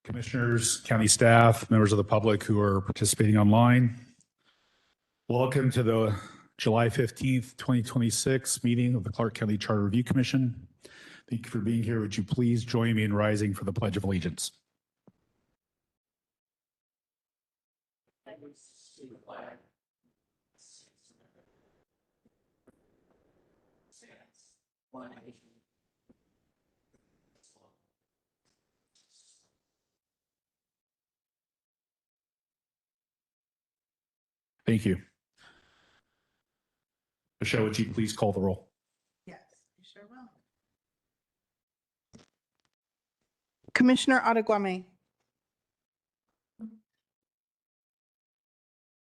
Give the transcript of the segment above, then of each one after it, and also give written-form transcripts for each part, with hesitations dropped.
Commissioners, county staff, members of the public who are participating online. Welcome to the July 15th, 2026 meeting of the Clark County Charter Review Commission. Thank you for being here. Would you please join me in rising for the Pledge of Allegiance? Thank you. Michelle, would you please call the roll? Yes, you sure will. Commissioner Ottaguame.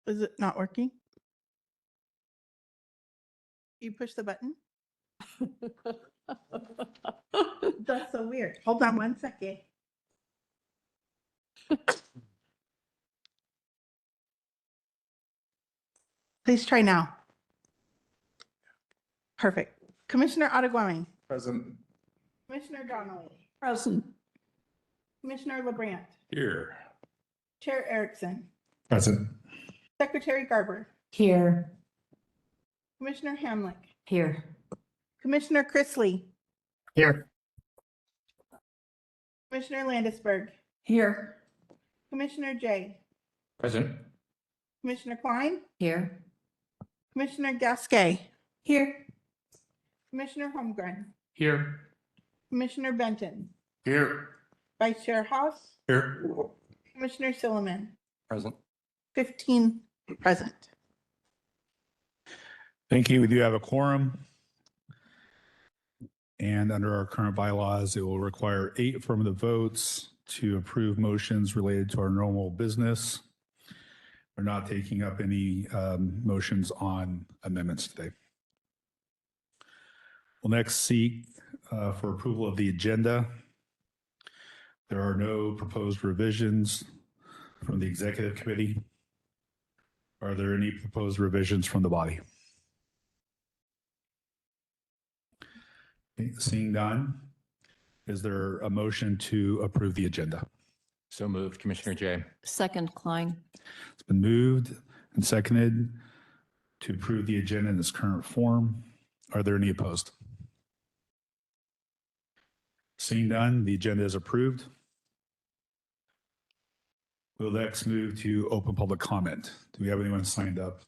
Is it not working? You push the button? That's so weird. Hold on one second. Please try now. Perfect. Commissioner Ottaguame. Present. Commissioner Donnelly. Present. Commissioner LeBrandt. Here. Chair Erickson. Present. Secretary Garber. Here. Commissioner Hamlick. Here. Commissioner Chrisley. Here. Commissioner Landisberg. Here. Commissioner Jay. Present. Commissioner Klein. Here. Commissioner Gasquet. Here. Commissioner Holmgren. Here. Commissioner Benton. Here. Vice Chair House. Here. Commissioner Silliman. Present. 15 present. Thank you. We do have a quorum. And under our current bylaws, it will require 8 affirmative votes to approve motions related to our normal business. We're not taking up any motions on amendments today. We'll next seek for approval of the agenda. There are no proposed revisions from the executive committee. Are there any proposed revisions from the body? Okay, seeing none, is there a motion to approve the agenda? So moved, Commissioner Jay. Second, Klein. It's been moved and seconded to approve the agenda in its current form. Are there any opposed? Seeing none, the agenda is approved. We'll next move to open public comment. Do we have anyone signed up?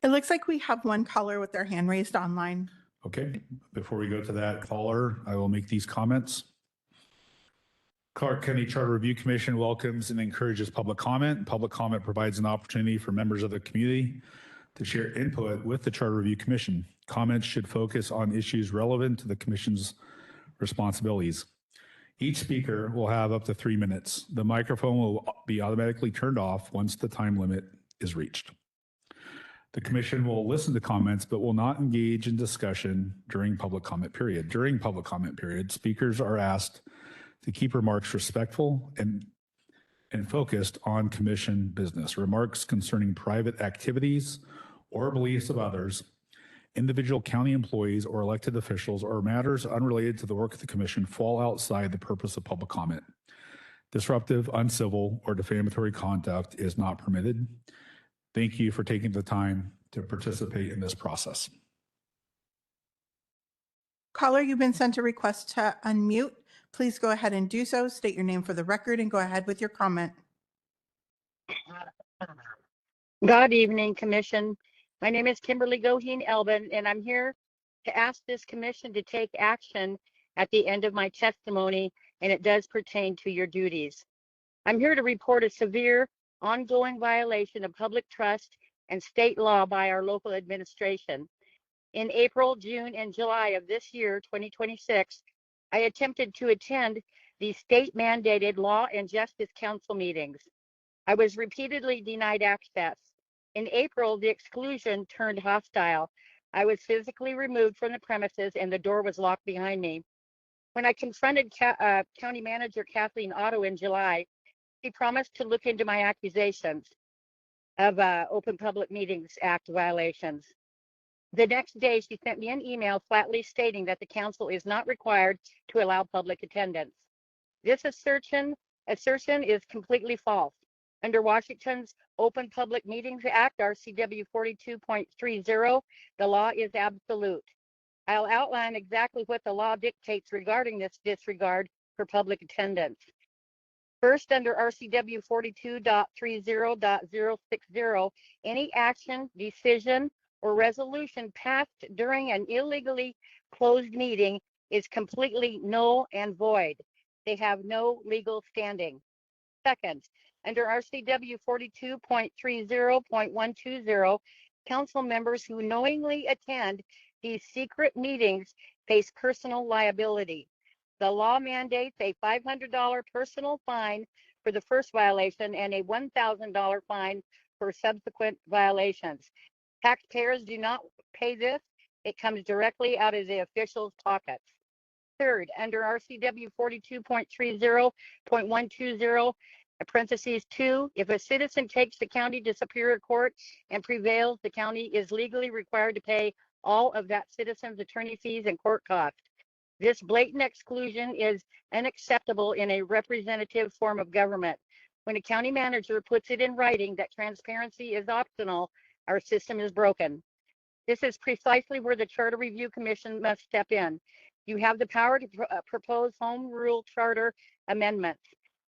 It looks like we have one caller with their hand raised online. Okay, before we go to that caller, I will make these comments. Clark County Charter Review Commission welcomes and encourages public comment. Public comment provides an opportunity for members of the community to share input with the Charter Review Commission. Comments should focus on issues relevant to the Commission's responsibilities. Each speaker will have up to 3 minutes. The microphone will be automatically turned off once the time limit is reached. The Commission will listen to comments, but will not engage in discussion during public comment period. During public comment period, speakers are asked to keep remarks respectful and focused on Commission business. Remarks concerning private activities or beliefs of others, individual county employees or elected officials, or matters unrelated to the work of the Commission fall outside the purpose of public comment. Disruptive, uncivil, or defamatory conduct is not permitted. Thank you for taking the time to participate in this process. Caller, you've been sent a request to unmute. Please go ahead and do so. State your name for the record and go ahead with your comment. Good evening, Commission. My name is Kimberly Goheen Elbin, and I'm here to ask this commission to take action at the end of my testimony, and it does pertain to your duties. I'm here to report a severe, ongoing violation of public trust and state law by our local administration. In April, June, and July of this year, 2026, I attempted to attend the state-mandated Law and Justice Council meetings. I was repeatedly denied access. In April, the exclusion turned hostile. I was physically removed from the premises and the door was locked behind me. When I confronted County Manager Kathleen Otto in July, she promised to look into my accusations of Open Public Meetings Act violations. The next day, she sent me an email flatly stating that the council is not required to allow public attendance. This assertion assertion is completely false. Under Washington's Open Public Meetings Act, RCW 42.30, the law is absolute. I'll outline exactly what the law dictates regarding this disregard for public attendance. First, under RCW 42.30.060, any action, decision, or resolution passed during an illegally closed meeting is completely null and void. They have no legal standing. Second, under RCW 42.30.120, council members who knowingly attend these secret meetings face personal liability. The law mandates a $500 personal fine for the first violation and a $1,000 fine for subsequent violations. Taxpayers do not pay this. It comes directly out of the officials' pockets. Third, under RCW 42.30.120, parentheses 2, if a citizen takes the county to Superior Court and prevails, the county is legally required to pay all of that citizen's attorney fees and court costs. This blatant exclusion is unacceptable in a representative form of government. When a county manager puts it in writing that transparency is optional, our system is broken. This is precisely where the Charter Review Commission must step in. You have the power to propose home rule charter amendments.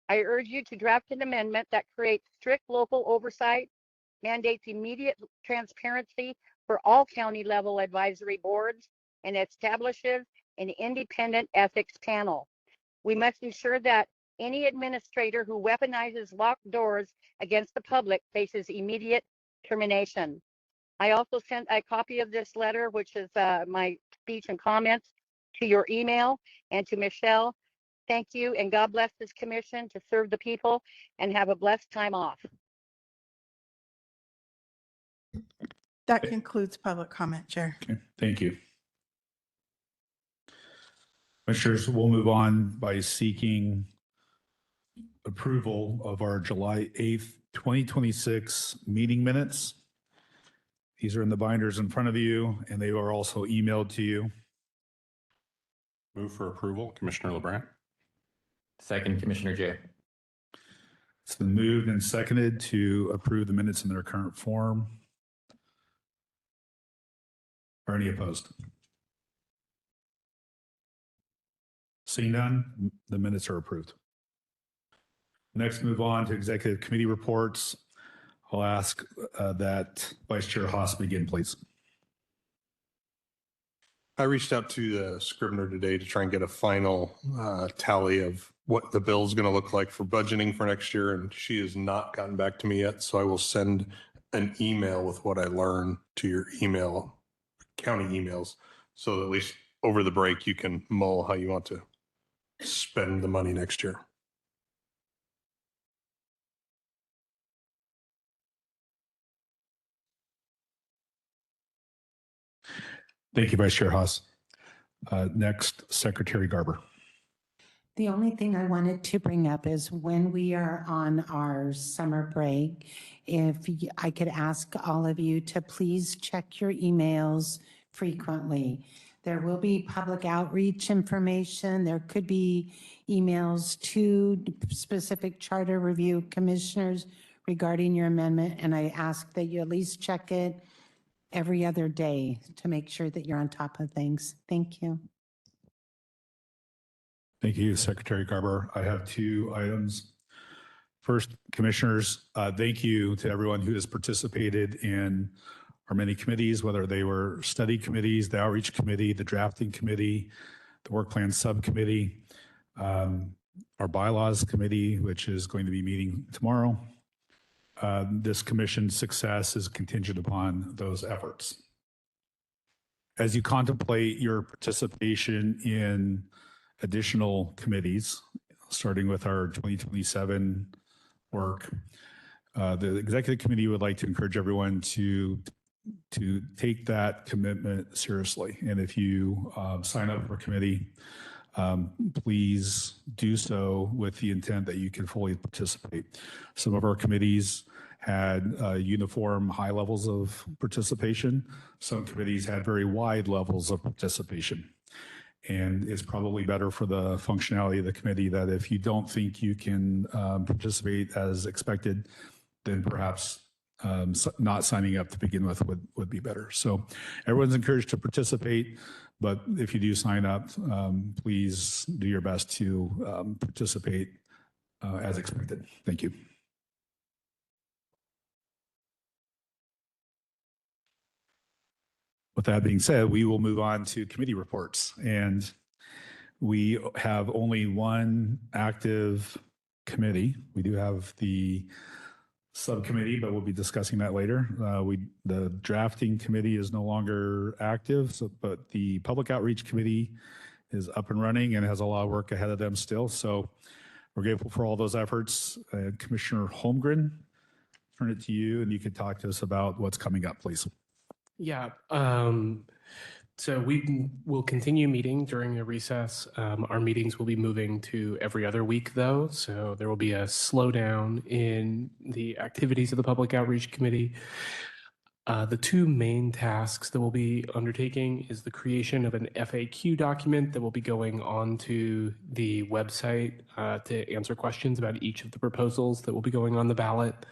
I urge you to draft an amendment that creates strict local oversight, mandates immediate transparency for all county level advisory boards, and establishes an independent ethics panel. We must ensure that any administrator who weaponizes locked doors against the public faces immediate termination. I also sent a copy of this letter, which is my speech and comments, to your email and to Michelle. Thank you, and God bless this commission to serve the people, and have a blessed time off. That concludes public comment, Chair. Okay, thank you. Commissioners, we'll move on by seeking approval of our July 8th, 2026 meeting minutes. These are in the binders in front of you, and they are also emailed to you. Move for approval, Commissioner LeBrant. Second, Commissioner Jay. It's been moved and seconded to approve the minutes in their current form. Are any opposed? Seeing none, the minutes are approved. Next, move on to executive committee reports. I'll ask that Vice Chair Haas begin, please. I reached out to the Scrivener today to try and get a final tally of what the bill is going to look like for budgeting for next year, and she has not gotten back to me yet. So I will send an email with what I learned to your email, county emails, so that at least over the break you can mull how you want to spend the money next year. Thank you, Vice Chair Haas. Next, Secretary Garber. The only thing I wanted to bring up is when we are on our summer break, if I could ask all of you to please check your emails frequently. There will be public outreach information. There could be emails to specific charter review commissioners regarding your amendment, and I ask that you at least check it every other day to make sure that you're on top of things. Thank you. Thank you, Secretary Garber. I have two items. First, commissioners, thank you to everyone who has participated in our many committees, whether they were study committees, the outreach committee, the drafting committee, the work plan subcommittee, our bylaws committee, which is going to be meeting tomorrow. This commission's success is contingent upon those efforts. As you contemplate your participation in additional committees, starting with our 2027 work, the executive committee would like to encourage everyone to take that commitment seriously. And if you sign up for a committee, please do so with the intent that you can fully participate. Some of our committees had uniform high levels of participation. Some committees had very wide levels of participation. And it's probably better for the functionality of the committee that if you don't think you can participate as expected, then perhaps not signing up to begin with would be better. So everyone's encouraged to participate, but if you do sign up, please do your best to participate as expected. Thank you. With that being said, we will move on to committee reports. And we have only one active committee. We do have the subcommittee, but we'll be discussing that later. The drafting committee is no longer active, but the public outreach committee is up and running and has a lot of work ahead of them still. So we're grateful for all those efforts. Commissioner Holmgren, turn it to you and you could talk to us about what's coming up, please. Yeah. So we will continue meeting during the recess. Our meetings will be moving to every other week, though. So there will be a slowdown in the activities of the Public Outreach Committee. The two main tasks that we'll be undertaking is the creation of an FAQ document that will be going onto the website to answer questions about each of the proposals that will be going on the ballot.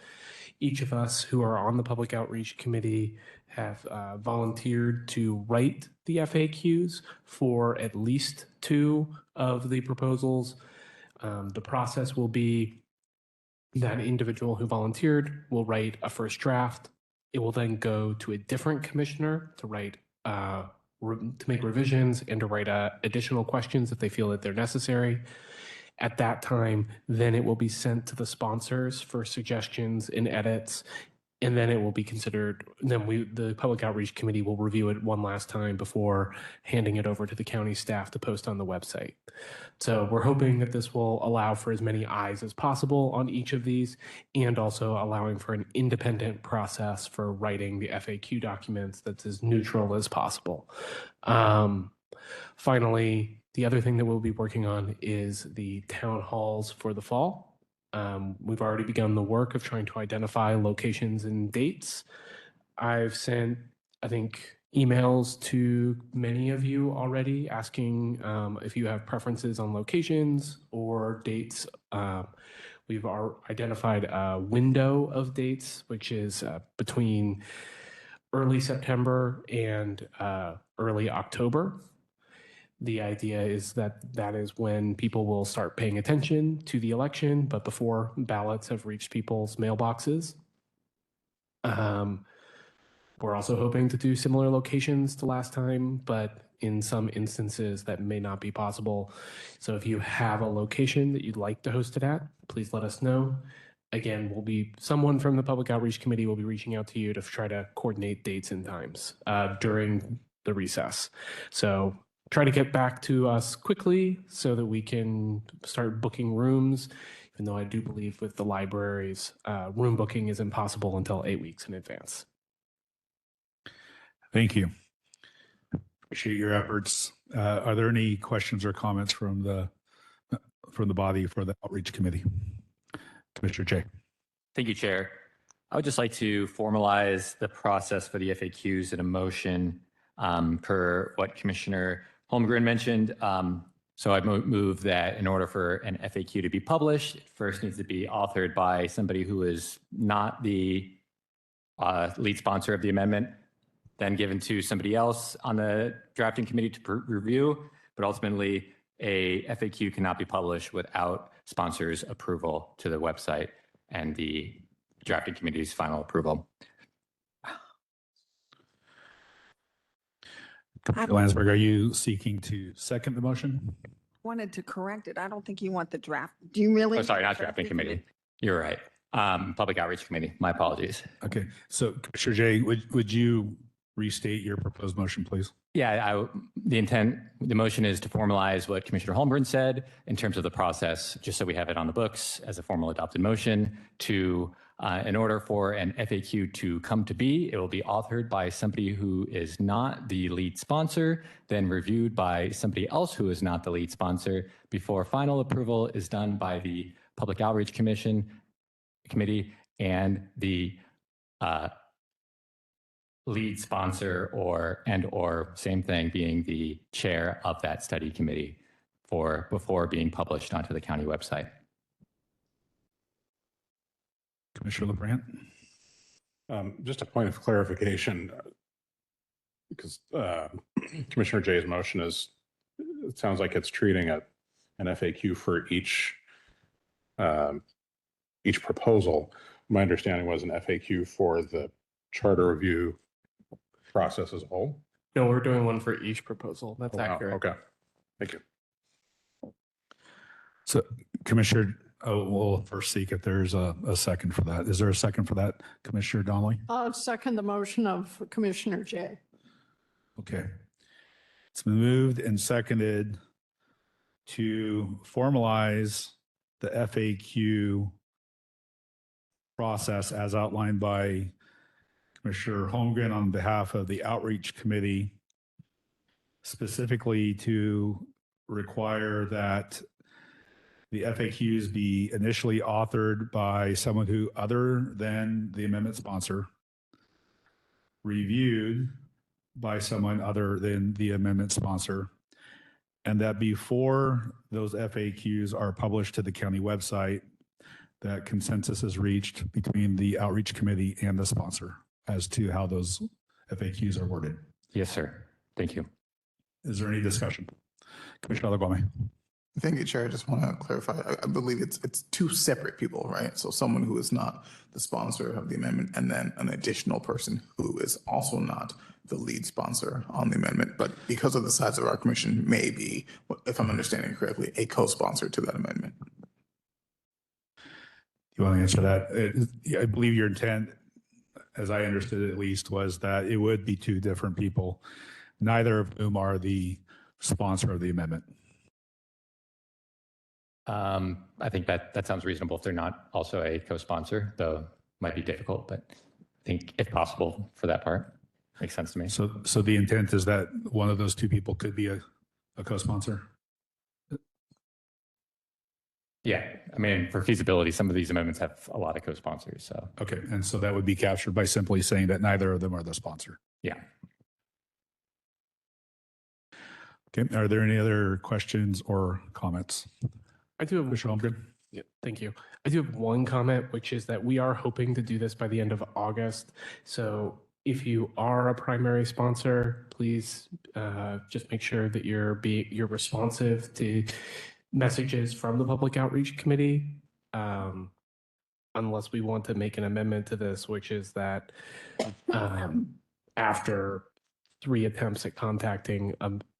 Each of us who are on the Public Outreach Committee have volunteered to write the FAQs for at least two of the proposals. The process will be that individual who volunteered will write a first draft. It will then go to a different commissioner to write, to make revisions and to write additional questions if they feel that they're necessary. At that time, then it will be sent to the sponsors for suggestions and edits, and then it will be considered, then the Public Outreach Committee will review it one last time before handing it over to the county staff to post on the website. So we're hoping that this will allow for as many eyes as possible on each of these, and also allowing for an independent process for writing the FAQ documents that's as neutral as possible. Finally, the other thing that we'll be working on is the town halls for the fall. We've already begun the work of trying to identify locations and dates. I've sent, I think, emails to many of you already asking if you have preferences on locations or dates. We've identified a window of dates, which is between early September and early October. The idea is that that is when people will start paying attention to the election, but before ballots have reached people's mailboxes. We're also hoping to do similar locations to last time, but in some instances that may not be possible. So if you have a location that you'd like to host it at, please let us know. Again, someone from the Public Outreach Committee will be reaching out to you to try to coordinate dates and times during the recess. So try to get back to us quickly so that we can start booking rooms, even though I do believe with the libraries, room booking is impossible until 8 weeks in advance. Thank you. Appreciate your efforts. Are there any questions or comments from the body for the Outreach Committee? Commissioner Jay. Thank you, Chair. I would just like to formalize the process for the FAQs in a motion per what Commissioner Holmgren mentioned. So I move that in order for an FAQ to be published, it first needs to be authored by somebody who is not the lead sponsor of the amendment, then given to somebody else on the drafting committee to review, but ultimately a FAQ cannot be published without sponsors' approval to the website and the drafting committee's final approval. Commissioner Landsberg, are you seeking to second the motion? Wanted to correct it. I don't think you want the draft. Do you really? Oh, sorry, not drafting committee. You're right. Public Outreach Committee. My apologies. Okay. So Commissioner Jay, would you restate your proposed motion, please? Yeah, the motion is to formalize what Commissioner Holmgren said in terms of the process, just so we have it on the books as a formal adopted motion to, in order for an FAQ to come to be, it will be authored by somebody who is not the lead sponsor, then reviewed by somebody else who is not the lead sponsor before final approval is done by the Public Outreach Committee and the lead sponsor or same thing, being the chair of that study committee before being published onto the county website. Commissioner LaBrant? Just a point of clarification, because Commissioner Jay's motion it sounds like it's treating an FAQ for each proposal. My understanding was an FAQ for the charter review process as a whole. No, we're doing one for each proposal. That's Wow, accurate. okay, thank you. So Commissioner, we'll first seek if there's a second for that. Is there a second for that, Commissioner Donnelly? I'll second the motion of Commissioner Jay. Okay. It's been moved and seconded to formalize the FAQ process as outlined by Commissioner Holmgren on behalf of the Outreach Committee, specifically to require that the FAQs be initially authored by someone who other than the amendment sponsor, reviewed by someone other than the amendment sponsor, and that before those FAQs are published to the county website, that consensus is reached between the Outreach Committee and the sponsor as to how those FAQs are worded. Yes, sir. Thank you. Is there any discussion? Commissioner Alarcon? Thank you, Chair. I just want to clarify. I believe it's two separate people, right? So someone who is not the sponsor of the amendment, and then an additional person who is also not the lead sponsor on the amendment, but because of the size of our commission, may be, if I'm understanding correctly, a co-sponsor to that amendment. You want to answer that? I believe your intent, as I understood it at least, was that it would be two different people, neither of whom are the sponsor of the amendment. I think that sounds reasonable if they're not also a co-sponsor, though it might be difficult, but I think if possible for that part, makes sense to me. So the intent is that one of those two people could be a co-sponsor? Yeah, I mean, for feasibility, some of these amendments have a lot of co-sponsors, so. Okay, and so that would be captured by simply saying that neither of them are the sponsor. Yeah. Okay, are there any other questions or comments? I do have Commissioner Holmgren? Yeah, thank you. I do have one comment, which is that we are hoping to do this by the end of August. So if you are a primary sponsor, please just make sure that you're responsive to messages from the Public Outreach Committee. Unless we want to make an amendment to this, which is that after 3 attempts at contacting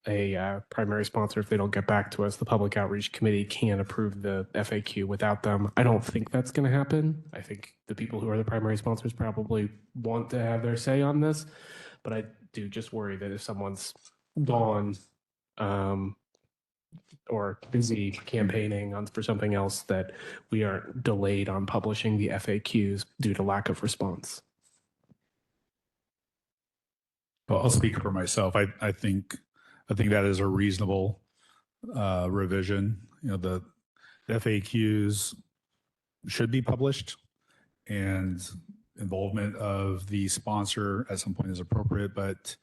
a primary sponsor, if they don't get back to us, the Public Outreach Committee can approve the FAQ without them. I don't think that's going to happen. I think the people who are the primary sponsors probably want to have their say on this, but I do just worry that if someone's gone or busy campaigning for something else, that we are delayed on publishing the FAQs due to lack of response. Well, I'll speak for myself. I think that is a reasonable revision. You know, the FAQs should be published, and involvement of the sponsor at some point is appropriate, but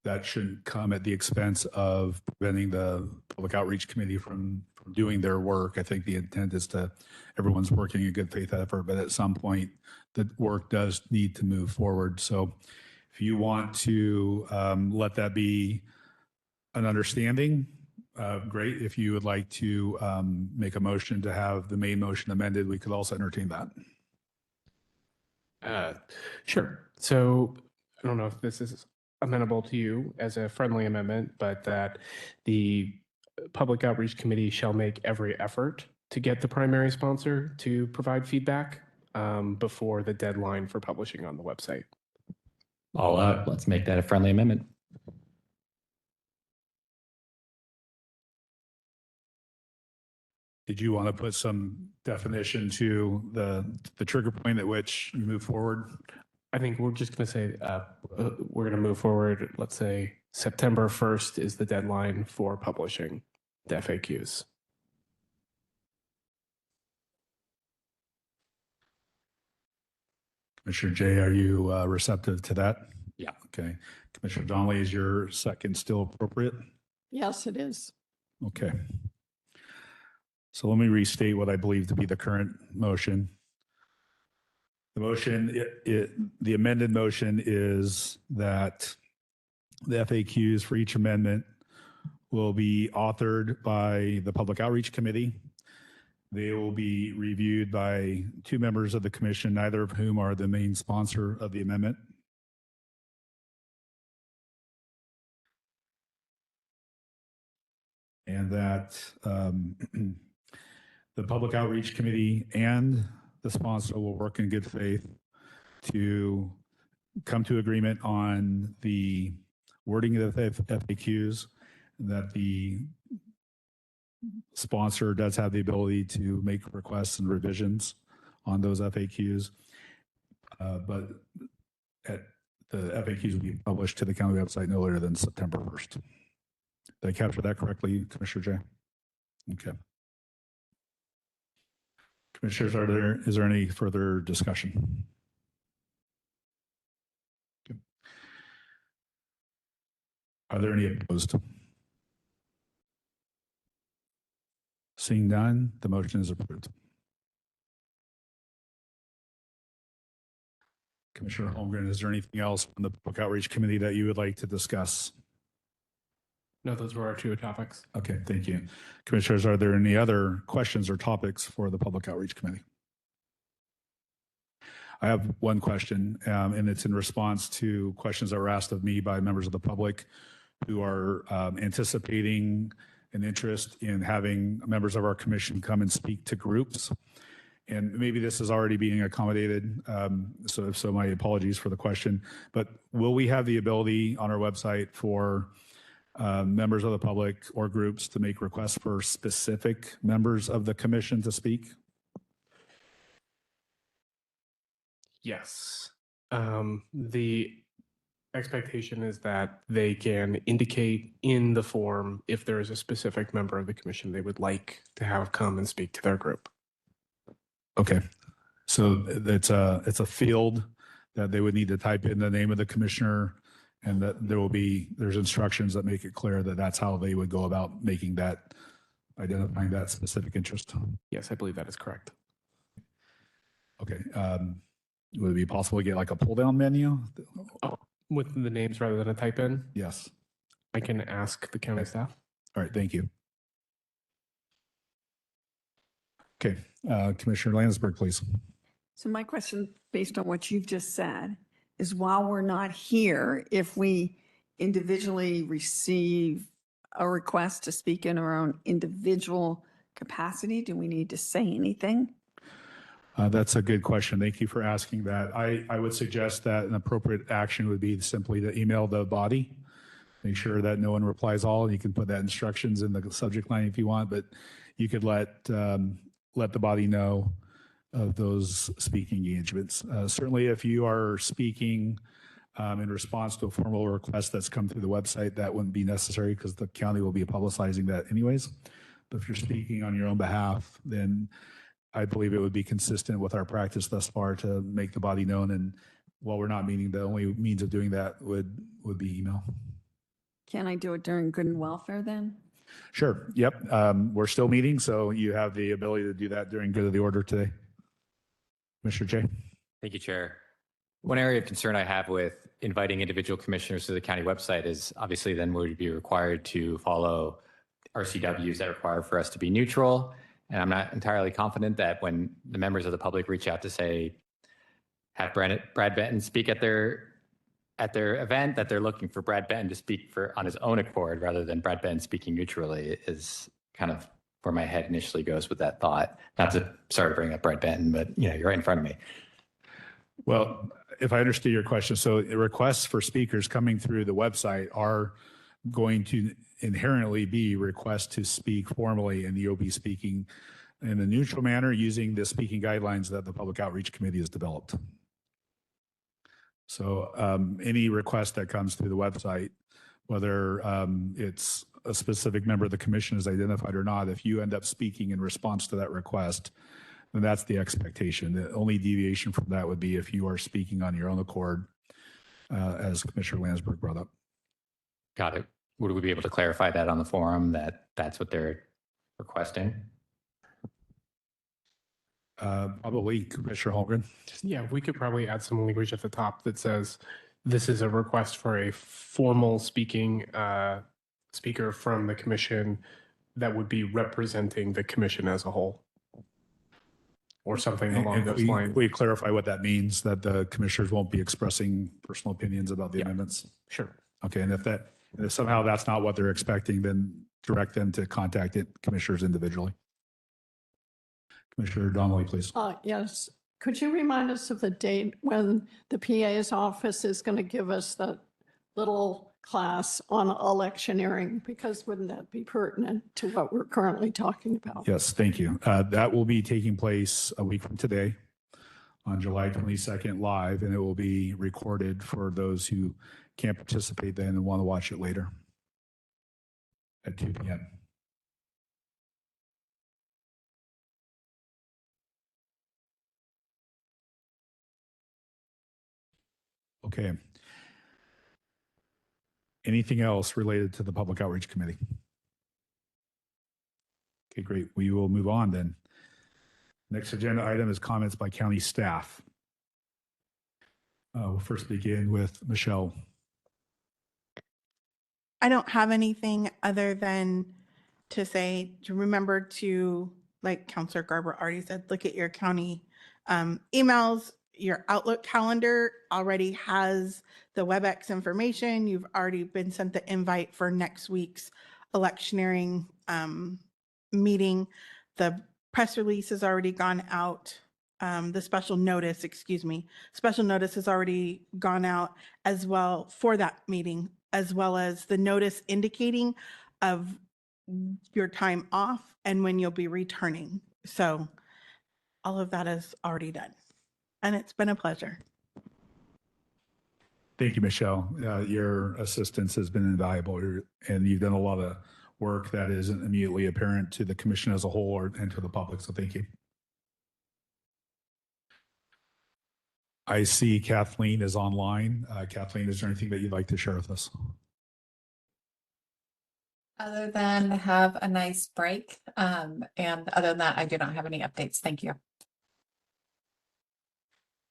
that shouldn't come at the expense of preventing the Public Outreach Committee from doing their work. I think the intent is everyone's working in good faith effort, but at some point the work does need to move forward. So if you want to let that be an understanding, great. If you would like to make a motion to have the main motion amended, we could also entertain that. Sure. So I don't know if this is amenable to you as a friendly amendment, but that the Public Outreach Committee shall make every effort to get the primary sponsor to provide feedback before the deadline for publishing on the website. Let's make that a friendly amendment. Did you want to put some definition to the trigger point at which you move forward? I think we're just going to say we're going to move forward. Let's say September 1st is the deadline for publishing the FAQs. Commissioner Jay, are you receptive to that? Yeah. Okay. Commissioner Donnelly, is your second still appropriate? Yes, it is. Okay. So let me restate what I believe to be the current motion. The motion, the amended motion is that the FAQs for each amendment will be authored by the Public Outreach Committee. They will be reviewed by two members of the commission, neither of whom are the main sponsor of the amendment. And that the Public Outreach Committee and the sponsor will work in good faith to come to agreement on the wording of the FAQs, that the sponsor does have the ability to make requests and revisions on those FAQs. But the FAQs will be published to the county website no later than September 1st. Did I capture that correctly, Commissioner Jay? Okay. Commissioners, is there any further discussion? Okay. Are there any opposed? Seeing none, the motion is approved. Commissioner Holmgren, is there anything else from the Public Outreach Committee that you would like to discuss? No, those were our two topics. Okay, thank you. Commissioners, are there any other questions or topics for the Public Outreach Committee? I have one question, and it's in response to questions that were asked of me by members of the public who are anticipating an interest in having members of our commission come and speak to groups. And maybe this is already being accommodated, so my apologies for the question. But will we have the ability on our website for members of the public or groups to make requests for specific members of the commission to speak? Yes. The expectation is that they can indicate in the form if there is a specific member of the commission they would like to have come and speak to their group. Okay, so it's a field that they would need to type in the name of the commissioner, and that there's instructions that make it clear that that's how they would go about making that, identifying that specific interest. Yes, I believe that is correct. Okay, would it be possible to get like a pull down menu? Oh, with the names rather than a type in? Yes. I can ask the county staff. All right, thank you. Okay, Commissioner Landsberg, please. So my question, based on what you've just said, is while we're not here, if we individually receive a request to speak in our own individual capacity, do we need to say anything? That's a good question. Thank you for asking that. I would suggest that an appropriate action would be simply to email the body. Make sure that no one replies all. You can put that instructions in the subject line if you want, but you could let the body know of those speaking engagements. Certainly, if you are speaking in response to a formal request that's come through the website, that wouldn't be necessary because the county will be publicizing that anyways. But if you're speaking on your own behalf, then I believe it would be consistent with our practice thus far to make the body known. And while we're not meeting, the only means of doing that would be email. Can I do it during good and welfare then? Sure. Yep. We're still meeting, so you have the ability to do that during good of the order today. Mr. Jay. Thank you, Chair. One area of concern I have with inviting individual commissioners to the county website is obviously then we'd be required to follow RCWs that require for us to be neutral. And I'm not entirely confident that when the members of the public reach out to say, have Brad Benton speak at their event, that they're looking for Brad Benton to speak on his own accord rather than Brad Benton speaking neutrally is kind of where my head initially goes with that thought. Not to, sorry to bring up Brad Benton, but you're right in front of me. Well, if I understood your question, so requests for speakers coming through the website are going to inherently be requests to speak formally, and you'll be speaking in a neutral manner using the speaking guidelines that the Public Outreach Committee has developed. So any request that comes through the website, whether it's a specific member of the commission is identified or not, if you end up speaking in response to that request, then that's the expectation. The only deviation from that would be if you are speaking on your own accord as Commissioner Landsberg brought up. Got it. Would we be able to clarify that on the forum that that's what they're requesting? Probably Commissioner Holmgren. Yeah, we could probably add some language at the top that says this is a request for a formal speaking speaker from the commission that would be representing the commission as a whole. Or something along And those lines. we clarify what that means, that the commissioners won't be expressing personal opinions about the amendments. Sure. Okay, and if somehow that's not what they're expecting, then direct them to contact commissioners individually. Commissioner Donnelly, please. Yes. Could you remind us of the date when the PA's office is going to give us the little class on electioneering? Because wouldn't that be pertinent to what we're currently talking about? Yes, thank you. That will be taking place a week from today on July 22nd live, and it will be recorded for those who can't participate then and want to watch it later at 2 p.m. Okay. Anything else related to the Public Outreach Committee? Okay, great. We will move on then. Next agenda item is comments by county staff. We'll first begin with Michelle. I don't have anything other than to say to remember to, like Counselor Garber already said, look at your county emails. Your Outlook calendar already has the WebEx information. You've already been sent the invite for next week's electioneering meeting. The press release has already gone out. The special notice has already gone out as well for that meeting, as well as the notice indicating of your time off and when you'll be returning. So all of that is already done. And it's been a pleasure. Thank you, Michelle. Your assistance has been invaluable, and you've done a lot of work that isn't immediately apparent to the commission as a whole and to the public. So thank you. I see Kathleen is online. Kathleen, is there anything that you'd like to share with us? Other than have a nice break. And other than that, I do not have any updates. Thank you.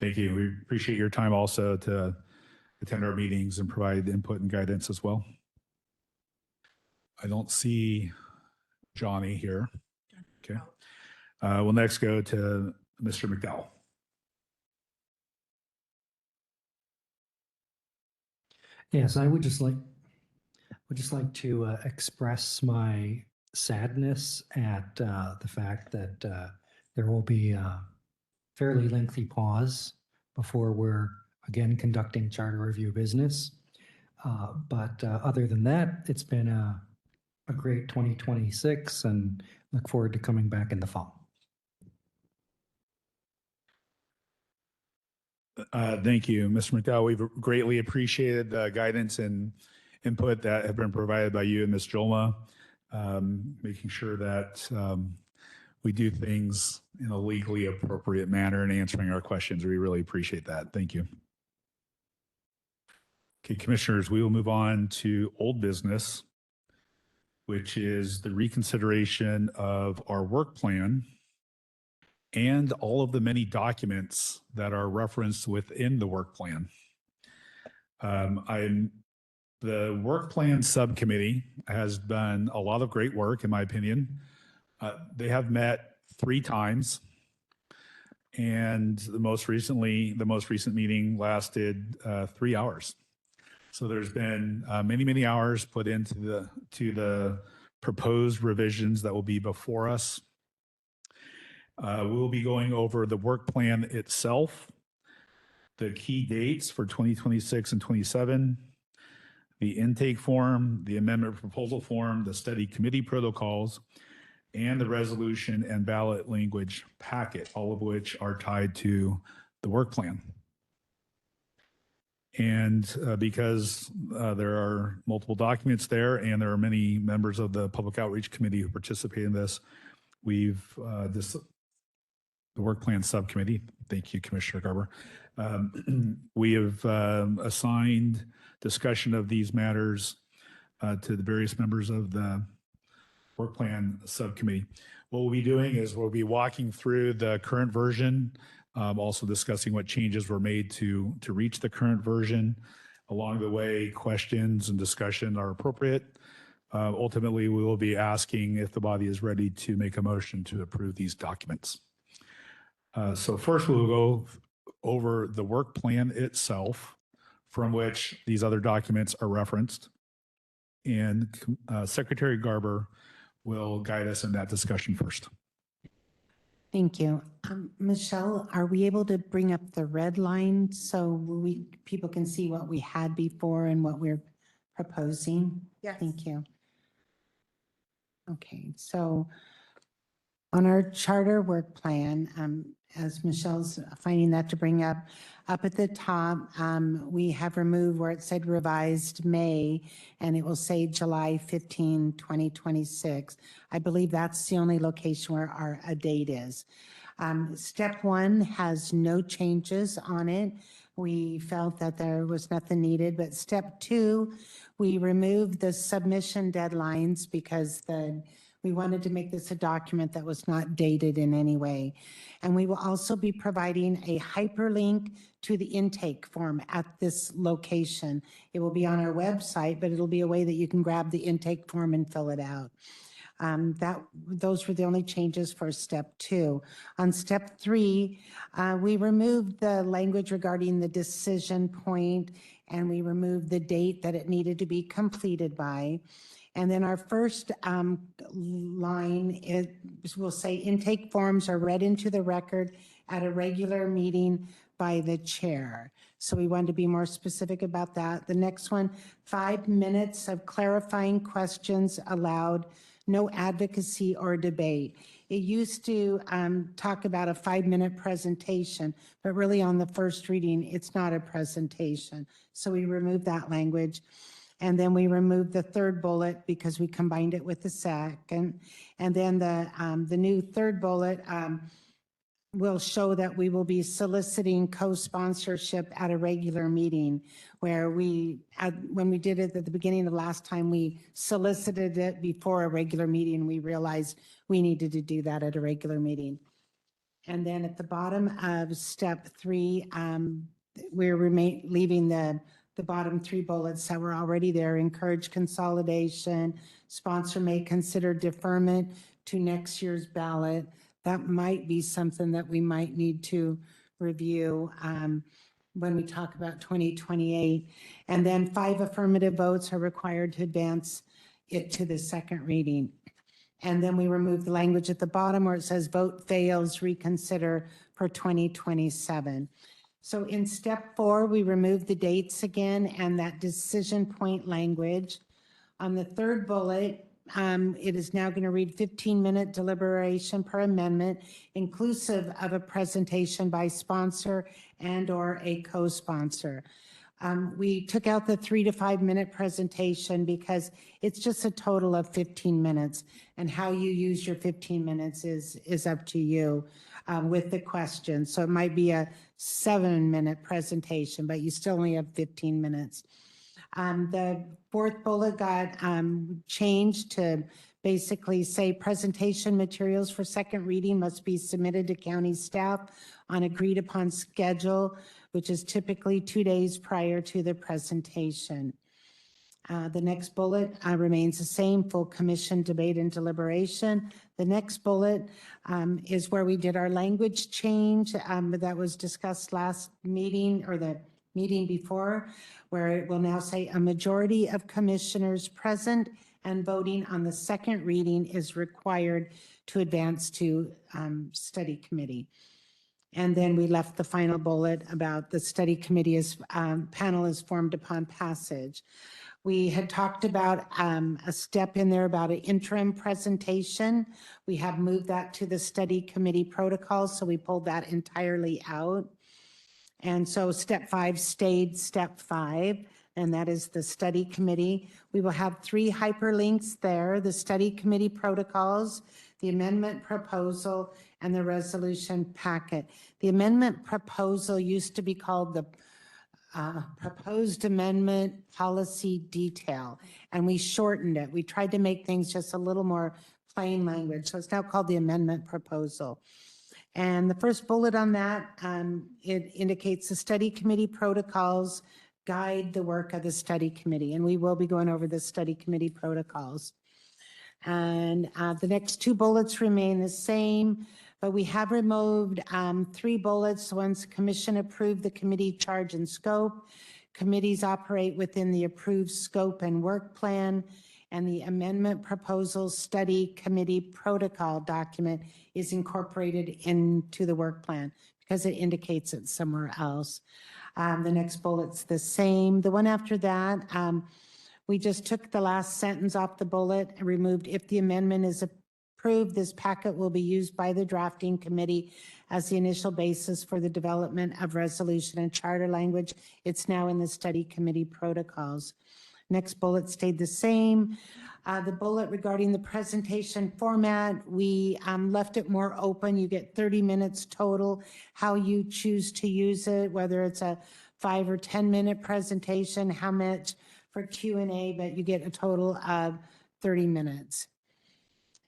Thank you. We appreciate your time also to attend our meetings and provide input and guidance as well. I don't see Johnny here. Okay. We'll next go to Mr. McDowell. Yes, I would just like to express my sadness at the fact that there will be a fairly lengthy pause before we're again conducting charter review business. But other than that, it's been a great 2026 and look forward to coming back in the fall. Thank you, Mr. McDowell. We've greatly appreciated the guidance and input that have been provided by you and Ms. Jolma, making sure that we do things in a legally appropriate manner and answering our questions. We really appreciate that. Thank you. Okay, commissioners, we will move on to old business, which is the reconsideration of our work plan and all of the many documents that are referenced within the work plan. The work plan subcommittee has done a lot of great work, in my opinion. They have met 3 times, and the most recent meeting lasted 3 hours. So there's been many hours put into the proposed revisions that will be before us. We'll be going over the work plan itself, the key dates for 2026 and 27, the intake form, the amendment proposal form, the study committee protocols, and the resolution and ballot language packet, all of which are tied to the work plan. And because there are multiple documents there and there are many members of the Public Outreach Committee who participate in this, we've the Work Plan Subcommittee. Thank you, Commissioner Garber. We have assigned discussion of these matters to the various members of the Work Plan Subcommittee. What we'll be doing is we'll be walking through the current version, also discussing what changes were made to reach the current version. Along the way, questions and discussion are appropriate. Ultimately, we will be asking if the body is ready to make a motion to approve these documents. So first, we'll go over the work plan itself, from which these other documents are referenced. And Secretary Garber will guide us in that discussion first. Thank you. Michelle, are we able to bring up the red line so people can see what we had before and what we're proposing? Yes. Thank you. Okay, so on our charter work plan, as Michelle's finding that to bring up at the top, we have removed where it said revised May, and it will say July 15, 2026. I believe that's the only location where a date is. Step 1 has no changes on it. We felt that there was nothing needed, but step 2, we removed the submission deadlines because we wanted to make this a document that was not dated in any way. And we will also be providing a hyperlink to the intake form at this location. It will be on our website, but it'll be a way that you can grab the intake form and fill it out. Those were the only changes for step 2. On step 3, we removed the language regarding the decision point, and we removed the date that it needed to be completed by. And then our first line will say intake forms are read into the record at a regular meeting by the chair. So we wanted to be more specific about that. The next one, 5 minutes of clarifying questions allowed, no advocacy or debate. It used to talk about a 5-minute presentation, but really on the first reading, it's not a presentation. So we removed that language. And then we removed the third bullet because we combined it with the second. And then the new third bullet will show that we will be soliciting co-sponsorship at a regular meeting, where when we did it at the beginning of last time, we solicited it before a regular meeting. We realized we needed to do that at a regular meeting. And then at the bottom of step 3, we're leaving the bottom 3 bullets that were already there. Encourage consolidation. Sponsor may consider deferment to next year's ballot. That might be something that we might need to review when we talk about 2028. And then 5 affirmative votes are required to advance it to the second reading. And then we remove the language at the bottom where it says vote fails, reconsider for 2027. So in step 4, we removed the dates again and that decision point language. On the third bullet, it is now going to read 15-minute deliberation per amendment, inclusive of a presentation by sponsor and/or a co-sponsor. We took out the 3 to 5 minute presentation because it's just a total of 15 minutes, and how you use your 15 minutes is up to you with the question. So it might be a 7-minute presentation, but you still only have 15 minutes. The fourth bullet got changed to basically say presentation materials for second reading must be submitted to county staff on agreed upon schedule, which is typically 2 days prior to the presentation. The next bullet remains the same, full commission debate and deliberation. The next bullet is where we did our language change that was discussed last meeting or the meeting before, where it will now say a majority of commissioners present and voting on the second reading is required to advance to study committee. And then we left the final bullet about the study committee panel is formed upon passage. We had talked about a step in there about an interim presentation. We have moved that to the study committee protocol, so we pulled that entirely out. And so step 5 stayed step 5. and that is the study committee. We will have 3 hyperlinks there: the study committee protocols, the amendment proposal, and the resolution packet. The amendment proposal used to be called the proposed amendment policy detail, and we shortened it. We tried to make things just a little more plain language, so it's now called the amendment proposal. And the first bullet on that, it indicates the study committee protocols guide the work of the study committee, and we will be going over the study committee protocols. And the next 2 bullets remain the same, but we have removed 3 bullets. Once commission approved the committee charge and scope, committees operate within the approved scope and work plan, and the amendment proposal study committee protocol document is incorporated into the work plan because it indicates it somewhere else. The next bullet's the same. The one after that, we just took the last sentence off the bullet and removed, if the amendment is approved, this packet will be used by the drafting committee as the initial basis for the development of resolution and charter language. It's now in the study committee protocols. Next bullet stayed the same. The bullet regarding the presentation format, we left it more open. You get 30 minutes total, how you choose to use it, whether it's a 5 or 10-minute presentation, how much for Q&A, but you get a total of 30 minutes.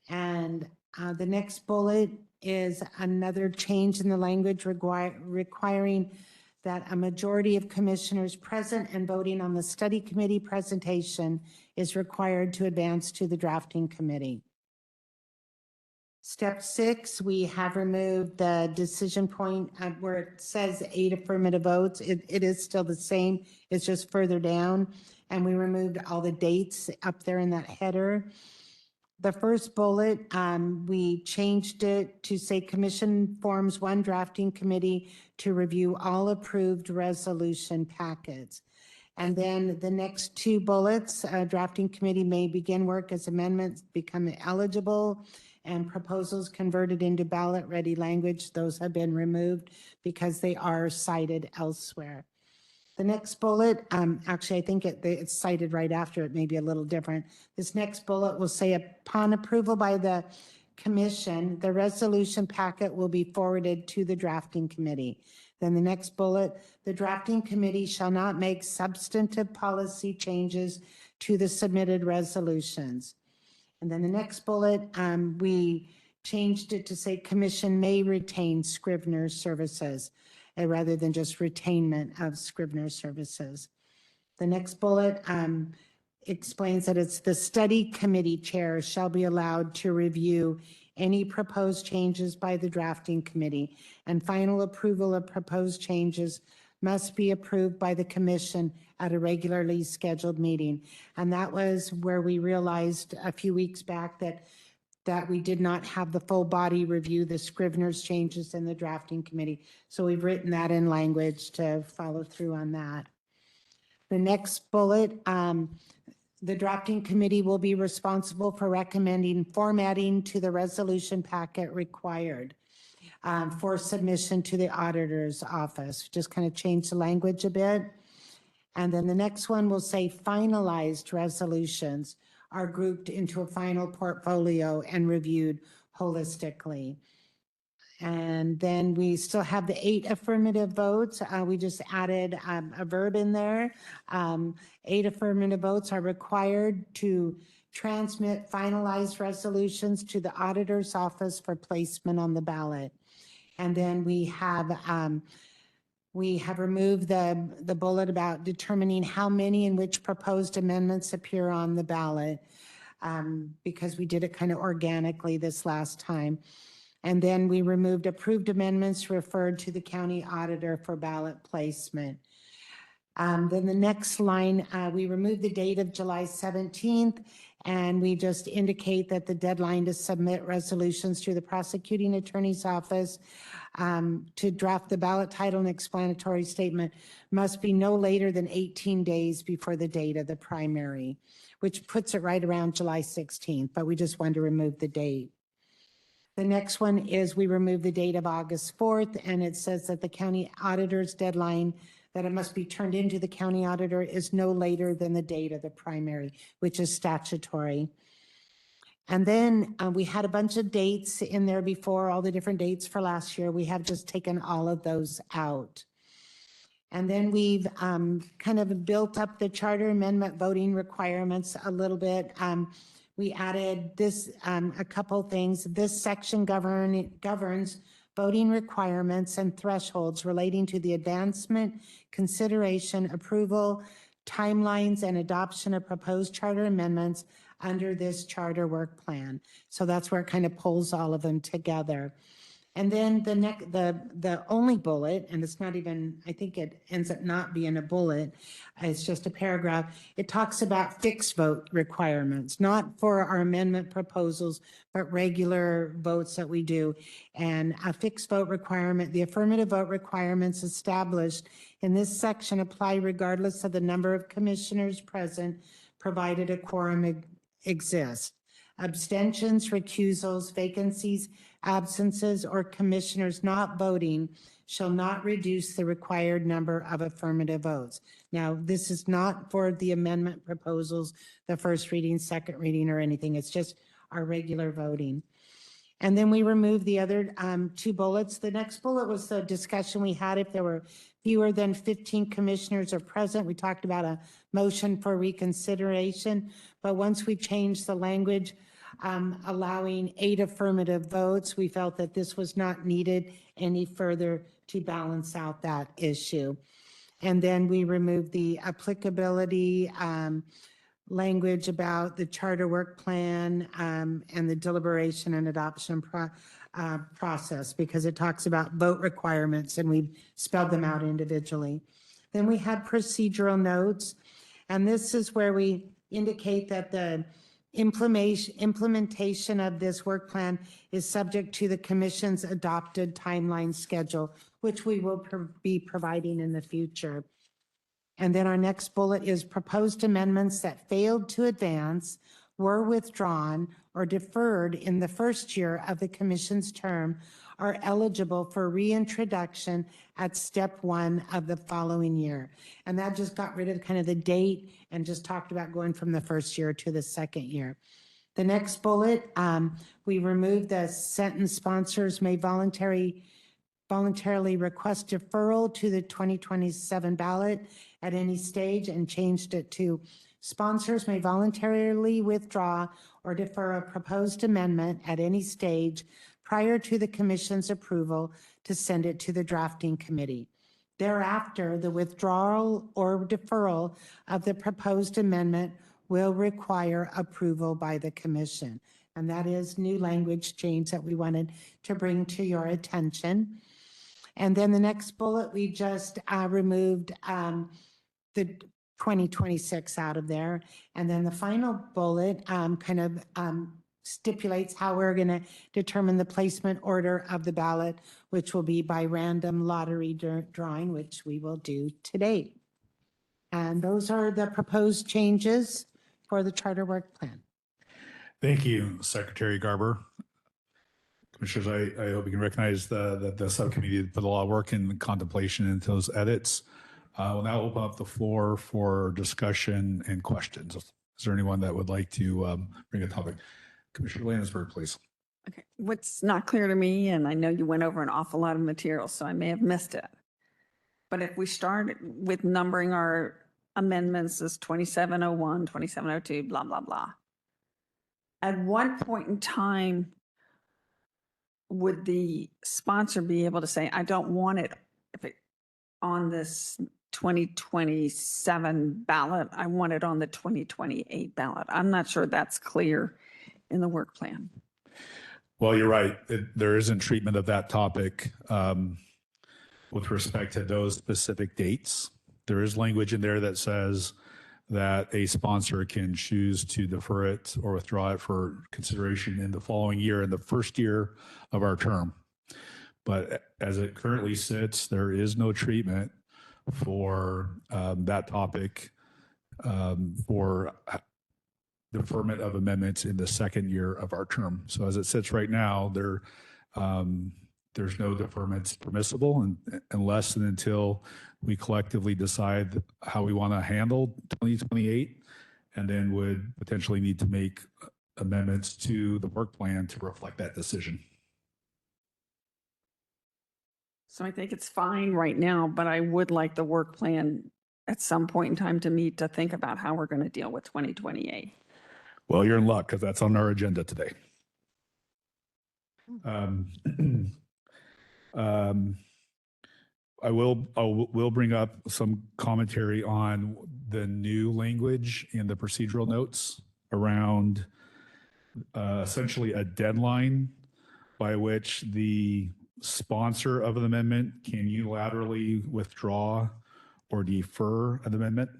And the next bullet is another change in the language requiring that a majority of commissioners present and voting on the study committee presentation is required to advance to the drafting committee. Step 6, we have removed the decision point where it says 8 affirmative votes. It is still the same, it's just further down. And we removed all the dates up there in that header. The first bullet, we changed it to say commission forms 1 drafting committee to review all approved resolution packets. And then the next 2 bullets, drafting committee may begin work as amendments become eligible and proposals converted into ballot ready language. Those have been removed because they are cited elsewhere. The next bullet, actually, I think it's cited right after it, may be a little different. This next bullet will say, upon approval by the commission, the resolution packet will be forwarded to the drafting committee. Then the next bullet, the drafting committee shall not make substantive policy changes to the submitted resolutions. And then the next bullet, we changed it to say commission may retain Scrivener services, rather than just retainment of Scrivener services. The next bullet explains that it's the study committee chair shall be allowed to review any proposed changes by the drafting committee, and final approval of proposed changes must be approved by the commission at a regularly scheduled meeting. And that was where we realized a few weeks back that we did not have the full body review the Scrivener's changes in the drafting committee. So we've written that in language to follow through on that. The next bullet, the drafting committee will be responsible for recommending formatting to the resolution packet required for submission to the auditor's office. Just kind of change the language a bit. And then the next one will say finalized resolutions are grouped into a final portfolio and reviewed holistically. And then we still have the 8 affirmative votes. We just added a verb in there. 8 affirmative votes are required to transmit finalized resolutions to the auditor's office for placement on the ballot. And then we have removed the bullet about determining how many and which proposed amendments appear on the ballot because we did it kind of organically this last time. And then we removed approved amendments referred to the county auditor for ballot placement. Then the next line, we removed the date of July 17th, and we just indicate that the deadline to submit resolutions to the prosecuting attorney's office to draft the ballot title and explanatory statement must be no later than 18 days before the date of the primary, which puts it right around July 16th, but we just wanted to remove the date. The next one is we remove the date of August 4th, and it says that the county auditor's deadline that it must be turned into the county auditor is no later than the date of the primary, which is statutory. And then we had a bunch of dates in there before, all the different dates for last year. We have just taken all of those out. And then we've kind of built up the charter amendment voting requirements a little bit. We added this, a couple things. This section governs voting requirements and thresholds relating to the advancement, consideration, approval, timelines, and adoption of proposed charter amendments under this charter work plan. So that's where it kind of pulls all of them together. And then the only bullet, and it's not even, I think it ends up not being a bullet, it's just a paragraph. It talks about fixed vote requirements, not for our amendment proposals, but regular votes that we do. And a fixed vote requirement, the affirmative vote requirements established in this section apply regardless of the number of commissioners present, provided a quorum exists. Abstentions, recusals, vacancies, absences, or commissioners not voting shall not reduce the required number of affirmative votes. Now, this is not for the amendment proposals, the first reading, second reading, or anything. It's just our regular voting. And then we removed the other two bullets. The next bullet was the discussion we had if there were fewer than 15 commissioners are present. We talked about a motion for reconsideration, but once we changed the language allowing 8 affirmative votes, we felt that this was not needed any further to balance out that issue. And then we removed the applicability language about the charter work plan and the deliberation and adoption process, because it talks about vote requirements and we've spelled them out individually. Then we had procedural notes, and this is where we indicate that the implementation of this work plan is subject to the commission's adopted timeline schedule, which we will be providing in the future. And then our next bullet is proposed amendments that failed to advance, were withdrawn, or deferred in the first year of the commission's term are eligible for reintroduction at step 1 of the following year. And that just got rid of kind of the date and just talked about going from the first year to the second year. The next bullet, we removed the sentence sponsors may voluntarily request deferral to the 2027 ballot at any stage, and changed it to sponsors may voluntarily withdraw or defer a proposed amendment at any stage prior to the commission's approval to send it to the drafting committee. Thereafter, the withdrawal or deferral of the proposed amendment will require approval by the commission. And that is new language change that we wanted to bring to your attention. And then the next bullet, we just removed the 2026 out of there. And then the final bullet kind of stipulates how we're going to determine the placement order of the ballot, which will be by random lottery drawing, which we will do today. And those are the proposed changes for the charter work plan. Thank you, Secretary Garber. Commissioners, I hope you can recognize the subcommittee put a lot of work in contemplation into those edits. We'll now open up the floor for discussion and questions. Is there anyone that would like to bring a topic? Commissioner Landisberg, please. Okay, what's not clear to me, and I know you went over an awful lot of material, so I may have missed it. But if we start with numbering our amendments as 2701, 2702, blah, blah, blah. At what point in time would the sponsor be able to say, I don't want it on this 2027 ballot, I want it on the 2028 ballot? I'm not sure that's clear in the work plan. Well, you're right. There isn't treatment of that topic with respect to those specific dates. There is language in there that says that a sponsor can choose to defer it or withdraw it for consideration in the following year, in the first year of our term. But as it currently sits, there is no treatment for that topic for deferment of amendments in the second year of our term. So as it sits right now, there's no deferments permissible unless and until we collectively decide how we want to handle 2028, and then would potentially need to make amendments to the work plan to reflect that decision. So I think it's fine right now, but I would like the work plan at some point in time to meet to think about how we're going to deal with 2028. Well, you're in luck because that's on our agenda today. I will bring up some commentary on the new language in the procedural notes around essentially a deadline by which the sponsor of an amendment can unilaterally withdraw or defer an amendment.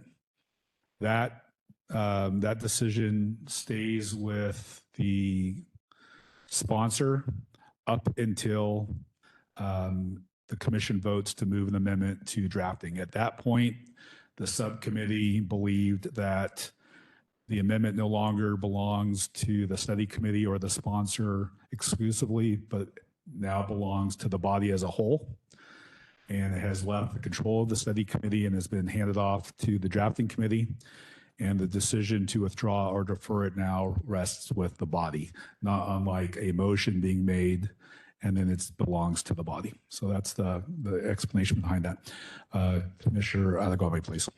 That decision stays with the sponsor up until the commission votes to move an amendment to drafting. At that point, the subcommittee believed that the amendment no longer belongs to the study committee or the sponsor exclusively, but now belongs to the body as a whole. And it has left the control of the study committee and has been handed off to the drafting committee. And the decision to withdraw or defer it now rests with the body, not unlike a motion being made and then it belongs to the body. So that's the explanation behind that. Commissioner Adegwame, please.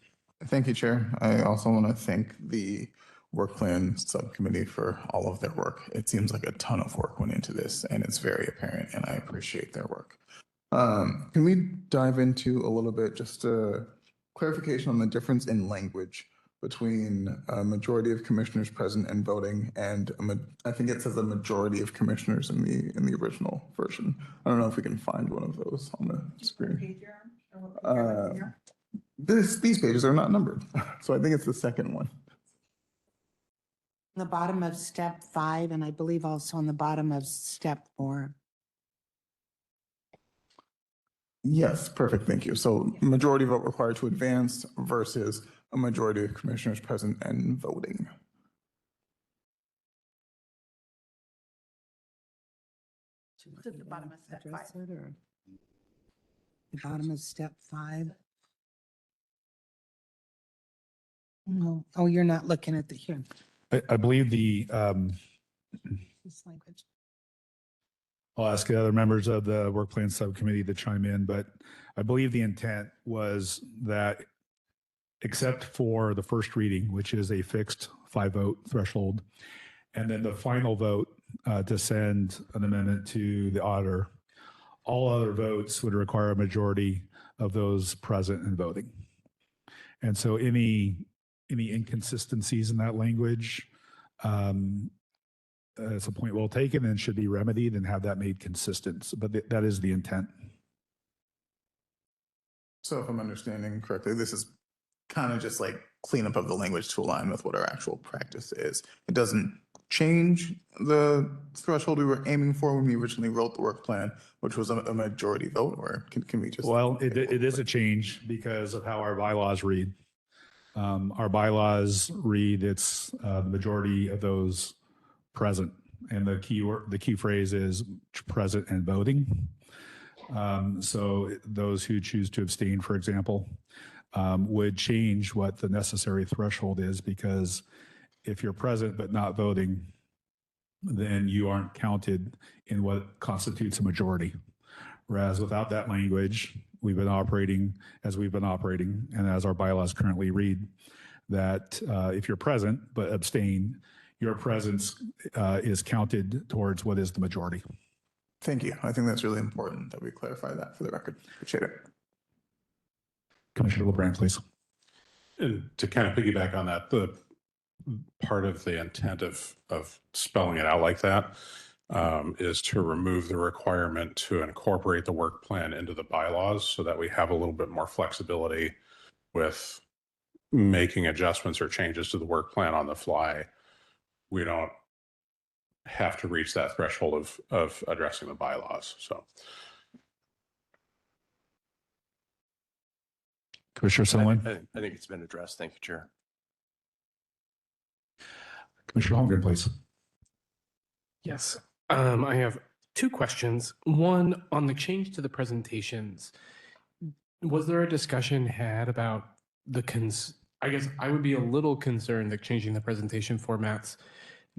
Thank you, Chair. I also want to thank the work plan subcommittee for all of their work. It seems like a ton of work went into this and it's very apparent and I appreciate their work. Can we dive into a little bit just a clarification on the difference in language between a majority of commissioners present and voting and I think it says a majority of commissioners in the original version. I don't know if we can find one of those on the screen. These pages are not numbered, so I think it's the second one. The bottom of step 5, and I believe also on the bottom of step 4. Yes, perfect, thank you. So majority vote required to advance versus a majority of commissioners present and voting. At the bottom of step 5. The bottom of step 5. No, oh, you're not looking at the here. I believe the, This language. I'll ask the other members of the work plan subcommittee to chime in, but I believe the intent was that except for the first reading, which is a fixed 5-vote threshold, and then the final vote to send an amendment to the auditor, all other votes would require a majority of those present and voting. And so any inconsistencies in that language, it's a point well taken and should be remedied and have that made consistent. But that is the intent. So if I'm understanding correctly, this is kind of just like cleanup of the language to align with what our actual practice is. It doesn't change the threshold we were aiming for when we originally wrote the work plan, which was a majority vote, or can we just? Well, it is a change because of how our bylaws read. Our bylaws read it's the majority of those present, and the key phrase is present and voting. So those who choose to abstain, for example, would change what the necessary threshold is, because if you're present but not voting, then you aren't counted in what constitutes a majority. Whereas without that language, we've been operating as we've been operating, and as our bylaws currently read, that if you're present but abstain, your presence is counted towards what is the majority. Thank you. I think that's really important that we clarify that for the record. Appreciate it. Commissioner LeBrand, please. And to kind of piggyback on that, the part of the intent of spelling it out like that is to remove the requirement to incorporate the work plan into the bylaws so that we have a little bit more flexibility with making adjustments or changes to the work plan on the fly. We don't have to reach that threshold of addressing the bylaws. So, Commissioner Sumlin. I think it's been addressed. Thank you, Chair. Commissioner Holmgren, please. Yes, I have two questions. One, on the change to the presentations, was there a discussion had about I guess I would be a little concerned that changing the presentation formats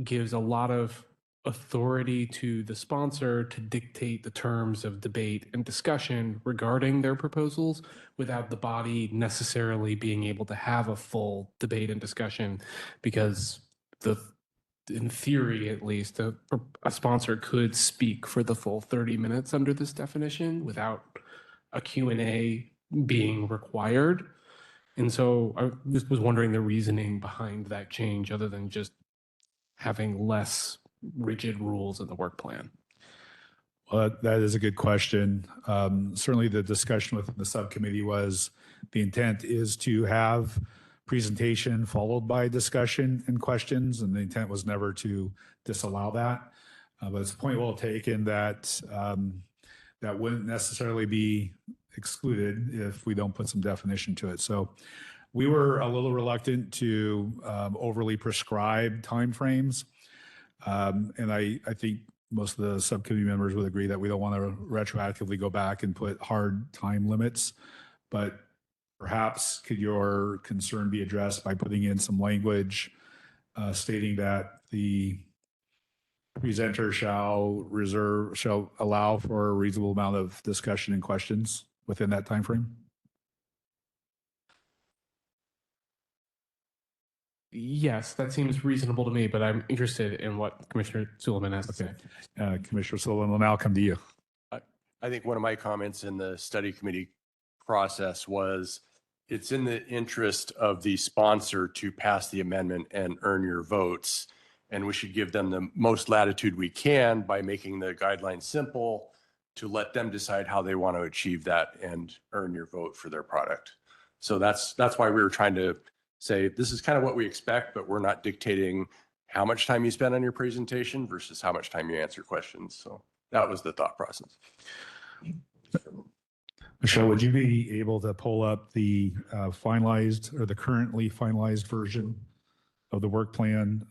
gives a lot of authority to the sponsor to dictate the terms of debate and discussion regarding their proposals without the body necessarily being able to have a full debate and discussion, because in theory, at least, a sponsor could speak for the full 30 minutes under this definition without a Q&A being required. And so I just was wondering the reasoning behind that change, other than just having less rigid rules in the work plan. Well, that is a good question. Certainly the discussion within the subcommittee was the intent is to have presentation followed by discussion and questions, and the intent was never to disallow that. But it's a point well taken that that wouldn't necessarily be excluded if we don't put some definition to it. So we were a little reluctant to overly prescribe timeframes. And I think most of the subcommittee members would agree that we don't want to retroactively go back and put hard time limits. But perhaps could your concern be addressed by putting in some language stating that the presenter shall allow for a reasonable amount of discussion and questions within that time frame? Yes, that seems reasonable to me, but I'm interested in what Commissioner Suleiman has to say. Commissioner Sullivan will now come to you. I think one of my comments in the study committee process was it's in the interest of the sponsor to pass the amendment and earn your votes. And we should give them the most latitude we can by making the guidelines simple to let them decide how they want to achieve that and earn your vote for their product. So that's why we were trying to say, this is kind of what we expect, but we're not dictating how much time you spend on your presentation versus how much time you answer questions. So that was the thought process. Michelle, would you be able to pull up the finalized or the currently finalized version of the work plan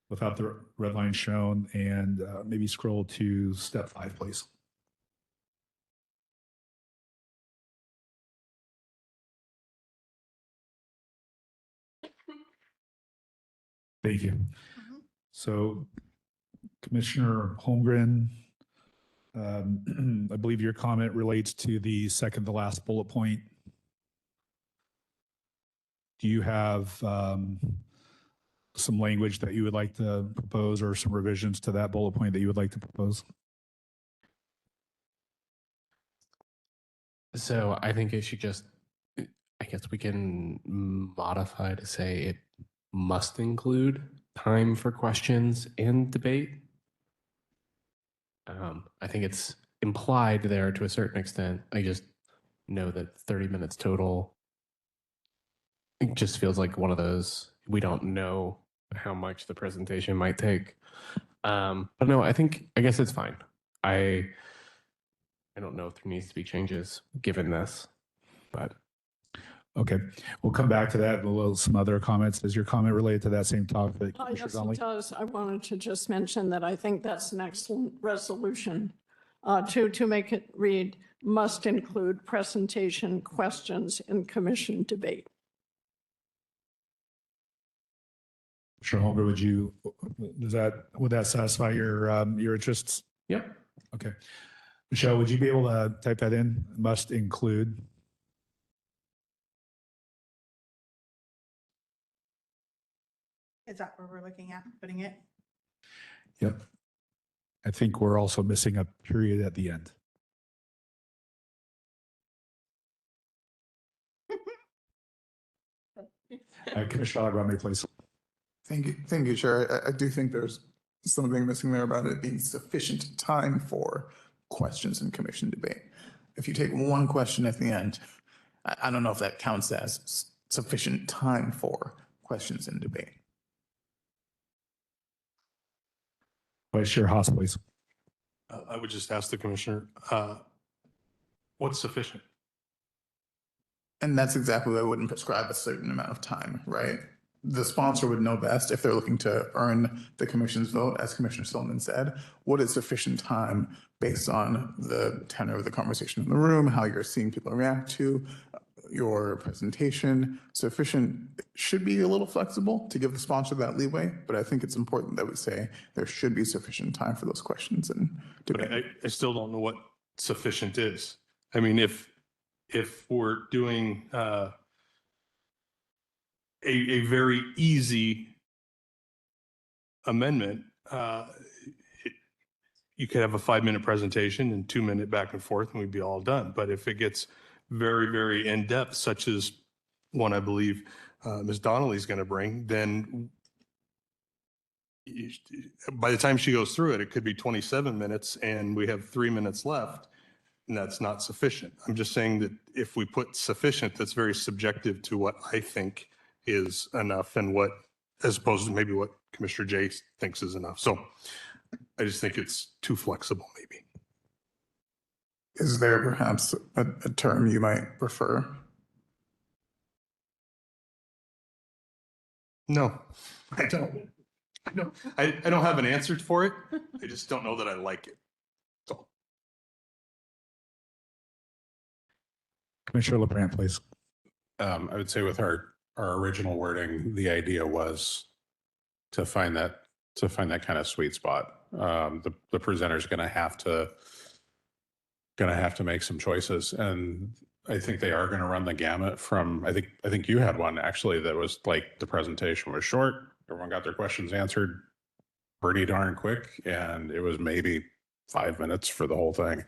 without the red line shown, and maybe scroll to step 5, please? Thank you. So Commissioner Holmgren, I believe your comment relates to the second to last bullet point. Do you have some language that you would like to propose, or some revisions to that bullet point that you would like to propose? So I think it should just, I guess we can modify to say it must include time for questions and debate. I think it's implied there to a certain extent. I just know that 30 minutes total, it just feels like one of those, we don't know how much the presentation might take. But no, I guess it's fine. I don't know if there needs to be changes given this, but. Okay, we'll come back to that. We'll some other comments. Is your comment related to that same topic? Yes, it does. I wanted to just mention that I think that's an excellent resolution to make it read, must include presentation, questions, and commission debate. Sure, Holger, would that satisfy your interests? Yep. Okay. Michelle, would you be able to type that in? Must include. Is that where we're looking at putting it? Yep. I think we're also missing a period at the end. Commissioner Aguirre, please. Thank you, Chair. I do think there's something missing there about it being sufficient time for questions and commission debate. If you take one question at the end, I don't know if that counts as sufficient time for questions and debate. Vice Chair Haas, please. I would just ask the commissioner, what's sufficient? And that's exactly why I wouldn't prescribe a certain amount of time, right? the sponsor would know best if they're looking to earn the commission's vote, as Commissioner Stillman said. What is sufficient time based on the tenor of the conversation in the room, how you're seeing people react to your presentation? Sufficient should be a little flexible to give the sponsor that leeway, but I think it's important that we say there should be sufficient time for those questions and But debate. I still don't know what sufficient is. I mean, if we're doing a very easy amendment, you could have a 5-minute presentation and 2-minute back and forth and we'd be all done. But if it gets very, very in-depth, such as one I believe Ms. Donnelly's going to bring, then by the time she goes through it, it could be 27 minutes and we have 3 minutes left, and that's not sufficient. I'm just saying that if we put sufficient, that's very subjective to what I think is enough and what, as opposed to maybe what Commissioner Jay thinks is enough. So I just think it's too flexible, maybe. Is there perhaps a term you might prefer? No, I don't. I don't have an answer for it. I just don't know that I like it. So. Commissioner LaPrant, please. I would say with our original wording, the idea was to find that kind of sweet spot. The presenter's going to have to make some choices, and I think they are going to run the gamut from. I think you had one actually that was like the presentation was short. Everyone got their questions answered pretty darn quick, and it was maybe 5 minutes for the whole thing.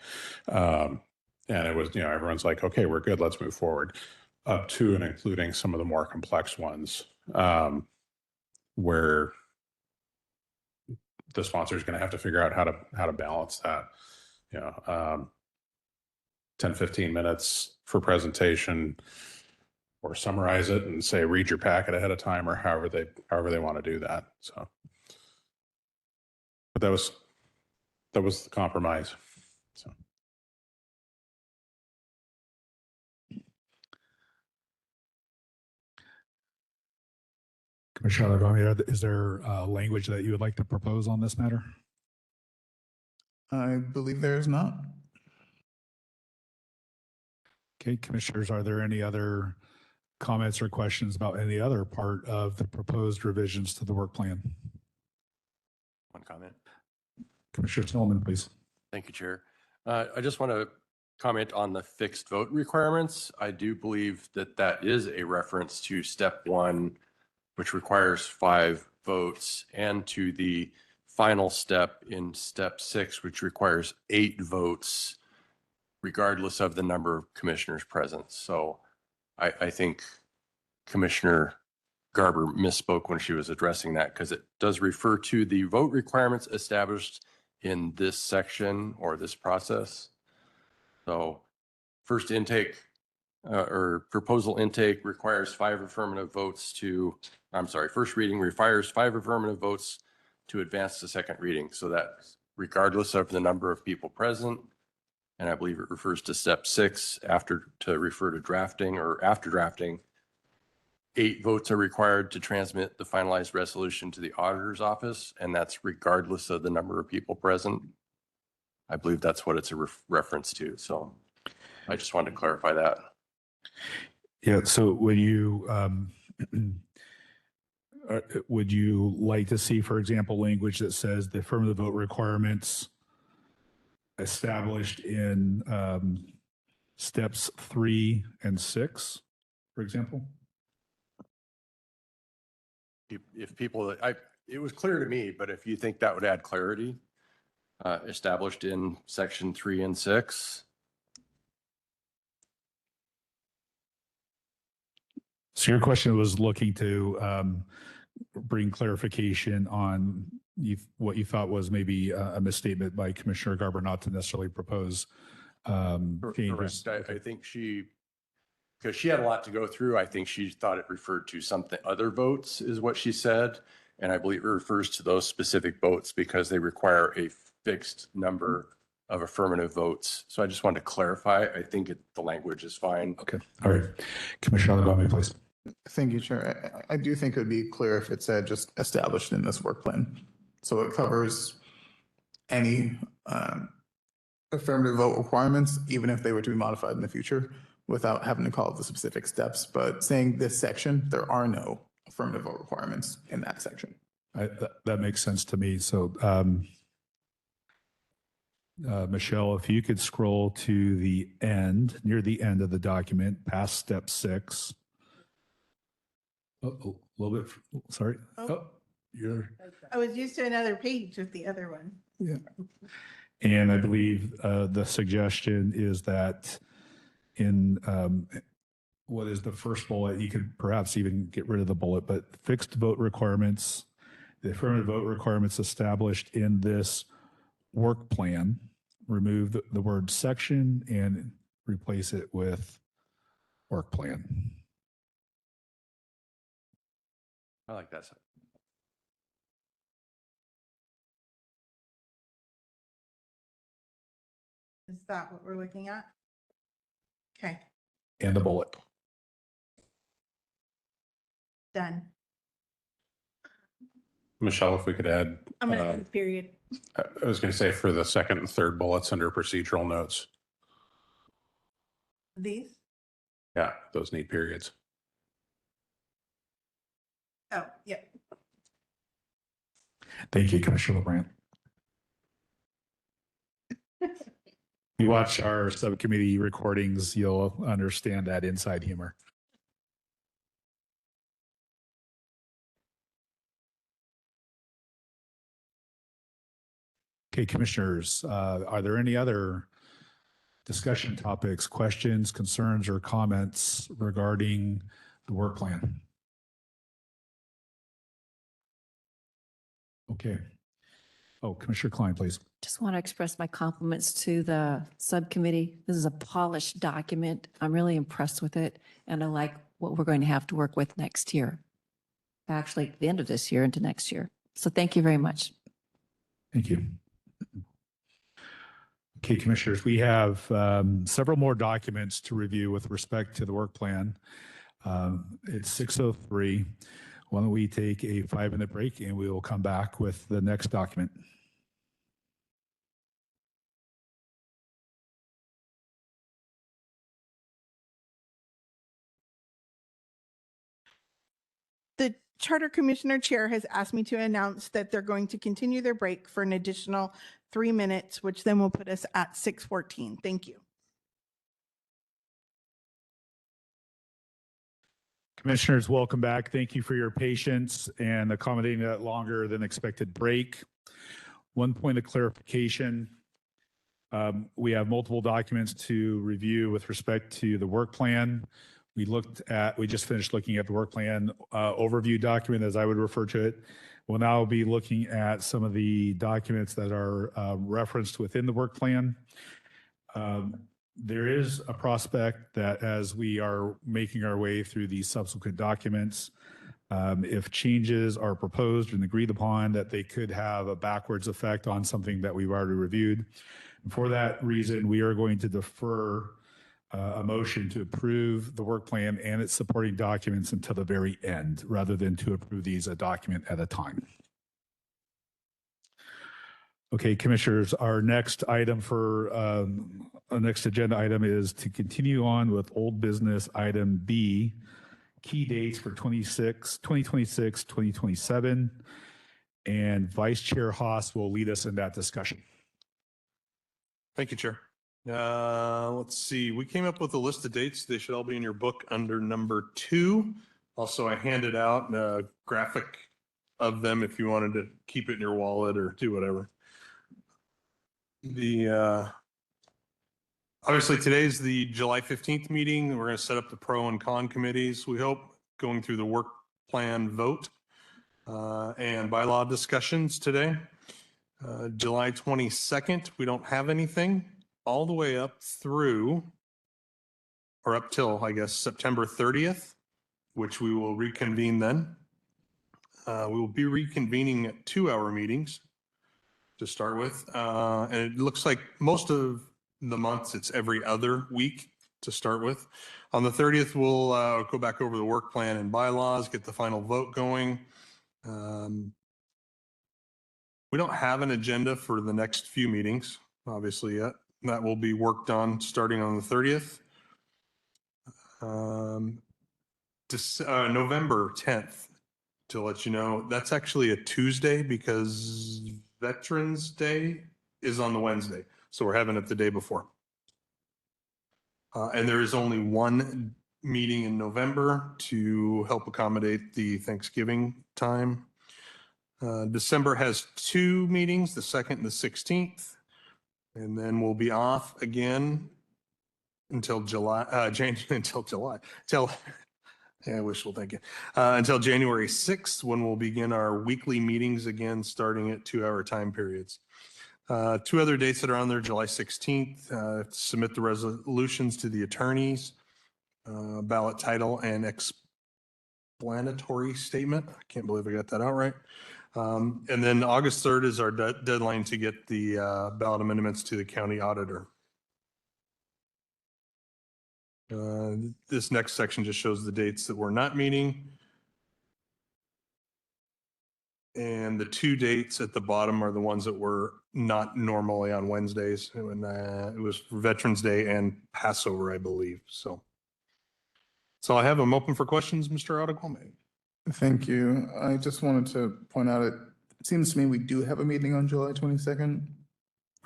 And it was, everyone's like, okay, we're good, let's move forward, up to and including some of the more complex ones, where the sponsor is going to have to figure out how to balance that. 10, 15 minutes for presentation, or summarize it and say, read your packet ahead of time, or however they want to do that. So, but that was the compromise. So. Commissioner Lagomia, is there language that you would like to propose on this matter? I believe there is not. Okay, commissioners, are there any other comments or questions about any other part of the proposed revisions to the work plan? One comment. Commissioner Tillman, please. Thank you, Chair. I just want to comment on the fixed vote requirements. I do believe that is a reference to step 1, which requires 5 votes, and to the final step in step 6, which requires 8 votes, regardless of the number of commissioners present. So I think Commissioner Garber misspoke when she was addressing that, because it does refer to the vote requirements established in this section or this process. So first intake or proposal intake requires 5 affirmative votes to, first reading requires 5 affirmative votes to advance to second reading. So that regardless of the number of people present. And I believe it refers to step 6 to refer to drafting, or after drafting. 8 votes are required to transmit the finalized resolution to the auditor's office, and that's regardless of the number of people present. I believe that's what it's a reference to. So I just wanted to clarify that. Yeah, so would you like to see, for example, language that says the affirmative vote requirements established in steps 3 and 6, for example? If people, it was clear to me, but if you think that would add clarity, established in section 3 and 6. So your question was looking to bring clarification on what you thought was maybe a misstatement by Commissioner Garber, not to necessarily propose changes. Correct. I think because she had a lot to go through, I think she thought it referred to something, other votes is what she said. And I believe it refers to those specific votes because they require a fixed number of affirmative votes. So I just wanted to clarify. I think the language is fine. Okay. All right. Commissioner Lagomia, please. Thank you, Chair. I do think it would be clear if it said just established in this work plan. So it covers any affirmative vote requirements, even if they were to be modified in the future, without having to call out the specific steps. But saying this section, there are no affirmative vote requirements in that section. That makes sense to me. So, Michelle, if you could scroll to the end, near the end of the document, past step 6. Oh, a little bit, sorry. Oh, you're. I was used to another page with the other one. Yeah. And I believe the suggestion is that in what is the first bullet, you could perhaps even get rid of the bullet, but fixed vote requirements, the affirmative vote requirements established in this work plan, remove the word section and replace it with work plan. I like that. Is that what we're looking at? Okay, And the bullet. done. Michelle, if we could add, I'm gonna add a period. I was going to say for the second and third bullets under procedural notes. These? Yeah, those need periods. Oh, yep. Thank you, Commissioner LeBrandt. You watch our subcommittee recordings, you'll understand that inside humor. Okay, commissioners, are there any other discussion topics, questions, concerns, or comments regarding the work plan? Okay. Oh, Commissioner Klein, please. Just want to express my compliments to the subcommittee. This is a polished document. I'm really impressed with it, and I like what we're going to have to work with next year. Actually, at the end of this year into next year. So thank you very much. Thank you. Okay, commissioners, we have several more documents to review with respect to the work plan. It's 6:03. Why don't we take a 5-minute break and we will come back with the next document. The Charter Commissioner Chair has asked me to announce that they're going to continue their break for an additional 3 minutes, which then will put us at 6:14. Thank you. Commissioners, welcome back. Thank you for your patience and accommodating that longer than expected break. One point of clarification. We have multiple documents to review with respect to the work plan. We just finished looking at the work plan overview document, as I would refer to it. We'll now be looking at some of the documents that are referenced within the work plan. There is a prospect that as we are making our way through these subsequent documents, if changes are proposed and agreed upon, that they could have a backwards effect on something that we've already reviewed. And for that reason, we are going to defer a motion to approve the work plan and its supporting documents until the very end, rather than to approve these a document at a time. Okay, commissioners, our next item for our next agenda item is to continue on with old business item B, key dates for 2026, 2027, and Vice Chair Haas will lead us in that discussion. Thank you, Chair. Let's see. We came up with a list of dates. They should all be in your book under number 2. Also, I handed out a graphic of them if you wanted to keep it in your wallet or do whatever. Obviously today's the July 15th meeting. We're going to set up the pro and con committees. We hope going through the work plan vote and bylaw discussions today. July 22nd, we don't have anything all the way up through or up till, I guess, September 30th, which we will reconvene then. We will be reconvening at 2-hour meetings to start with. And it looks like most of the months it's every other week to start with. On the 30th, we'll go back over the work plan and bylaws, get the final vote going. We don't have an agenda for the next few meetings, obviously, yet. That will be worked on starting on the 30th. November 10th, to let you know, that's actually a Tuesday because Veterans Day is on the Wednesday. So we're having it the day before. And there is only one meeting in November to help accommodate the Thanksgiving time. December has 2 meetings, the 2nd and the 16th. And then we'll be off again until July, yeah, wishful thinking. Until January 6th, when we'll begin our weekly meetings again, starting at 2-hour time periods. 2 other dates that are on there, July 16th, submit the resolutions to the attorneys, ballot title and explanatory statement. I can't believe I got that out right. And then August 3rd is our deadline to get the ballot amendments to the county auditor. This next section just shows the dates that we're not meeting. And the 2 dates at the bottom are the ones that were not normally on Wednesdays. And it was Veterans Day and Passover, I believe. So I have them open for questions, Mr. Ottagwame. Thank you. I just wanted to point out, it seems to me we do have a meeting on July 22nd.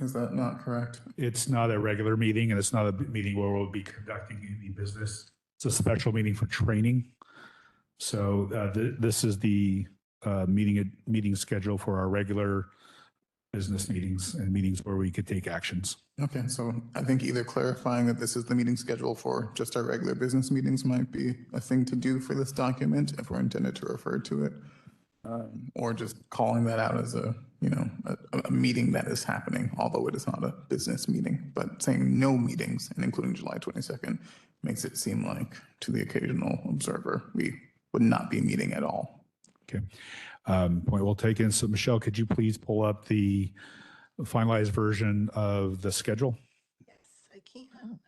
Is that not correct? It's not a regular meeting, and it's not a meeting where we'll be conducting any business. It's a special meeting for training. So this is the meeting schedule for our regular business meetings and meetings where we could take actions. Okay, so I think either clarifying that this is the meeting schedule for just our regular business meetings might be a thing to do for this document if we're intended to refer to it, or just calling that out as a meeting that is happening, although it is not a business meeting. But saying no meetings and including July 22nd makes it seem like to the occasional observer we would not be meeting at all. Okay. Point well taken. So Michelle, could you please pull up the finalized version of the schedule? Yes, I can.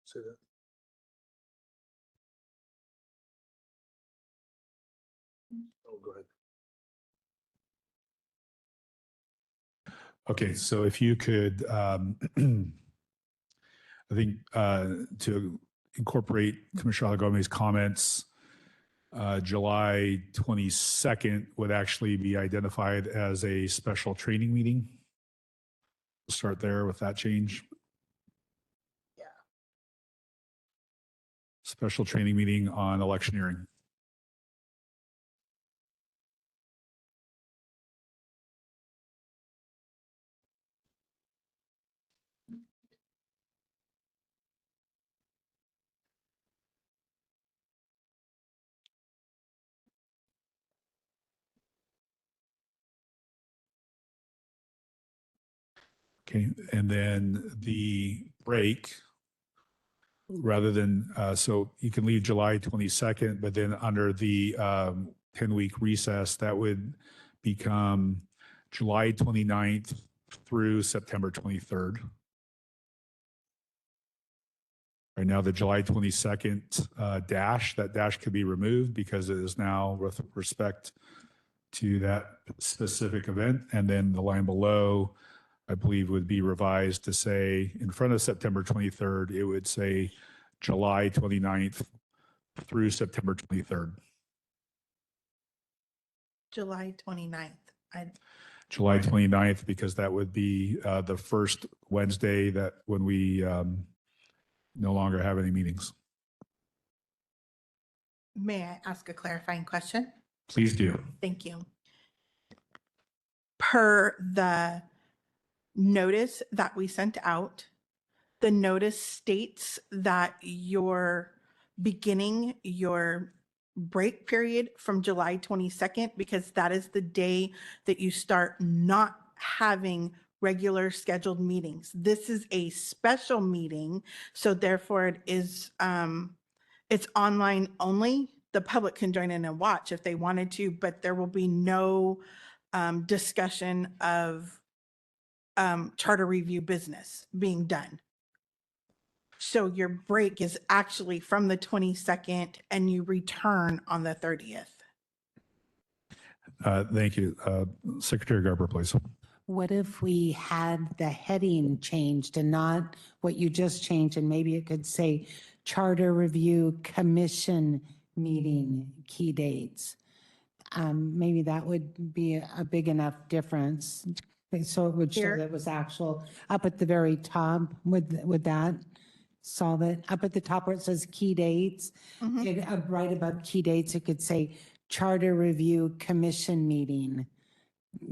Say that. Oh, go ahead. Okay, so if you could, I think to incorporate Commissioner Gome's comments, July 22nd would actually be identified as a special training meeting. We'll start there with that change. Yeah. Special training meeting on electioneering. Okay, and then the break, rather than, so you can leave July 22nd, but then under the 10-week recess, that would become July 29th through September 23rd. Right now, the July 22nd dash, that dash could be removed because it is now with respect to that specific event. And then the line below, I believe, would be revised to say, in front of September 23rd, it would say July 29th through September 23rd. July 29th. July 29th, because that would be the first Wednesday that when we no longer have any meetings. May I ask a clarifying question? Please do. Thank you. Per the notice that we sent out, the notice states that you're beginning your break period from July 22nd, because that is the day that you start not having regular scheduled meetings. This is a special meeting, so therefore it is, it's online only. The public can join in and watch if they wanted to, but there will be no discussion of charter review business being done. So your break is actually from the 22nd and you return on the 30th. Thank you. Secretary Garber, please. What if we had the heading changed and not what you just changed, and maybe it could say Charter Review Commission Meeting Key Dates? Maybe that would be a big enough difference. So it would show Here. that it was actual up at the very top. Would that solve it? Up at the top where it says key dates, right above key dates, it could say Charter Review Commission Meeting.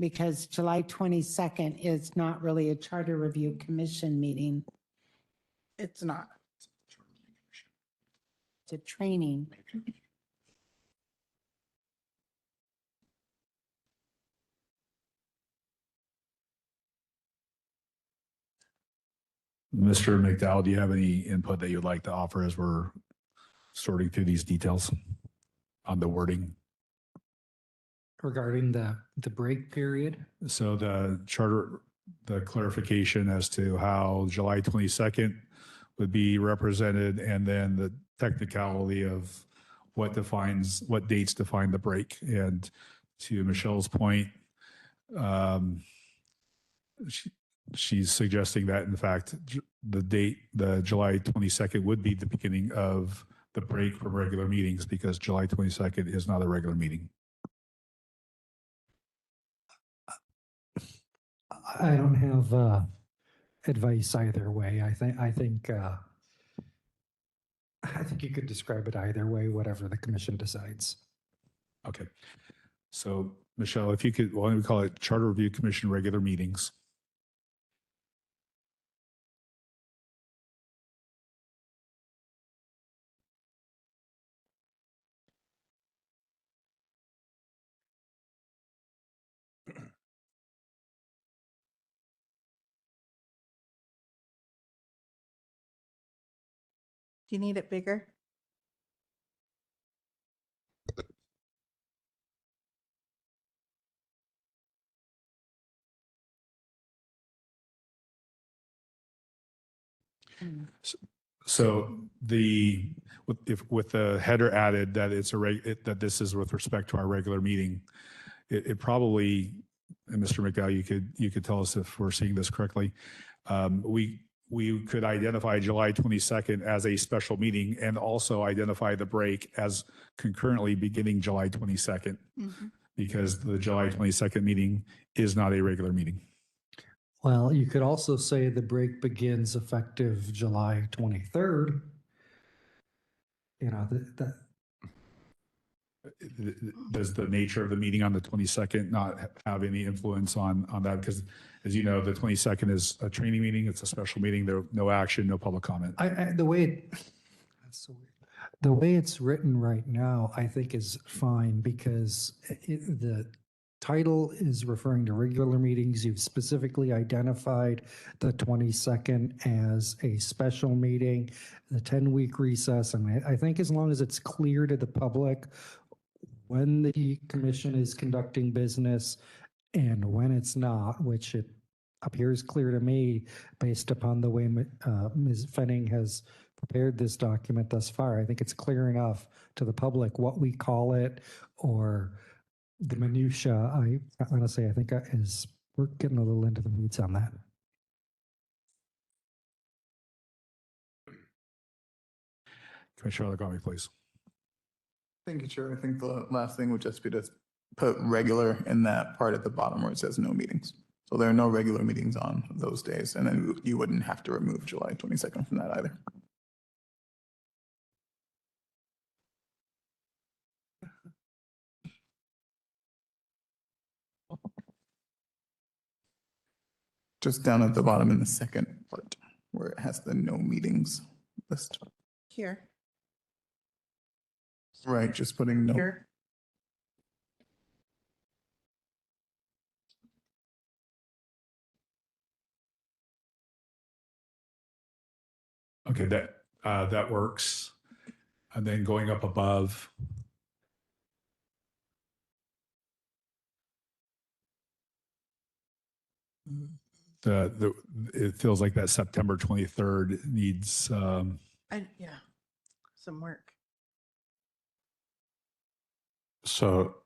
Because July 22nd is not really a Charter Review Commission meeting. It's not. It's a training. Mr. McDowell, do you have any input that you'd like to offer as we're sorting through these details on the wording? Regarding the break period? So the charter, the clarification as to how July 22nd would be represented, and then the technicality of what dates define the break. And to Michelle's point, she's suggesting that in fact, the July 22nd would be the beginning of the break from regular meetings, because July 22nd is not a regular meeting. I don't have advice either way. I think you could describe it either way, whatever the commission decides. Okay. So Michelle, if you could, why don't we call it Charter Review Commission regular meetings? Do you need it bigger? So with the header added that that this is with respect to our regular meeting, it probably, and Mr. McDowell, you could tell us if we're seeing this correctly. We could identify July 22nd as a special meeting and also identify the break as concurrently beginning July 22nd, because the July 22nd meeting is not a regular meeting. Well, you could also say the break begins effective July 23rd. You know, Does the nature of the meeting on the 22nd not have any influence on that? Because as you know, the 22nd is a training meeting. It's a special meeting. There, no action, no public comment. the way that's so weird. The way it's written right now, I think is fine, because the title is referring to regular meetings. You've specifically identified the 22nd as a special meeting, the 10-week recess. And I think as long as it's clear to the public when the commission is conducting business and when it's not, which it appears clear to me based upon the way Ms. Fenning has prepared this document thus far. I think it's clear enough to the public what we call it, or the minutia. I honestly, I think we're getting a little into the weeds on that. Commissioner Allegami, please. Thank you, Chair. I think the last thing would just be to put regular in that part at the bottom where it says no meetings. So there are no regular meetings on those days, and then you wouldn't have to remove July 22nd from that either. Just down at the bottom in the second part where it has the no meetings list. Here. Right, just putting no. Here. Okay, that works. And then going up above. it feels like that September 23rd needs, Yeah, some work. So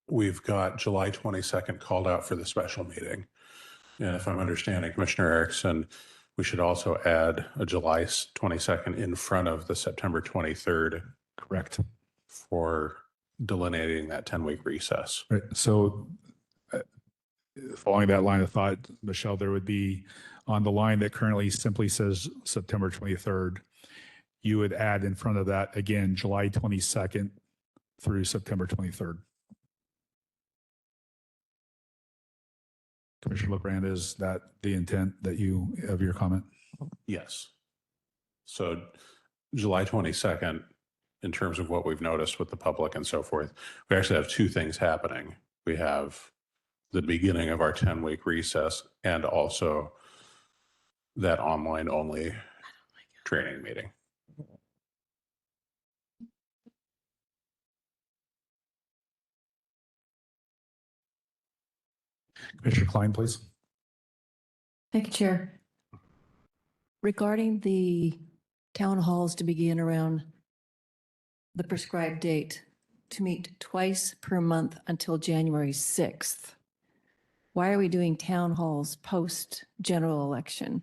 we've got July 22nd called out for the special meeting. And if I'm understanding Commissioner Erickson, we should also add a July 22nd in front of the September 23rd. Correct. For delineating that 10-week recess. Right. So following that line of thought, Michelle, there would be on the line that currently simply says September 23rd, you would add in front of that again, July 22nd through September 23rd. Commissioner LeBrand, is that the intent that you of your comment? Yes. So July 22nd, in terms of what we've noticed with the public and so forth, we actually have two things happening. We have the beginning of our 10-week recess and also that online only training meeting. Commissioner Klein, please. Thank you, Chair. Regarding the town halls to begin around the prescribed date to meet twice per month until January 6th, why are we doing town halls post general election?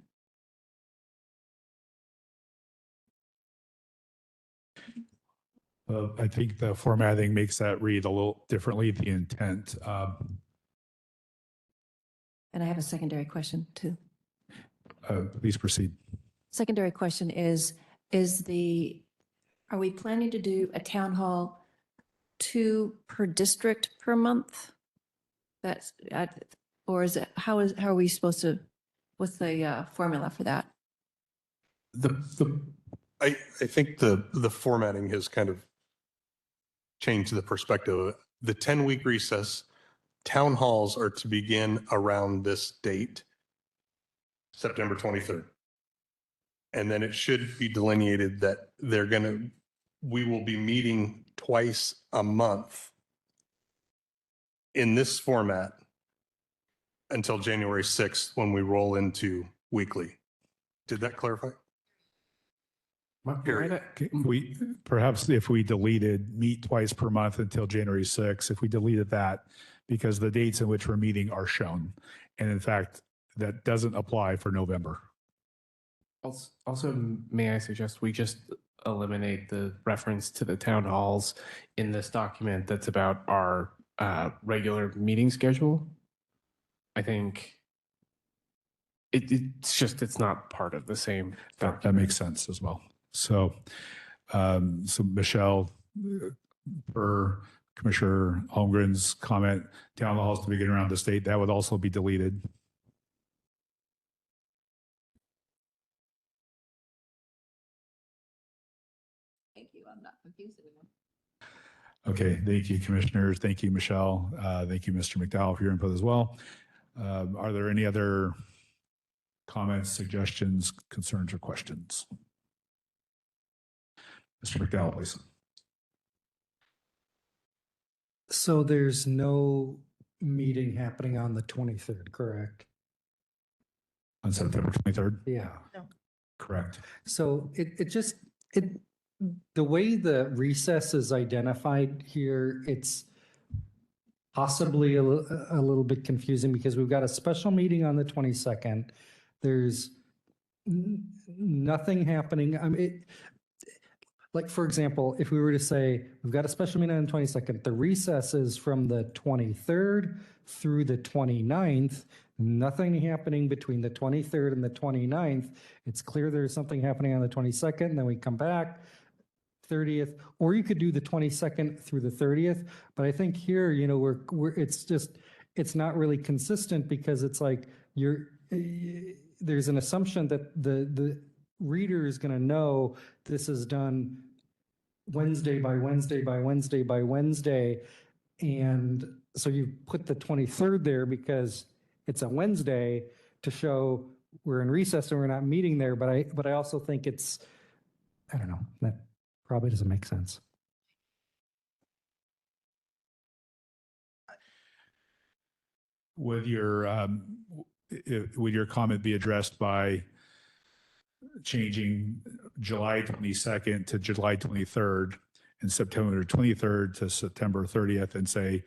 I think the formatting makes that read a little differently, the intent. And I have a secondary question too. Please proceed. Secondary question is are we planning to do a town hall 2 per district per month? That's, or is it, how are we supposed to, what's the formula for that? I think the formatting has kind of changed the perspective of it. The 10-week recess, town halls are to begin around this date, September 23rd. And then it should be delineated that we will be meeting twice a month in this format until January 6th when we roll into weekly. Did that clarify? We perhaps if we deleted meet twice per month until January 6th, if we deleted that, because the dates in which we're meeting are shown. And in fact, that doesn't apply for November. Also, may I suggest we just eliminate the reference to the town halls in this document that's about our regular meeting schedule? I think it's not part of the same document. That makes sense as well. So, so Michelle, per Commissioner Holmgren's comment, town halls to begin around the state, that would also be deleted. Thank you. I'm not confused anymore. Okay, thank you, commissioners. Thank you, Michelle. Thank you, Mr. McDowell, for your input as well. Are there any other comments, suggestions, concerns, or questions? Mr. McDowell, please. So there's no meeting happening on the 23rd, correct? On September 23rd? Yeah. No. Correct. So the way the recess is identified here, it's possibly a little bit confusing because we've got a special meeting on the 22nd. There's nothing happening. I mean, like, for example, if we were to say, we've got a special meeting on the 22nd, the recess is from the 23rd through the 29th, nothing happening between the 23rd and the 29th. It's clear there's something happening on the 22nd, and then we come back 30th, or you could do the 22nd through the 30th. But I think here, you know, it's not really consistent because it's like there's an assumption that the reader is going to know this is done Wednesday by Wednesday by Wednesday by Wednesday. And so you put the 23rd there because it's a Wednesday to show we're in recess and we're not meeting there. But I also think I don't know, that probably doesn't make sense. With your, would your comment be addressed by changing July 22nd to July 23rd and September 23rd to September 30th and say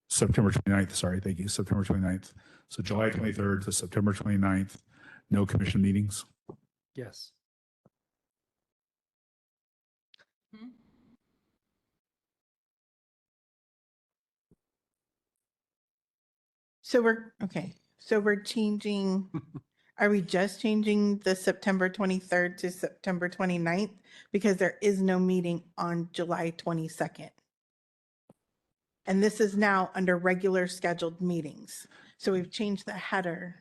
September 29th, sorry, thank you, September 29th. So July 23rd to September 29th, no commission meetings? Yes. So we're changing, are we just changing the September 23rd to September 29th? Because there is no meeting on July 22nd. And this is now under regular scheduled meetings. So we've changed the header.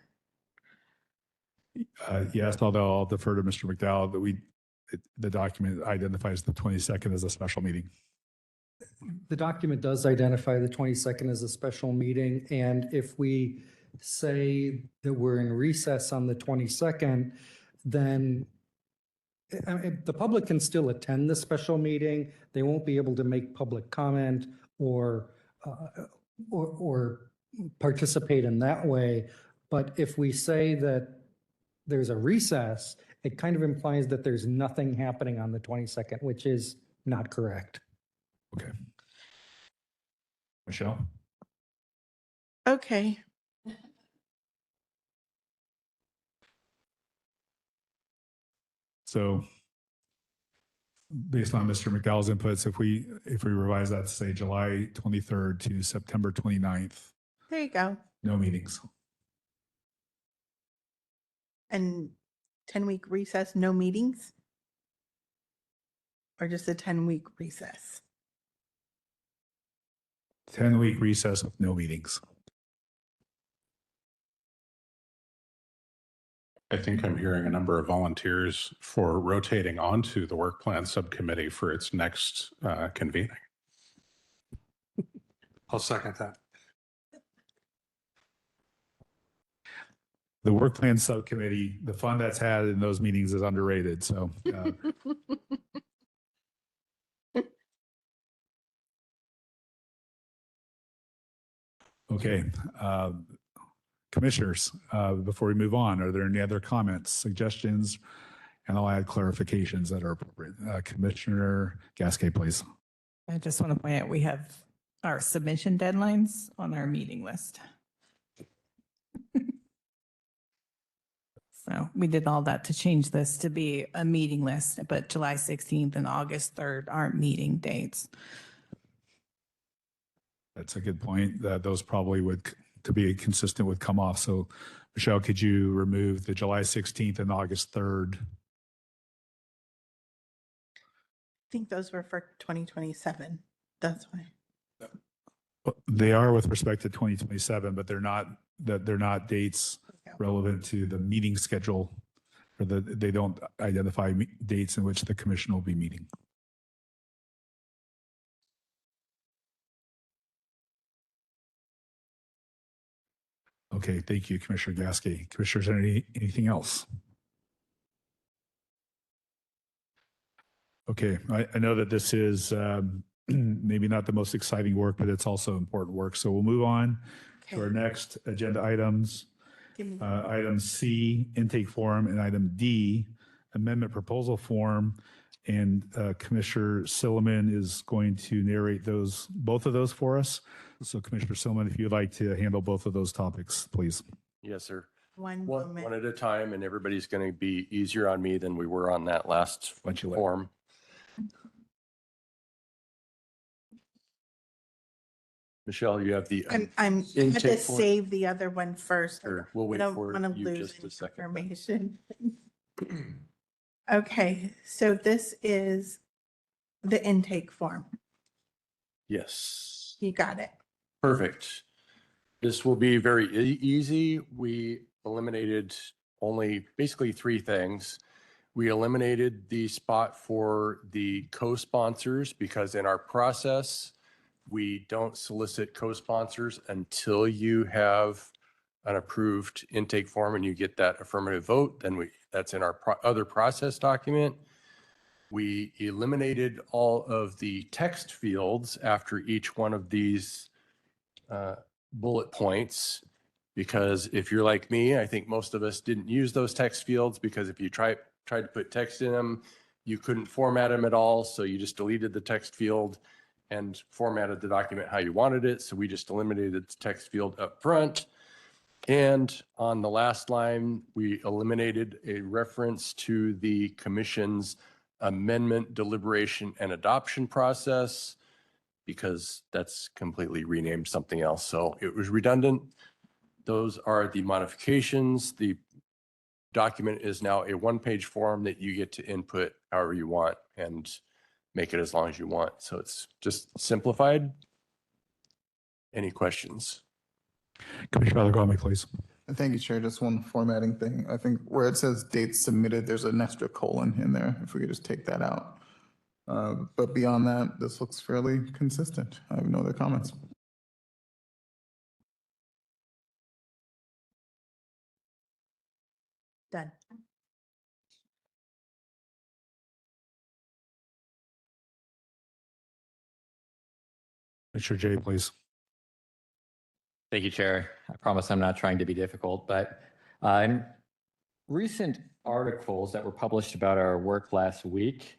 Yes, although I'll defer to Mr. McDowell that the document identifies the 22nd as a special meeting. The document does identify the 22nd as a special meeting, and if we say that we're in recess on the 22nd, then the public can still attend the special meeting. They won't be able to make public comment or participate in that way. But if we say that there's a recess, it kind of implies that there's nothing happening on the 22nd, which is not correct. Okay. Michelle? Okay. So based on Mr. McDowell's inputs, if we revise that to say July 23rd to September 29th, There you go. no meetings. And 10-week recess, no meetings? Or just a 10-week recess? 10-week recess with no meetings. I think I'm hearing a number of volunteers for rotating onto the work plan subcommittee for its next convening. I'll second that. The work plan subcommittee, the fun that's had in those meetings is underrated. So okay. Commissioners, before we move on, are there any other comments, suggestions, and I'll add clarifications that are appropriate. Commissioner Gasquet, please. I just want to point out we have our submission deadlines on our meeting list. So we did all that to change this to be a meeting list, but July 16th and August 3rd aren't meeting dates. That's a good point. That those probably would, to be consistent, would come off. So Michelle, could you remove the July 16th and August 3rd? I think those were for 2027. That's why. They are with respect to 2027, but they're not dates relevant to the meeting schedule, or they don't identify dates in which the commission will be meeting. Okay, thank you, Commissioner Gasquet. Commissioners, anything else? Okay, I know that this is maybe not the most exciting work, but it's also important work. So we'll move on to our next agenda items. Item C, intake form, and item D, amendment proposal form. And Commissioner Silliman is going to narrate both of those for us. So Commissioner Silliman, if you'd like to handle both of those topics, please. Yes, sir. One One at a time, and everybody's going to be easier on me than we were on that last form. Michelle, you have the I'm going to intake form. save the other one first. Sure, we'll wait I don't for want to you lose just a second. information. Okay, so this is the intake form. Yes. You got it. Perfect. This will be very easy. We eliminated only basically three things. We eliminated the spot for the co-sponsors because in our process, we don't solicit co-sponsors until you have an approved intake form and you get that affirmative vote. Then that's in our other process document. We eliminated all of the text fields after each one of these bullet points. Because if you're like me, I think most of us didn't use those text fields because if you tried to put text in them, you couldn't format them at all. So you just deleted the text field and formatted the document how you wanted it. So we just eliminated the text field up front. And on the last line, we eliminated a reference to the commission's amendment, deliberation, and adoption process because that's completely renamed something else. So it was redundant. Those are the modifications. The document is now a one-page form that you get to input however you want and make it as long as you want. So it's just simplified. Any questions? Commissioner Allegami, please. Thank you, Chair. Just one formatting thing. I think where it says dates submitted, there's an extra colon in there. If we could just take that out. But beyond that, this looks fairly consistent. I have no other comments. Done. Commissioner Jay, please. Thank you, Chair. I promise I'm not trying to be difficult, but in recent articles that were published about our work last week,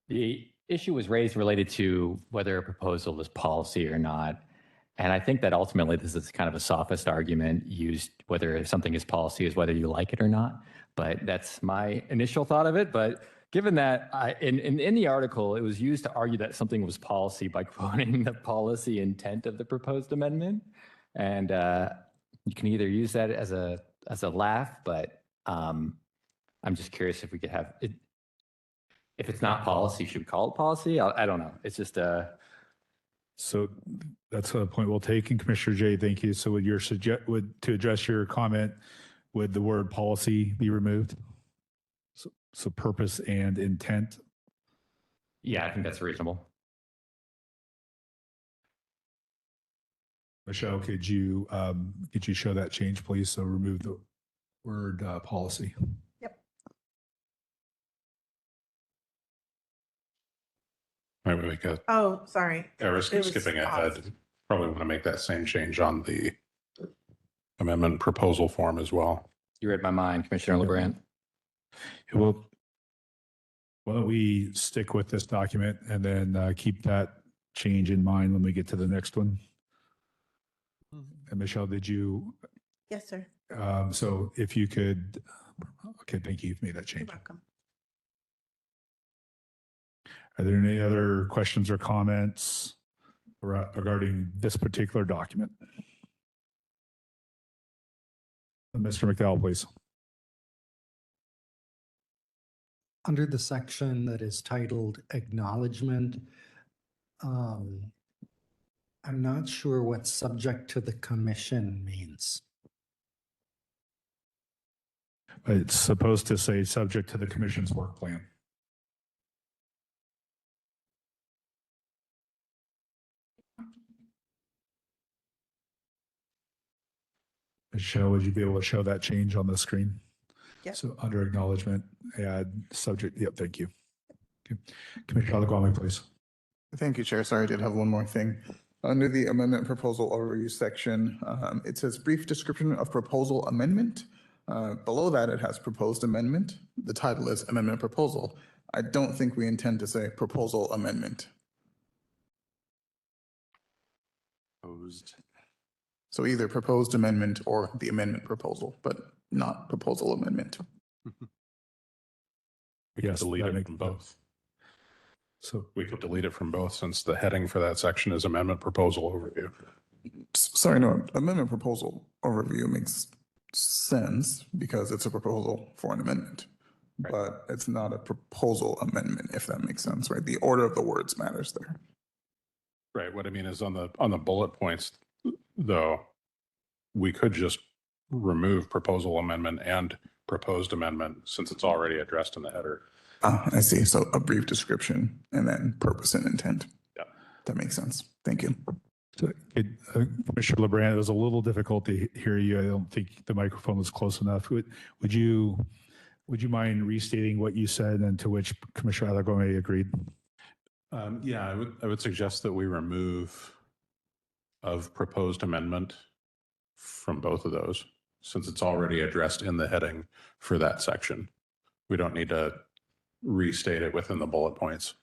the issue was raised related to whether a proposal is policy or not. And I think that ultimately this is kind of a sophist argument used, whether something is policy is whether you like it or not. But that's my initial thought of it. But given that in the article, it was used to argue that something was policy by quoting the policy intent of the proposed amendment. And you can either use that as a laugh, but I'm just curious if we could have it. If it's not policy, should we call it policy? I don't know. It's just So that's a point we'll take. And Commissioner Jay, thank you. So would your to address your comment, would the word policy be removed? So purpose and intent. Yeah, I think that's reasonable. Michelle, could you show that change, please? So remove the word policy. Yep. Might we make a, Oh, sorry. at risk It of was skipping paused. ahead, probably want to make that same change on the amendment proposal form as well. You read my mind, Commissioner LeBrand. Well, why don't we stick with this document and then keep that change in mind when we get to the next one? And Michelle, did you? Yes, sir. So if you could, okay, thank you. You've made that change. You're welcome. Are there any other questions or comments regarding this particular document? Mr. McDowell, please. Under the section that is titled Acknowledgement, I'm not sure what subject to the commission means. It's supposed to say subject to the commission's work plan. Michelle, would you be able to show that change on the screen? Yep. So under acknowledgement, add subject. Yep, thank you. Okay. Commissioner Allegami, please. Thank you, Chair. Sorry, I did have one more thing. Under the amendment proposal overview section, it says brief description of proposal amendment. Below that, it has proposed amendment. The title is amendment proposal. I don't think we intend to say proposal amendment. Opposed. So either proposed amendment or the amendment proposal, but not proposal amendment. We could Yes, delete that it makes from both. So We could delete it from both since the heading for that section is amendment proposal overview. Sorry, no, amendment proposal overview makes sense because it's a proposal for an amendment. But it's not a proposal amendment, if that makes sense, right? The order of the words matters there. Right. What I mean is on the bullet points, though, we could just remove proposal amendment and proposed amendment since it's already addressed in the header. I see. So a brief description and then purpose and intent. Yeah. That makes sense. Thank you. Commissioner LeBrand, it was a little difficult to hear you. I don't think the microphone was close enough. Would you mind restating what you said and to which Commissioner Allegami agreed? Yeah, I would suggest that we remove of proposed amendment from both of those, since it's already addressed in the heading for that section. We don't need to restate it within the bullet points.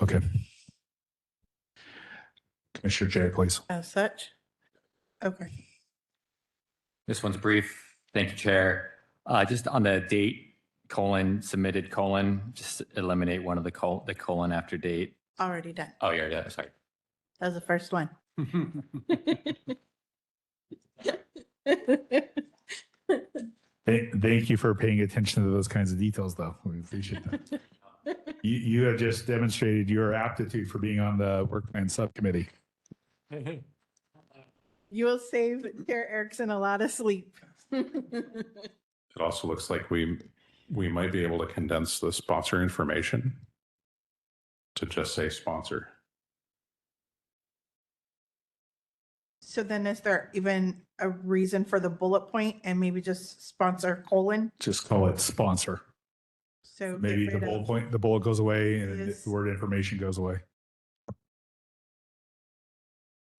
Okay. Commissioner Jay, please. As such? Okay. This one's brief. Thank you, Chair. Just on the date, submitted, just eliminate one of the colon after date. Already done. Oh, yeah, sorry. That was the first one. Thank you for paying attention to those kinds of details, though. We appreciate that. You have just demonstrated your aptitude for being on the work plan subcommittee. You will save Chair Erickson a lot of sleep. It also looks like we might be able to condense the sponsor information to just say sponsor. So then is there even a reason for the bullet point and maybe just sponsor colon? Just call it sponsor. So Maybe get the rid bullet of- point, the bullet goes away and Is- the word information goes away.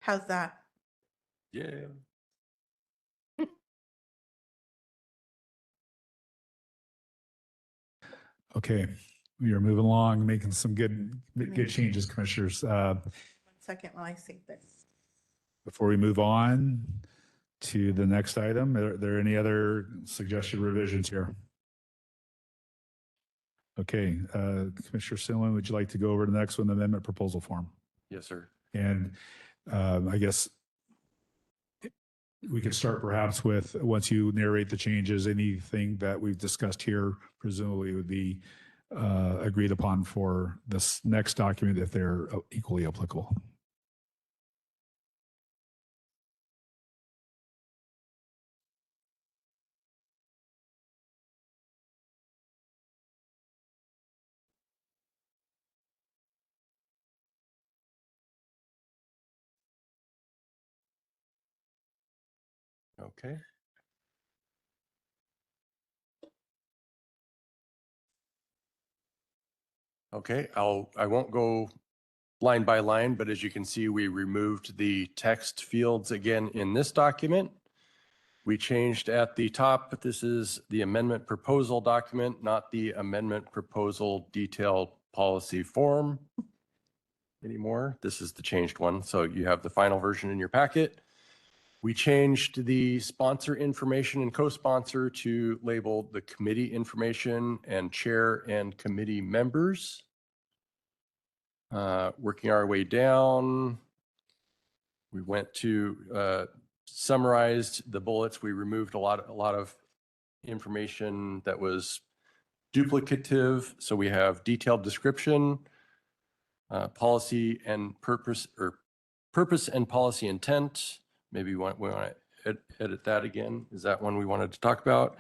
How's that? Yeah. Okay, we are moving along, making some good changes, commissioners. 1 second while I save this. Before we move on to the next item, are there any other suggested revisions here? Okay, Commissioner Sinlin, would you like to go over to the next one, the amendment proposal form? Yes, sir. And I guess we could start perhaps with, once you narrate the changes, anything that we've discussed here presumably would be agreed upon for this next document if they're equally applicable. Okay. Okay, I won't go line by line, but as you can see, we removed the text fields again in this document. We changed at the top, this is the amendment proposal document, not the amendment proposal detailed policy form anymore. This is the changed one. So you have the final version in your packet. We changed the sponsor information and co-sponsor to label the committee information and chair and committee members. Working our way down, we went to summarized the bullets. We removed a lot of information that was duplicative. So we have detailed description, policy and purpose, or purpose and policy intent. Maybe we want to edit that again. Is that one we wanted to talk about?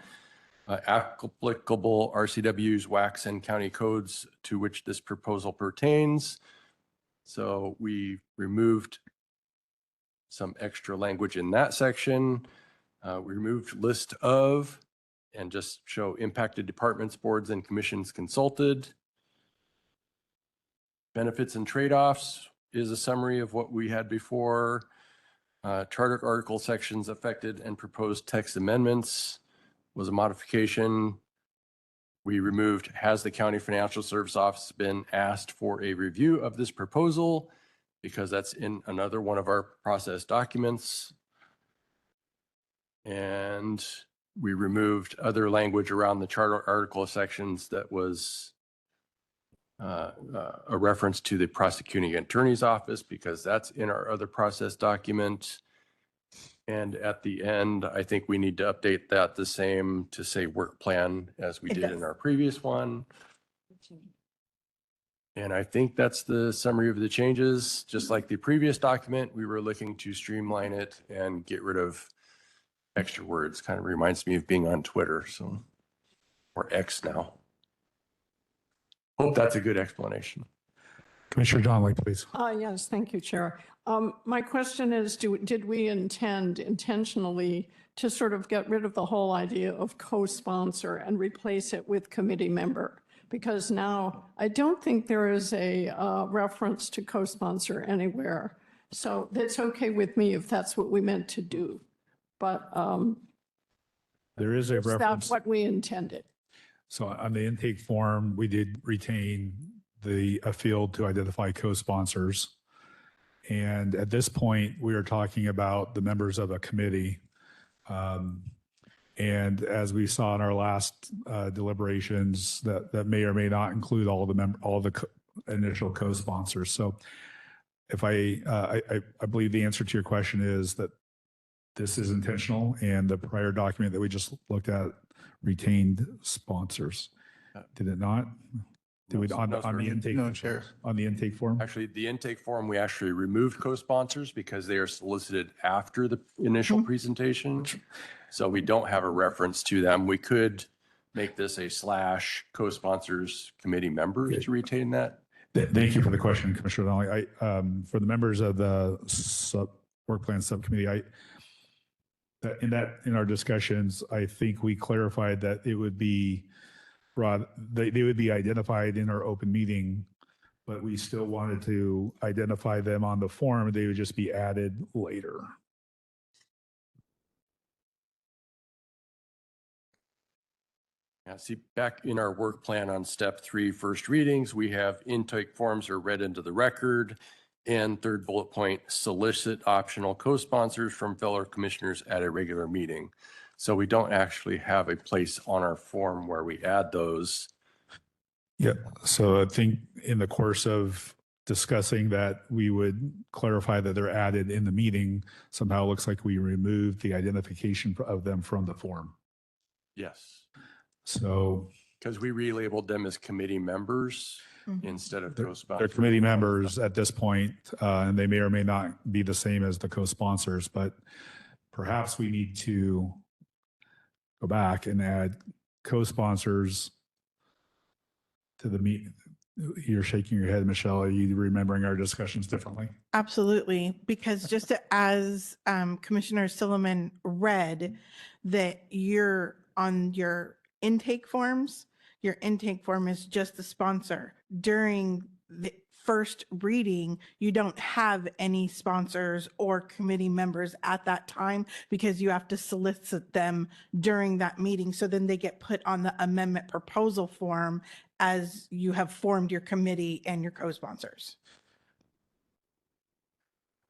Applicable RCWs, WACs, and county codes to which this proposal pertains. So we removed some extra language in that section. We removed list of and just show impacted departments, boards, and commissions consulted. Benefits and trade-offs is a summary of what we had before. Charter article sections affected and proposed text amendments was a modification. We removed, has the County Financial Service Office been asked for a review of this proposal? Because that's in another one of our process documents. And we removed other language around the charter article sections that was a reference to the prosecuting attorney's office because that's in our other process document. And at the end, I think we need to update that the same to say work plan as we It did does. in our previous one. And I think that's the summary of the changes. Just like the previous document, we were looking to streamline it and get rid of extra words. Kind of reminds me of being on Twitter, so, or X now. Hope that's a good explanation. Commissioner Donnelly, please. Yes, thank you, Chair. My question is, did we intend intentionally to sort of get rid of the whole idea of co-sponsor and replace it with committee member? Because now I don't think there is a reference to co-sponsor anywhere. So that's okay with me if that's what we meant to do. But There is a is that reference. what we intended? So on the intake form, we did retain a field to identify co-sponsors. And at this point, we are talking about the members of a committee. And as we saw in our last deliberations, that may or may not include all the initial co-sponsors. So if I believe the answer to your question is that this is intentional, and the prior document that we just looked at retained sponsors. Did it not? Did we, on No, sir. the intake? No, Chair. On the intake form? Actually, the intake form, we actually removed co-sponsors because they are solicited after the initial presentation. So we don't have a reference to them. We could make this a / co-sponsors committee members to retain that. Thank you for the question, Commissioner Donnelly. For the members of the work plan subcommittee, in our discussions, I think we clarified that it would be they would be identified in our open meeting, but we still wanted to identify them on the form. They would just be added later. Yeah, see, back in our work plan on step 3, first readings, we have intake forms are read into the record. And third bullet point, solicit optional co-sponsors from fellow commissioners at a regular meeting. So we don't actually have a place on our form where we add those. Yeah, so I think in the course of discussing that, we would clarify that they're added in the meeting. Somehow it looks like we removed the identification of them from the form. Yes. So Because we relabeled them as committee members instead of they're co-sponsors. committee members at this point, and they may or may not be the same as the co-sponsors, but perhaps we need to go back and add co-sponsors to the meeting. You're shaking your head, Michelle. Are you remembering our discussions differently? Absolutely, because just as Commissioner Silliman read, that you're on your intake forms, your intake form is just the sponsor. During the first reading, you don't have any sponsors or committee members at that time because you have to solicit them during that meeting. So then they get put on the amendment proposal form as you have formed your committee and your co-sponsors.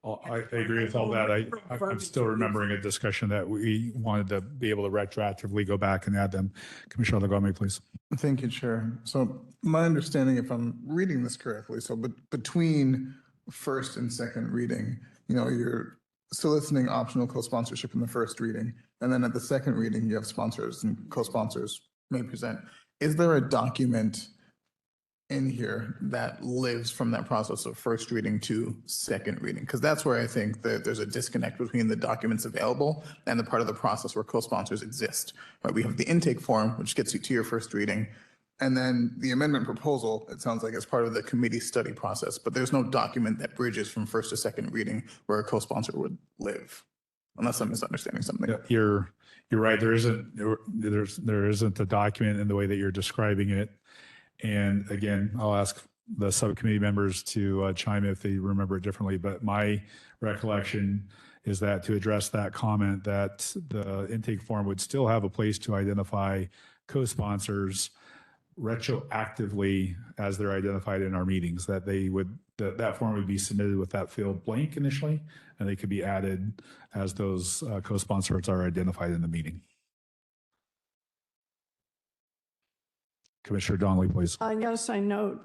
I agree with all that. I'm still remembering a discussion that we wanted to be able to retroactively go back and add them. Commissioner Lagome, please. Thank you, Chair. So my understanding, if I'm reading this correctly, so between first and second reading, you're soliciting optional co-sponsorship in the first reading, and then at the second reading, you have sponsors and co-sponsors may present. Is there a document in here that lives from that process of first reading to second reading? Because that's where I think that there's a disconnect between the documents available and the part of the process where co-sponsors exist. Right? We have the intake form, which gets you to your first reading, and then the amendment proposal, it sounds like, is part of the committee study process, but there's no document that bridges from first to second reading where a co-sponsor would live, unless I'm misunderstanding something. Yeah, you're right. There isn't a document in the way that you're describing it. And again, I'll ask the subcommittee members to chime in if they remember it differently. But my recollection is that to address that comment, that the intake form would still have a place to identify co-sponsors retroactively as they're identified in our meetings, that that form would be submitted with that field blank initially, and they could be added as those co-sponsors are identified in the meeting. Commissioner Donnelly, please. Yes, I note,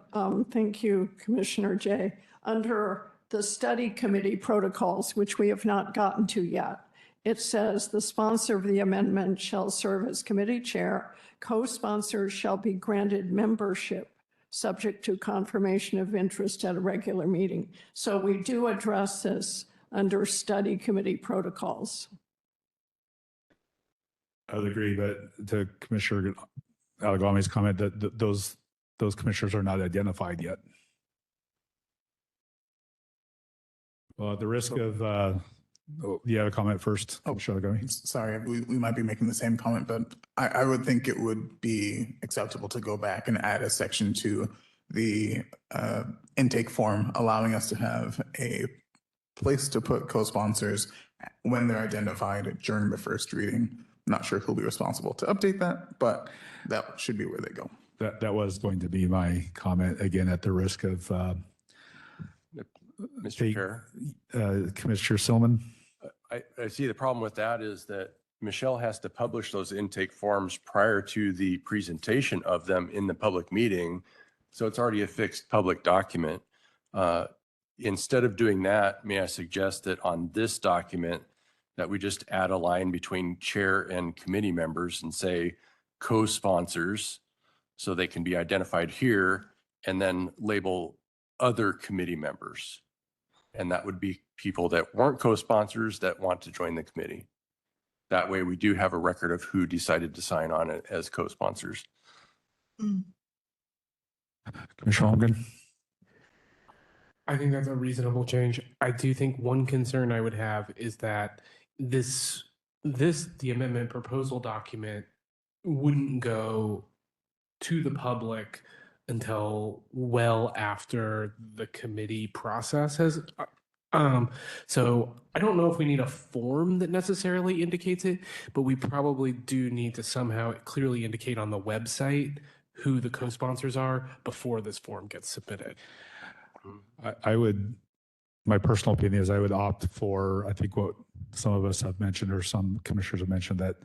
thank you, Commissioner Jay. Under the study committee protocols, which we have not gotten to yet, it says the sponsor of the amendment shall serve as committee chair. Co-sponsors shall be granted membership subject to confirmation of interest at a regular meeting. So we do address this under study committee protocols. I would agree, but to Commissioner Alagome's comment that those commissioners are not identified yet. Well, at the risk of, you have a comment first, Commissioner Alagome? Sorry, we might be making the same comment, but I would think it would be acceptable to go back and add a section to the intake form, allowing us to have a place to put co-sponsors when they're identified during the first reading. Not sure who'll be responsible to update that, but that should be where they go. That was going to be my comment, again, at the risk of Mr. Chair. Commissioner Silman. I see the problem with that is that Michelle has to publish those intake forms prior to the presentation of them in the public meeting. So it's already a fixed public document. Instead of doing that, may I suggest that on this document that we just add a line between chair and committee members and say co-sponsors so they can be identified here, and then label other committee members. And that would be people that weren't co-sponsors that want to join the committee. That way we do have a record of who decided to sign on it as co-sponsors. Commissioner Holmgren. I think that's a reasonable change. I do think one concern I would have is that the amendment proposal document wouldn't go to the public until well after the committee process has. So I don't know if we need a form that necessarily indicates it, but we probably do need to somehow clearly indicate on the website who the co-sponsors are before this form gets submitted. My personal opinion is I would opt for, I think what some of us have mentioned or some commissioners have mentioned, that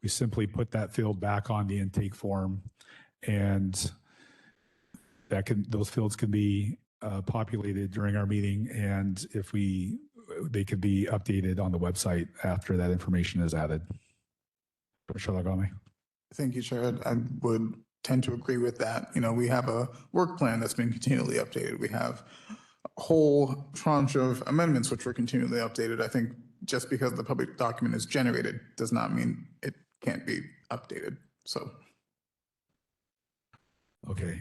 we simply put that field back on the intake form, and those fields can be populated during our meeting, and they could be updated on the website after that information is added. Commissioner Lagame. Thank you, Chair. I would tend to agree with that. You know, we have a work plan that's been continually updated. We have a whole tranche of amendments which were continually updated. I think just because the public document is generated does not mean it can't be updated. So. Okay,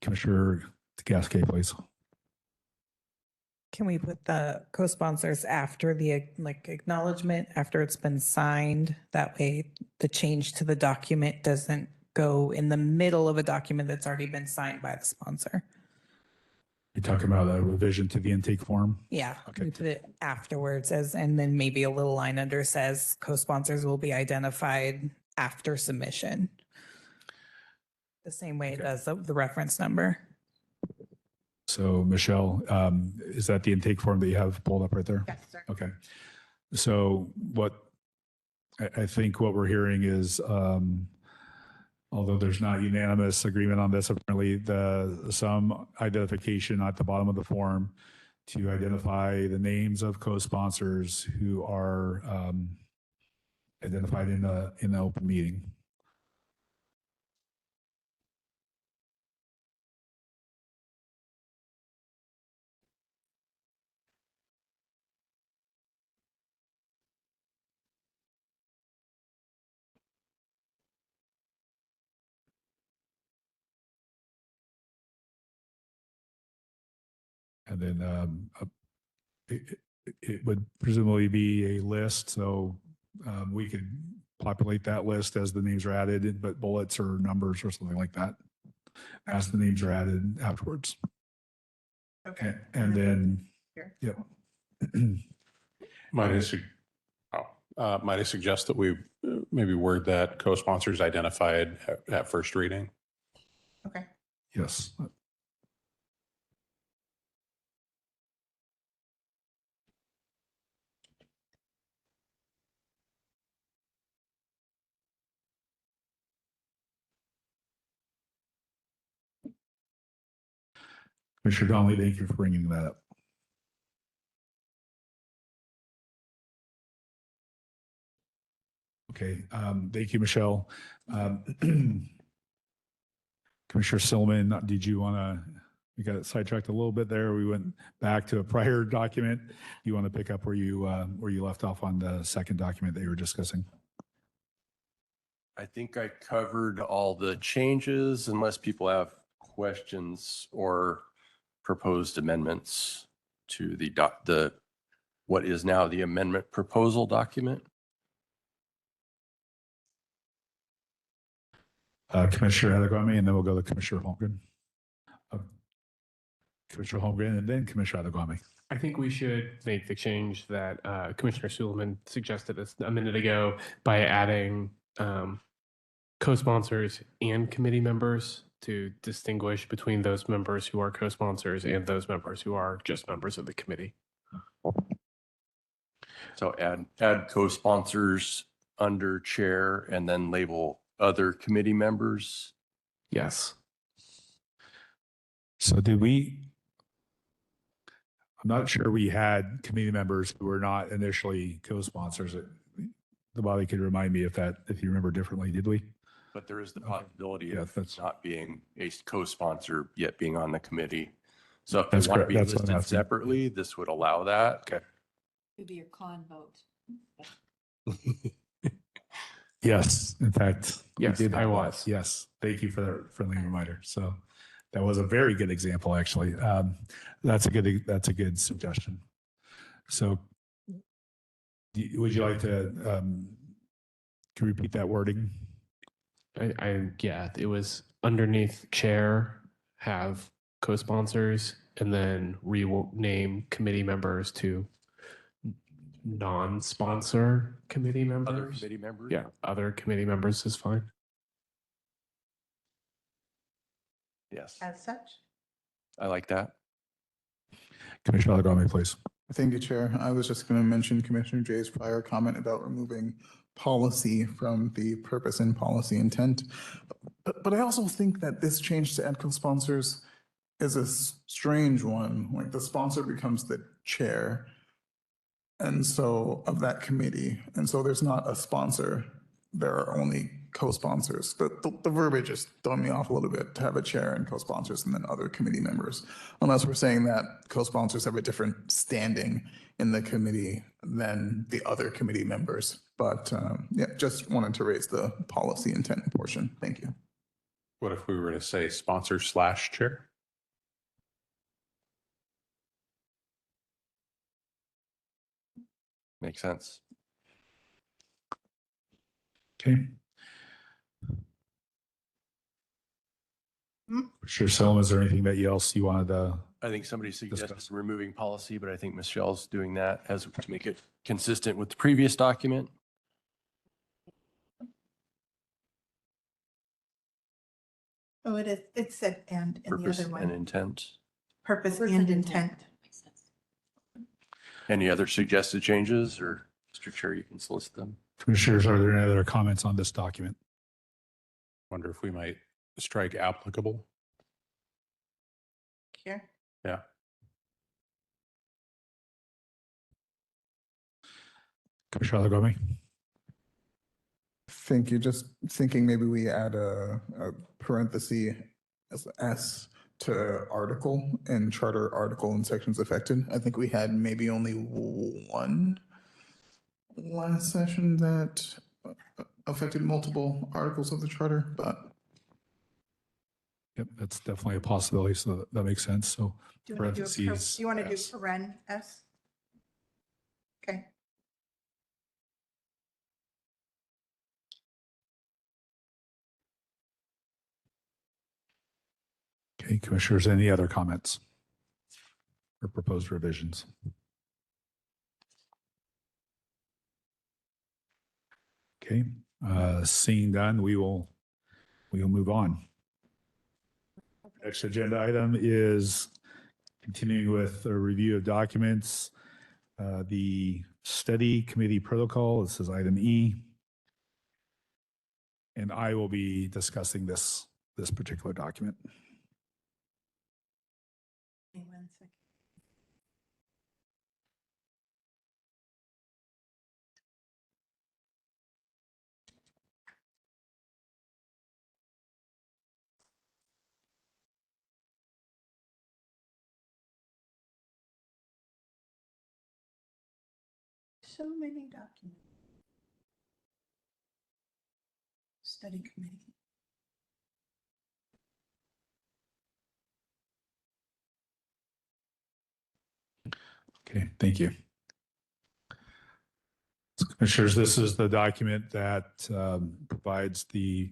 Commissioner Gasquet, please. Can we put the co-sponsors after the acknowledgement, after it's been signed? That way the change to the document doesn't go in the middle of a document that's already been signed by the sponsor. You're talking about a revision to the intake form? Yeah, Okay. we put it afterwards and then maybe a little line under says co-sponsors will be identified after submission. The same way it does the reference number. So Michelle, is that the intake form that you have pulled up right there? Yes, sir. Okay. So I think what we're hearing is, although there's not unanimous agreement on this, apparently some identification at the bottom of the form to identify the names of co-sponsors who are identified in the open meeting. And then it would presumably be a list, so we could populate that list as the names are added, but bullets or numbers or something like that, as the names are added afterwards. Okay. And then, Here. yep. Might I suggest that we maybe word that co-sponsors identified at first reading? Okay. Yes. Commissioner Donnelly, thank you for bringing that up. Okay, thank you, Michelle. Commissioner Silman, did you want to, we got sidetracked a little bit there. We went back to a prior document. You want to pick up where you left off on the second document that you were discussing? I think I covered all the changes unless people have questions or proposed amendments to the what is now the amendment proposal document. Commissioner Adegami, and then we'll go to Commissioner Holmgren. Commissioner Holmgren and then Commissioner Adegwami. I think we should make the change that Commissioner Suleiman suggested a minute ago by adding co-sponsors and committee members to distinguish between those members who are co-sponsors and those members who are just members of the committee. So add co-sponsors under chair and then label other committee members. Yes. So I'm not sure we had committee members who were not initially co-sponsors. The body could remind me if you remember differently, did we? But there is the possibility Yeah, of that's- not being a co-sponsor yet being on the committee. So if That's they want to correct. be That's what I'm listed asking. separately, this would allow that. Okay. Would be your con vote. Yes, in fact. we Yes, did I have that. was. Yes, thank you for that friendly reminder. So that was a very good example, actually. That's a good suggestion. So would you like to, can you repeat that wording? Yeah, it was underneath chair, have co-sponsors, and then rename committee members to non-sponsor committee members. Other committee members? Yeah, other committee members is fine. Yes, As such. I like that. Commissioner Adegwami, please. Thank you, Chair. I was just going to mention Commissioner Jay's prior comment about removing policy from the purpose and policy intent. But I also think that this change to add co-sponsors is a strange one. Like the sponsor becomes the chair and so of that committee. And so there's not a sponsor. There are only co-sponsors. The verbiage just thrown me off a little bit to have a chair and co-sponsors and then other committee members. Unless we're saying that co-sponsors have a different standing in the committee than the other committee members. But yeah, just wanted to raise the policy intent portion. Thank you. What if we were to say sponsor / chair? Makes sense. Okay. Sure, Selma, is there anything else you wanted to? I think somebody suggested Discuss. removing policy, but I think Michelle's doing that as to make it consistent with the previous document. Oh, it is. It said and in the Purpose other and one. intent. Purpose and intent. Any other suggested changes, or Mr. Chair, you can solicit them? Commissioners, are there any other comments on this document? Wonder if we might strike applicable. Here. Yeah. Commissioner Adegwami? Thank you. Just thinking maybe we add a parenthesis as S to article and charter article and sections affected. I think we had maybe only one last session that affected multiple articles of the charter, but Yep, that's definitely a possibility. So that makes sense. So Do you want to do parentheses. do you want to do S. paren S? Okay. Okay, Commissioners, any other comments or proposed revisions? Okay, seeing done, we will move on. Next agenda item is continuing with a review of documents. The study committee protocol, this is item E. And I will be discussing this particular document. Give me 1 second. So many documents. Study committee. Okay, thank you. So, Commissioners, this is the document that provides the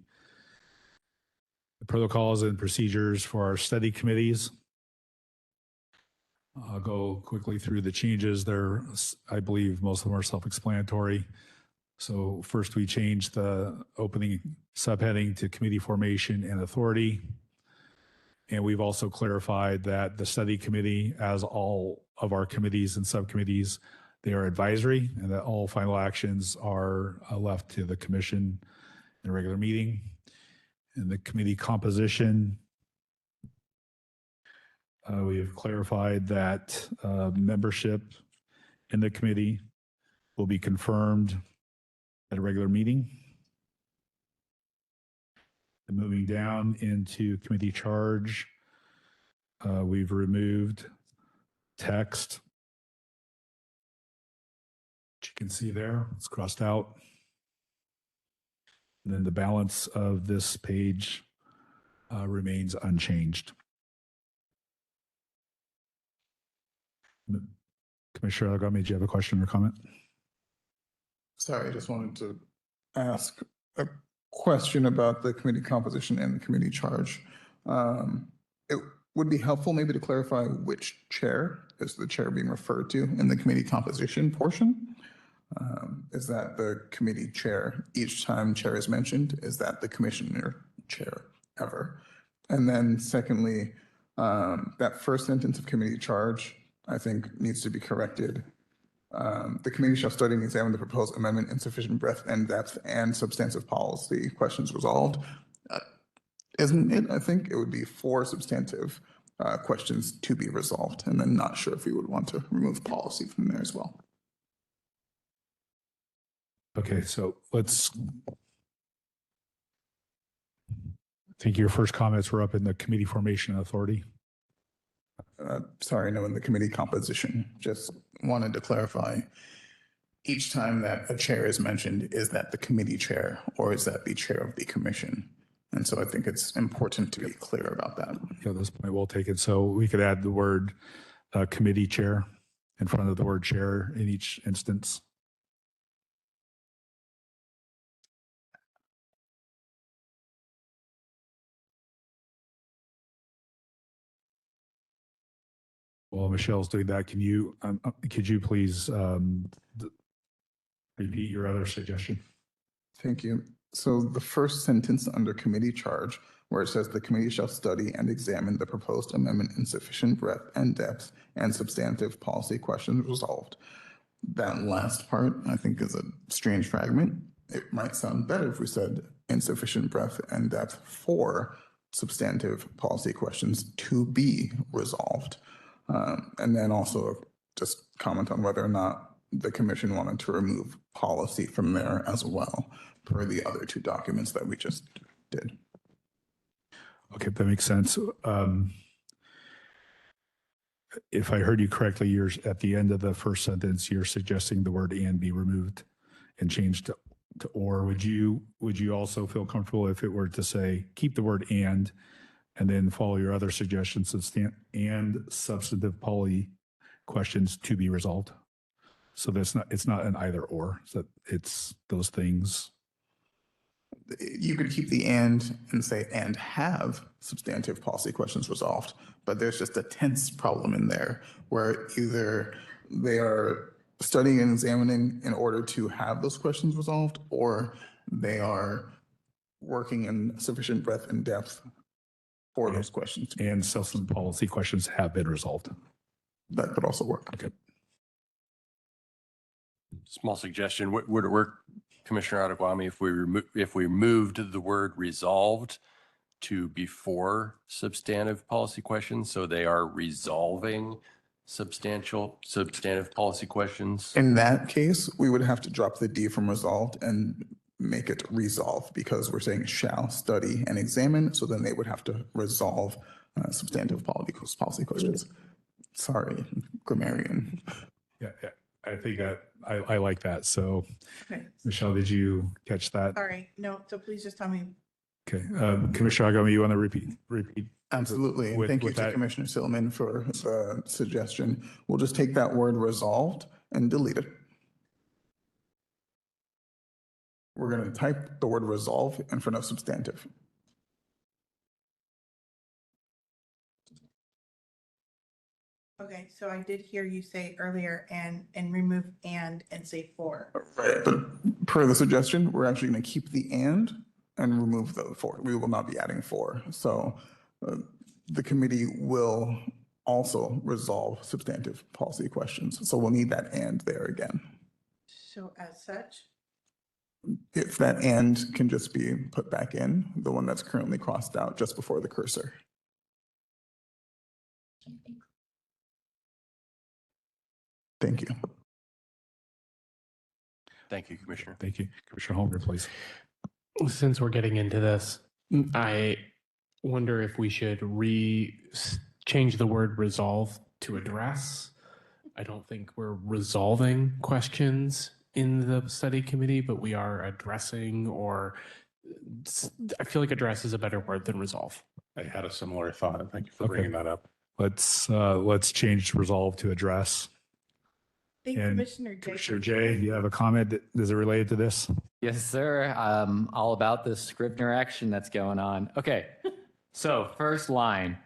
protocols and procedures for our study committees. I'll go quickly through the changes. There, I believe most of them are self-explanatory. So first, we changed the opening subheading to committee formation and authority. And we've also clarified that the study committee, as all of our committees and subcommittees, they are advisory, and that all final actions are left to the commission in a regular meeting. And the committee composition, we have clarified that membership in the committee will be confirmed at a regular meeting. And moving down into committee charge, we've removed text, which you can see there. It's crossed out. And then the balance of this page remains unchanged. Commissioner Agami, did you have a question or comment? Sorry, I just wanted to ask a question about the committee composition and the committee charge. It would be helpful maybe to clarify which chair is the chair being referred to in the committee composition portion. Is that the committee chair each time chair is mentioned? Is that the commissioner chair ever? And then secondly, that first sentence of committee charge, I think needs to be corrected. The committee shall study and examine the proposed amendment in sufficient breadth and depth and substantive policy questions resolved. Isn't it? I think it would be 4 substantive questions to be resolved, and then not sure if we would want to remove policy from there as well. Okay, so let's, I think your first comments were up in the committee formation authority. Sorry, no, in the committee composition. Just wanted to clarify, each time that a chair is mentioned, is that the committee chair or is that the chair of the commission? And so I think it's important to be clear about that. Yeah, this point well taken. So we could add the word committee chair in front of the word chair in each instance. While Michelle's doing that, could you please repeat your other suggestion? Thank you. So the first sentence under committee charge, where it says the committee shall study and examine the proposed amendment in sufficient breadth and depth and substantive policy questions resolved. That last part, I think, is a strange fragment. It might sound better if we said insufficient breadth and depth for substantive policy questions to be resolved. And then also just comment on whether or not the commission wanted to remove policy from there as well, per the other 2 documents that we just did. Okay, that makes sense. If I heard you correctly, you're at the end of the first sentence, you're suggesting the word "and" be removed and changed to "or." Would you also feel comfortable if it were to say keep the word "and" then follow your other suggestions and substantive policy questions to be resolved? So that's it's not an either or, so it's those things. You could keep the and say and have substantive policy questions resolved, but there's just a tense problem in there where either they are studying and examining in order to have those questions resolved, or they are working in sufficient breadth and depth for those questions. And substantive policy questions have been resolved. That could also work. Okay. Small suggestion, would it work, Commissioner Adewami, if we moved the word resolved to before substantive policy questions, so they are resolving substantive policy questions? In that case, we would have to drop the D from resolved and make it resolve, because we're saying shall study and examine. So then they would have to resolve substantive policy questions. Sorry, grammarian. Yeah, I think I like that. So, Okay. Michelle, did you catch that? Sorry, no, so please just tell me. Okay, Commissioner Agami, you want to repeat? Absolutely. And thank you to Commissioner Silliman for the suggestion. We'll just take that word resolved and delete it. We're going to type the word resolve in front of substantive. Okay, so I did hear you say earlier and remove and say for. Right, but per the suggestion, we're actually going to keep the and remove the for. We will not be adding for. So the committee will also resolve substantive policy questions. So we'll need that and there again. So as such, If that and can just be put back in, the one that's currently crossed out just before the cursor. Thank you. Thank you, Commissioner. Thank you. Commissioner Holmgren, please. Since we're getting into this, I wonder if we should change the word resolve to address. I don't think we're resolving questions in the study committee, but we are addressing, or I feel like address is a better word than resolve. I had a similar thought. Thank you for bringing that up. Let's change resolve to address. thank And Commissioner Jay. Commissioner Jay, do you have a comment? Is it related to this? Yes, sir. All about the Scrivener action that's going on. Okay, so first line.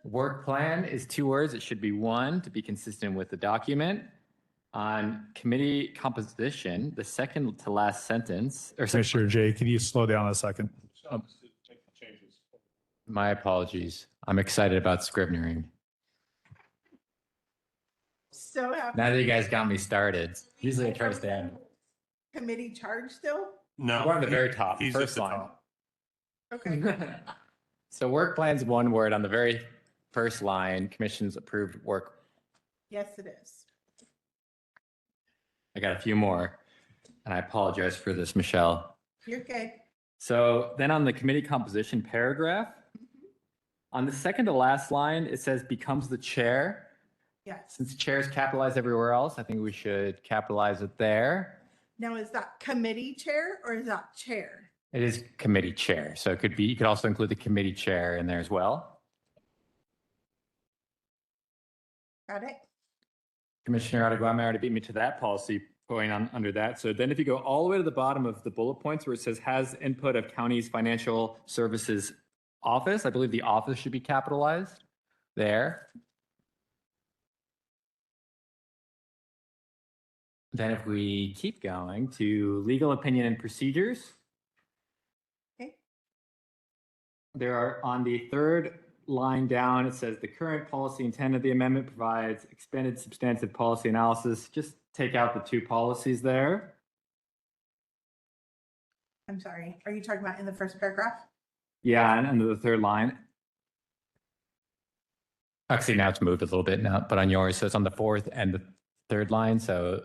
Work plan is 2 words. It should be 1 to be consistent with the document. On committee composition, the second to last sentence, or Commissioner Jay, can you slow down a second? my apologies. I'm excited about Scrivenering. So happy. Now that you guys got me started, usually I try to stay on. Committee charge still? No. We're on the very top, He's first at the line. top. Okay. So work plan's 1 word on the very first line, commission's approved work. Yes, it is. I got a few more, and I apologize for this, Michelle. You're good. So then on the committee composition paragraph, on the second to last line, it says becomes the chair. Yes. Since chair is capitalized everywhere else, I think we should capitalize it there. Now, is that committee chair or is that chair? It is committee chair, so it could be, you could also include the committee chair in there as well. Got it? Commissioner Adeguame already beat me to that policy going on under that. So then if you go all the way to the bottom of the bullet points where it says has input of county's financial services office, I believe the office should be capitalized there. Then if we keep going to legal opinion and procedures. Okay. There are on the third line down, it says the current policy intent of the amendment provides expanded substantive policy analysis. Just take out the 2 policies there. I'm sorry. Are you talking about in the first paragraph? Yeah, and under the third line. Actually, now it's moved a little bit now, but on yours, so it's on the 4th and the 3rd line. So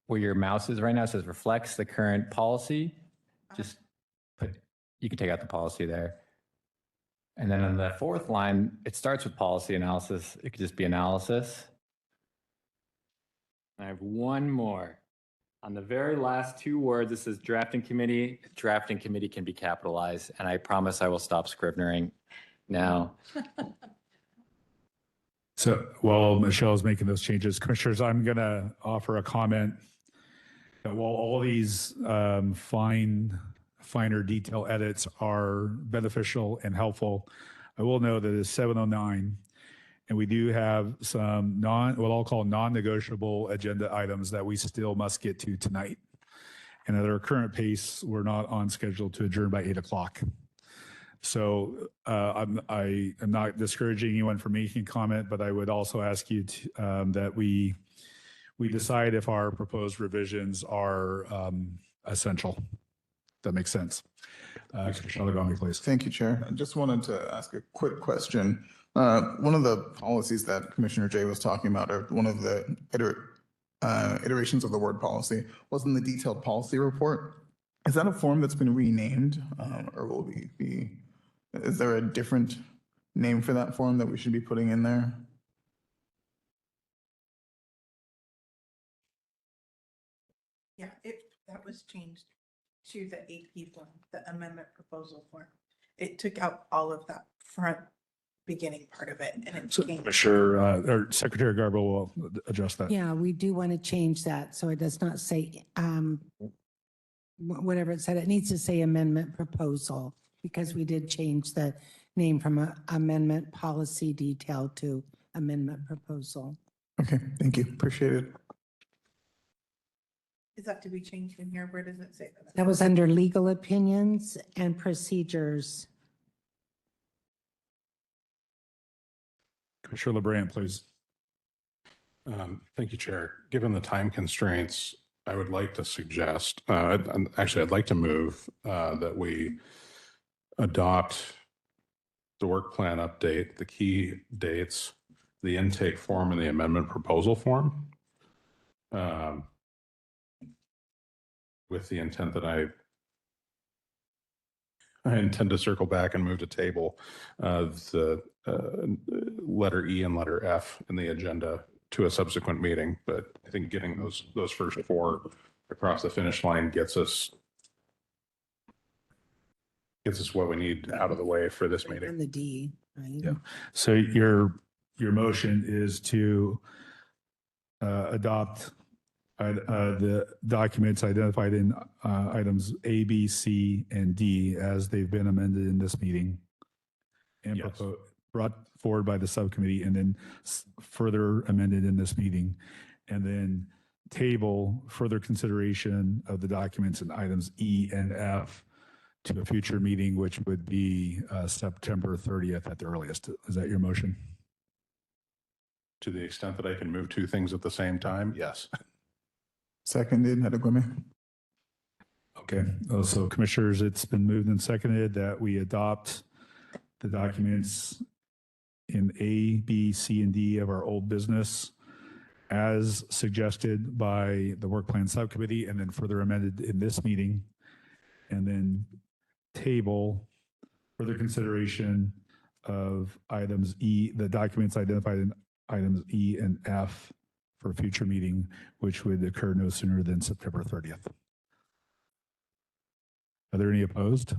where your mouse is right now, it says reflects the current policy. Just put, you can take out the policy there. And then on the 4th line, it starts with policy analysis. It could just be analysis. I have 1 more. On the very last 2 words, it says drafting committee. Drafting committee can be capitalized, and I promise I will stop scrivenering now. So while Michelle's making those changes, commissioners, I'm going to offer a comment that while all these finer detail edits are beneficial and helpful, I will know that it's 7:09 and we do have some what I'll call non-negotiable agenda items that we still must get to tonight. And at our current pace, we're not on schedule to adjourn by 8 o'clock. So I am not discouraging anyone from making comment, but I would also ask you to, that we decide if our proposed revisions are essential. That makes sense. Commissioner Adeguame, please. Thank you, Chair. I just wanted to ask a quick question. One of the policies that Commissioner Jay was talking about, or one of the iterations of the word policy, was in the detailed policy report. Is that a form that's been renamed, or will we be? Is there a different name for that form that we should be putting in there? Yeah, that was changed to the AP form, the amendment proposal form. It took out all of that front beginning part of it and it So became. Commissioner or Secretary Garbo will address that. Yeah, we do want to change that. So it does not say, whatever it said, it needs to say amendment proposal because we did change the name from amendment policy detail to amendment proposal. Okay, thank you. Appreciate it. Is that to be changed in here? Where does it say that? That was under legal opinions and procedures. Commissioner LeBrand, please. Thank you, Chair. Given the time constraints, I would like to suggest, actually, I'd like to move that we adopt the work plan update, the key dates, the intake form, and the amendment proposal form. With the intent that I intend to circle back and move to table the letter E and letter F in the agenda to a subsequent meeting. But I think getting those first four across the finish line gets us what we need out of the way for this meeting. And the D, right? Yeah. So your motion is to adopt the documents identified in items A, B, C, and D as they've been amended in this meeting and Yes. brought forward by the subcommittee and then further amended in this meeting, and then table further consideration of the documents in items E and F to a future meeting, which would be September 30th at the earliest. Is that your motion? To the extent that I can move two things at the same time, yes. Seconded, Adegweme. Okay, so commissioners, it's been moved and seconded that we adopt the documents in A, B, C, and D of our old business as suggested by the work plan subcommittee and then further amended in this meeting, and then table further consideration of items E, the documents identified in items E and F for a future meeting, which would occur no sooner than September 30th. Are there any opposed?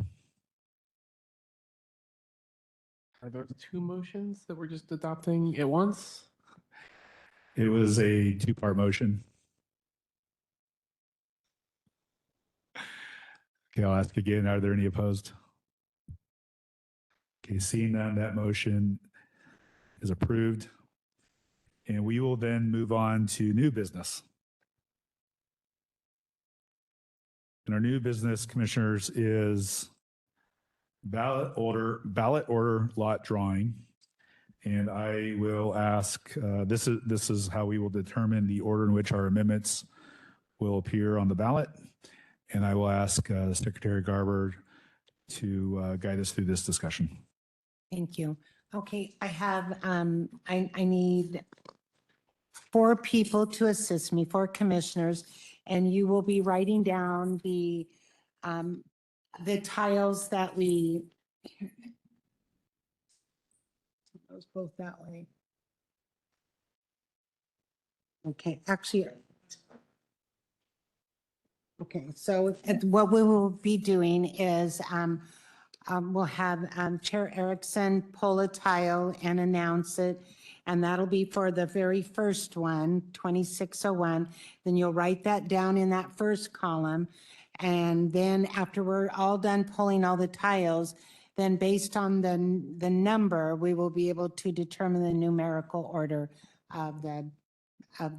Are those two motions that we're just adopting at once? It was a two-part motion. Okay, I'll ask again, are there any opposed? Okay, seeing none, that motion is approved. And we will then move on to new business. And our new business, commissioners, is ballot order lot drawing. And I will ask, this is how we will determine the order in which our amendments will appear on the ballot. And I will ask Secretary Garber to guide us through this discussion. Thank you. Okay, I have, I need 4 people to assist me, 4 commissioners, and you will be writing down the tiles that we, goes both that way. Okay, actually, okay, so what we will be doing is we'll have Chair Erickson pull a tile and announce it. And that'll be for the very first one, 2601. Then you'll write that down in that first column. And then after we're all done pulling all the tiles, then based on the number, we will be able to determine the numerical order of the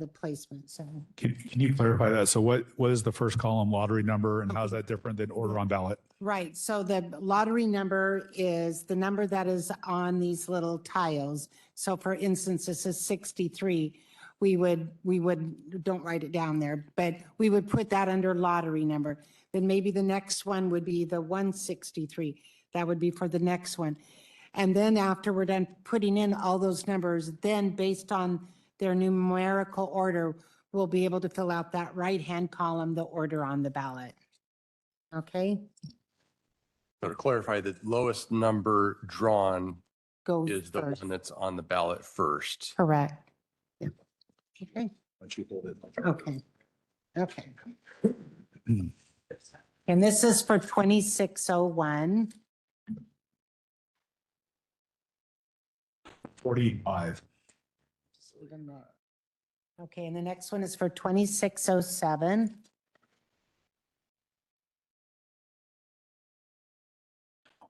placement. So Can you clarify that? So what is the first column lottery number and how's that different than order on ballot? right, so the lottery number is the number that is on these little tiles. So for instance, this is 63. We would, don't write it down there, but we would put that under lottery number. Then maybe the next one would be the 163. That would be for the next one. And then after we're done putting in all those numbers, then based on their numerical order, we'll be able to fill out that right-hand column, the order on the ballot. Okay? So to clarify, the lowest number drawn Go is the first. one that's on the ballot first. Correct. Yep. Okay, Once you hold it. okay, okay. And this is for 2601. 45. Okay, and the next one is for 2607.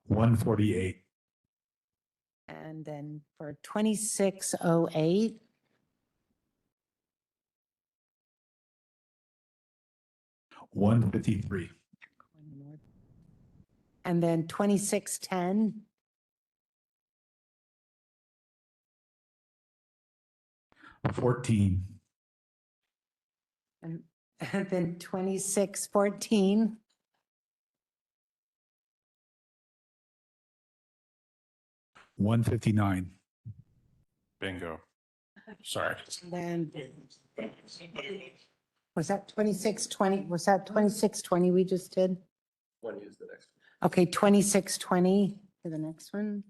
148. And then for 2608, $153. and then 2610, $14. and then 2614, $159. Bingo. Sorry. and then was that 2620? Was that 2620 we just did? 20 is the next. Okay, 2620 for the next one.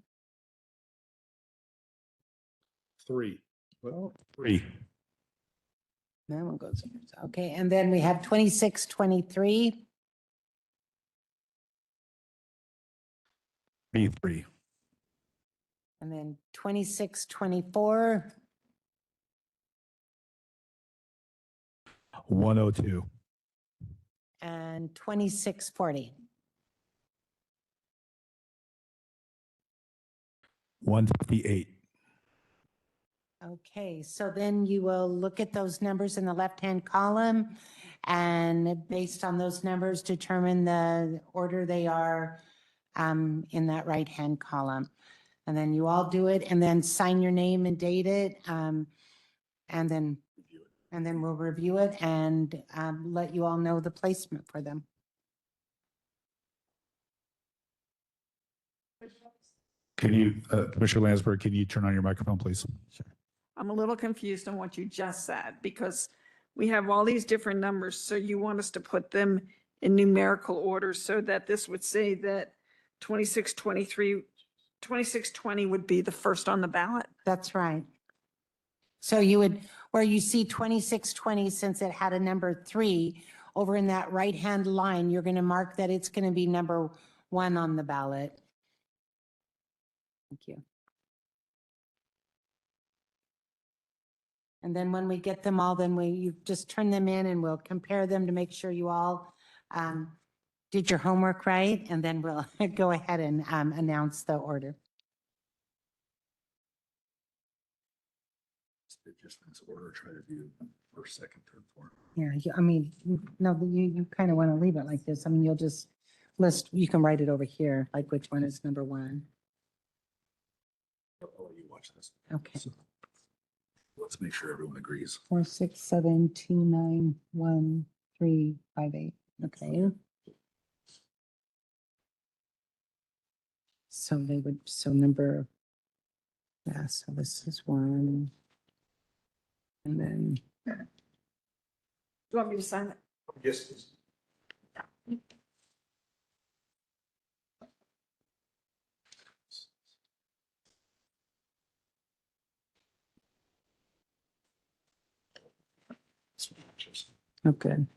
3. Oh. 3. That one goes. Okay, and then we have 2623, 3. and then 2624, 102. and 2640. 158. Okay, so then you will look at those numbers in the left-hand column and based on those numbers, determine the order they are in that right-hand column. And then you all do it and then sign your name and date it. And then we'll review it and let you all know the placement for them. Can you, Commissioner Landsberg, can you turn on your microphone, please? I'm a little confused on what you just said because we have all these different numbers. So you want us to put them in numerical order so that this would say that 2623, 2620 would be the first on the ballot? That's right. So you would, where you see 2620, since it had a number 3, over in that right-hand line, you're going to mark that it's going to be number 1 on the ballot. Thank you. And then when we get them all, then you just turn them in and we'll compare them to make sure you all did your homework right. And then we'll go ahead and announce the order. Order, try to do first, second, third, fourth. Yeah, I mean, no, you kind of want to leave it like this. I mean, you'll just list, you can write it over here, like which one is number 1. I'll let you watch this. Okay. So, let's make sure everyone agrees. 4, 6, 7, 2, 9, 1, 3, 5, 8. Okay. So they would, so number, yeah, so this is 1. And then, Do you want me to sign it? Yes, please. oh, good.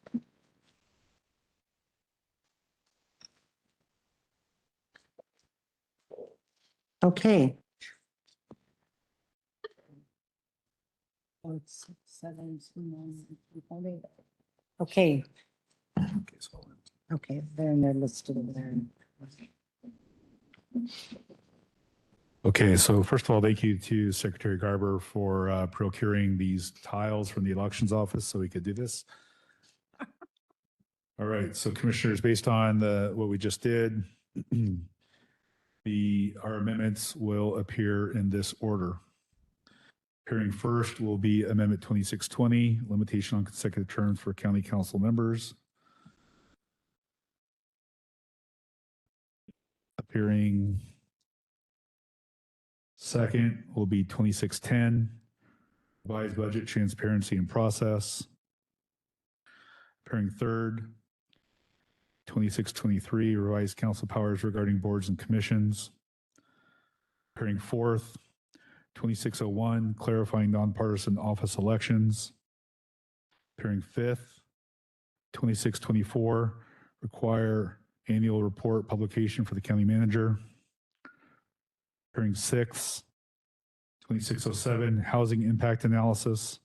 Okay. 4, 6, 7, 2, 9, 3, 5, 8. Okay. Okay, they're listed over there. Okay, so first of all, thank you to Secretary Garber for procuring these tiles from the elections office so we could do this. All right, so commissioners, based on what we just did, our amendments will appear in this order. Appearing first will be Amendment 2620, limitation on consecutive terms for county council members. Appearing second will be 2610, revised budget transparency and process. Appearing third, 2623, revised council powers regarding boards and commissions. Appearing fourth, 2601, clarifying nonpartisan office elections. Appearing fifth, 2624, require annual report publication for the county manager. Appearing sixth, 2607, housing impact analysis.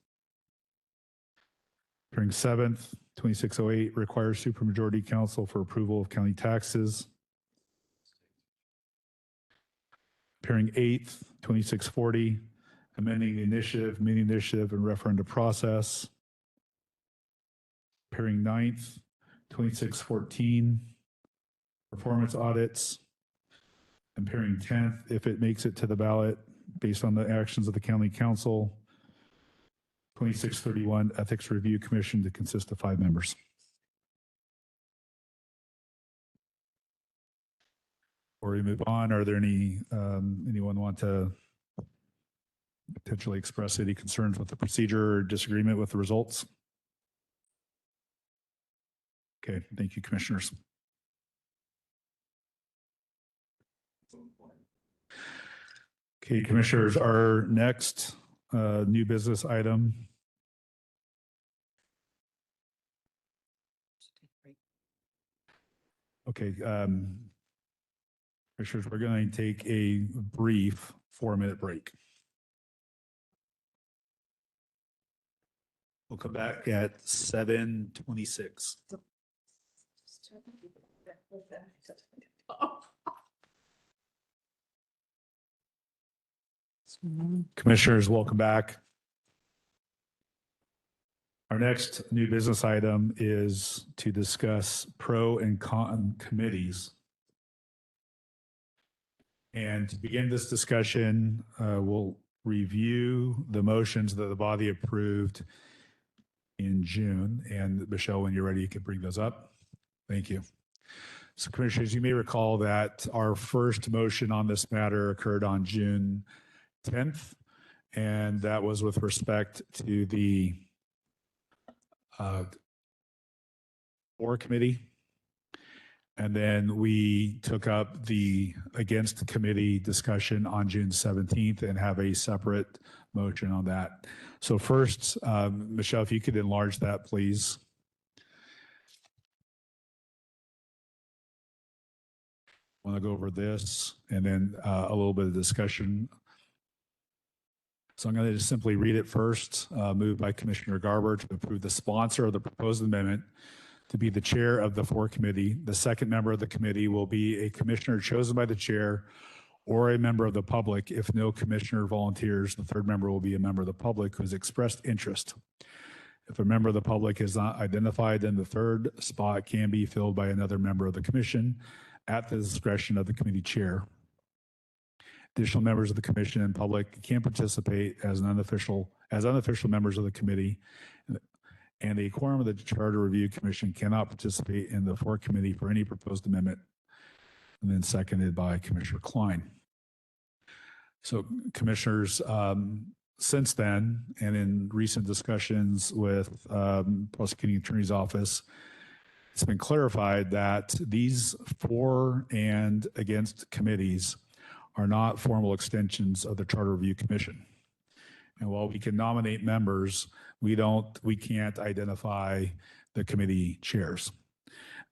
Appearing seventh, 2608, requires supermajority council for approval of county taxes. Appearing 8th, 2640, amending the initiative, mini initiative, and referendum process. Appearing 9th, 2614, performance audits. Appearing 10th, if it makes it to the ballot based on the actions of the county council. 2631, Ethics Review Commission to consist of 5 members. Before we move on, are there anyone want to potentially express any concerns with the procedure or disagreement with the results? Okay, thank you, commissioners. Okay, commissioners, our next new business item. Okay, commissioners, we're going to take a brief 4-minute break. We'll come back at 7:26. Commissioners, welcome back. Our next new business item is to discuss pro and con committees. And to begin this discussion, we'll review the motions that the body approved in June. And Michelle, when you're ready, you can bring those up. Thank you. So commissioners, you may recall that our first motion on this matter occurred on June 10th, and that was with respect to the OR committee. And then we took up the against committee discussion on June 17th and have a separate motion on that. So first, Michelle, if you could enlarge that, please. I want to go over this and then a little bit of discussion. So I'm going to just simply read it first. Moved by Commissioner Garber to approve the sponsor of the proposed amendment to be the chair of the FOR committee. The second member of the committee will be a commissioner chosen by the chair or a member of the public. If no commissioner volunteers, the third member will be a member of the public who has expressed interest. If a member of the public is not identified, then the third spot can be filled by another member of the commission at the discretion of the committee chair. Additional members of the commission and public can participate as unofficial members of the committee, and a quorum of the Charter Review Commission cannot participate in the FOR committee for any proposed amendment. And then seconded by Commissioner Klein. So commissioners, since then, and in recent discussions with prosecuting attorney's office, it's been clarified that these for and against committees are not formal extensions of the Charter Review Commission. And while we can nominate members, we can't identify the committee chairs,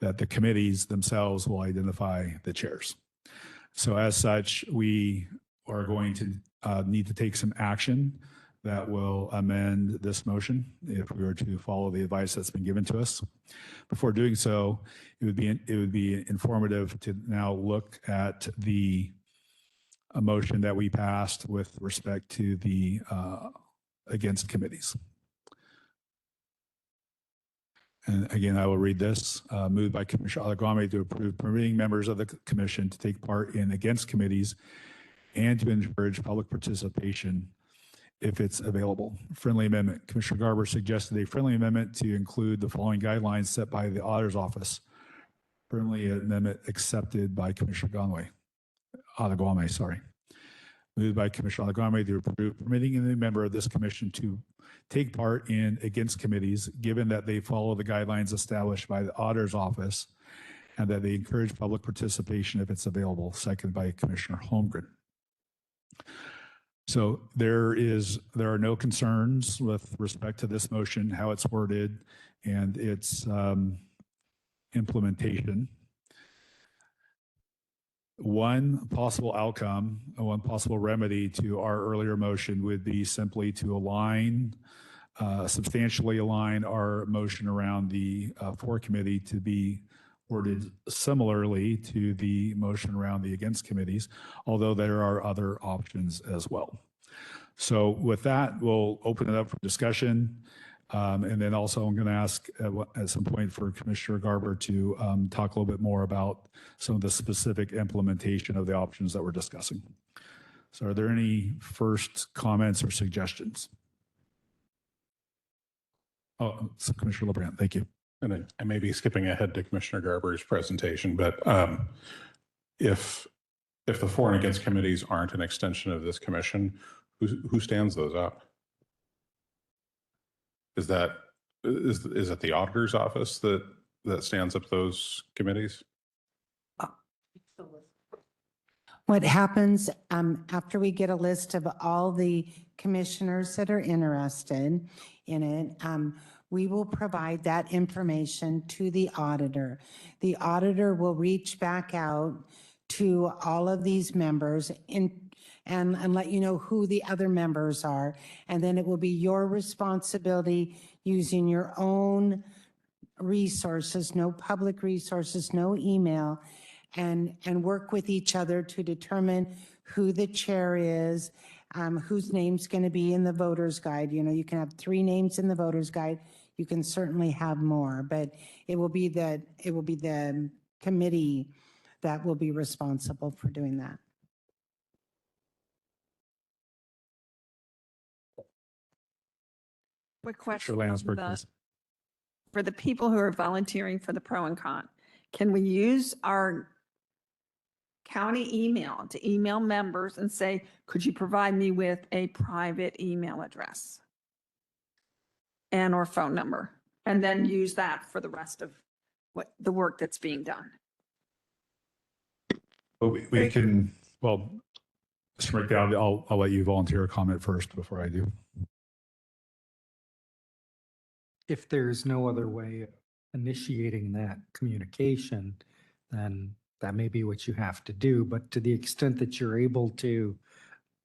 that the committees themselves will identify the chairs. So as such, we are going to need to take some action that will amend this motion if we were to follow the advice that's been given to us. Before doing so, it would be informative to now look at the motion that we passed with respect to the against committees. And again, I will read this. Moved by Commissioner Alagwame to approve permitting members of the commission to take part in against committees and to encourage public participation if it's available. Friendly amendment. Commissioner Garber suggested a friendly amendment to include the following guidelines set by the auditor's office. Friendly amendment accepted by Commissioner Alagwame, sorry. Moved by Commissioner Alagwame to approve permitting any member of this commission to take part in against committees, given that they follow the guidelines established by the auditor's office and that they encourage public participation if it's available. Seconded by Commissioner Holmgren. So there are no concerns with respect to this motion, how it's worded, and its implementation. One possible outcome, one possible remedy to our earlier motion would be simply to align, substantially align our motion around the FOR committee to be worded similarly to the motion around the against committees, although there are other options as well. So with that, we'll open it up for discussion. And then also I'm going to ask at some point for Commissioner Garber to talk a little bit more about some of the specific implementation of the options that we're discussing. So are there any first comments or suggestions? Oh, so Commissioner LeBrand, thank you. And I may be skipping ahead to Commissioner Garber's presentation, but if the for and against committees aren't an extension of this commission, who stands those up? Is it the auditor's office that stands up those committees? What happens after we get a list of all the commissioners that are interested in it, we will provide that information to the auditor. The auditor will reach back out to all of these members and let you know who the other members are. And then it will be your responsibility using your own resources, no public resources, no email, and work with each other to determine who the chair is, whose name's going to be in the voter's guide. You know, you can have 3 names in the voter's guide. You can certainly have more, but it will be the committee that will be responsible for doing that. Quick question. Landsberg, on the- please. For the people who are volunteering for the pro and con, can we use our county email to email members and say, could you provide me with a private email address and or phone number? And then use that for the rest of what the work that's being done. Well, we can, well, Mr. McDowell, I'll let you volunteer a comment first before I do. If there's no other way of initiating that communication, then that may be what you have to do. But to the extent that you're able to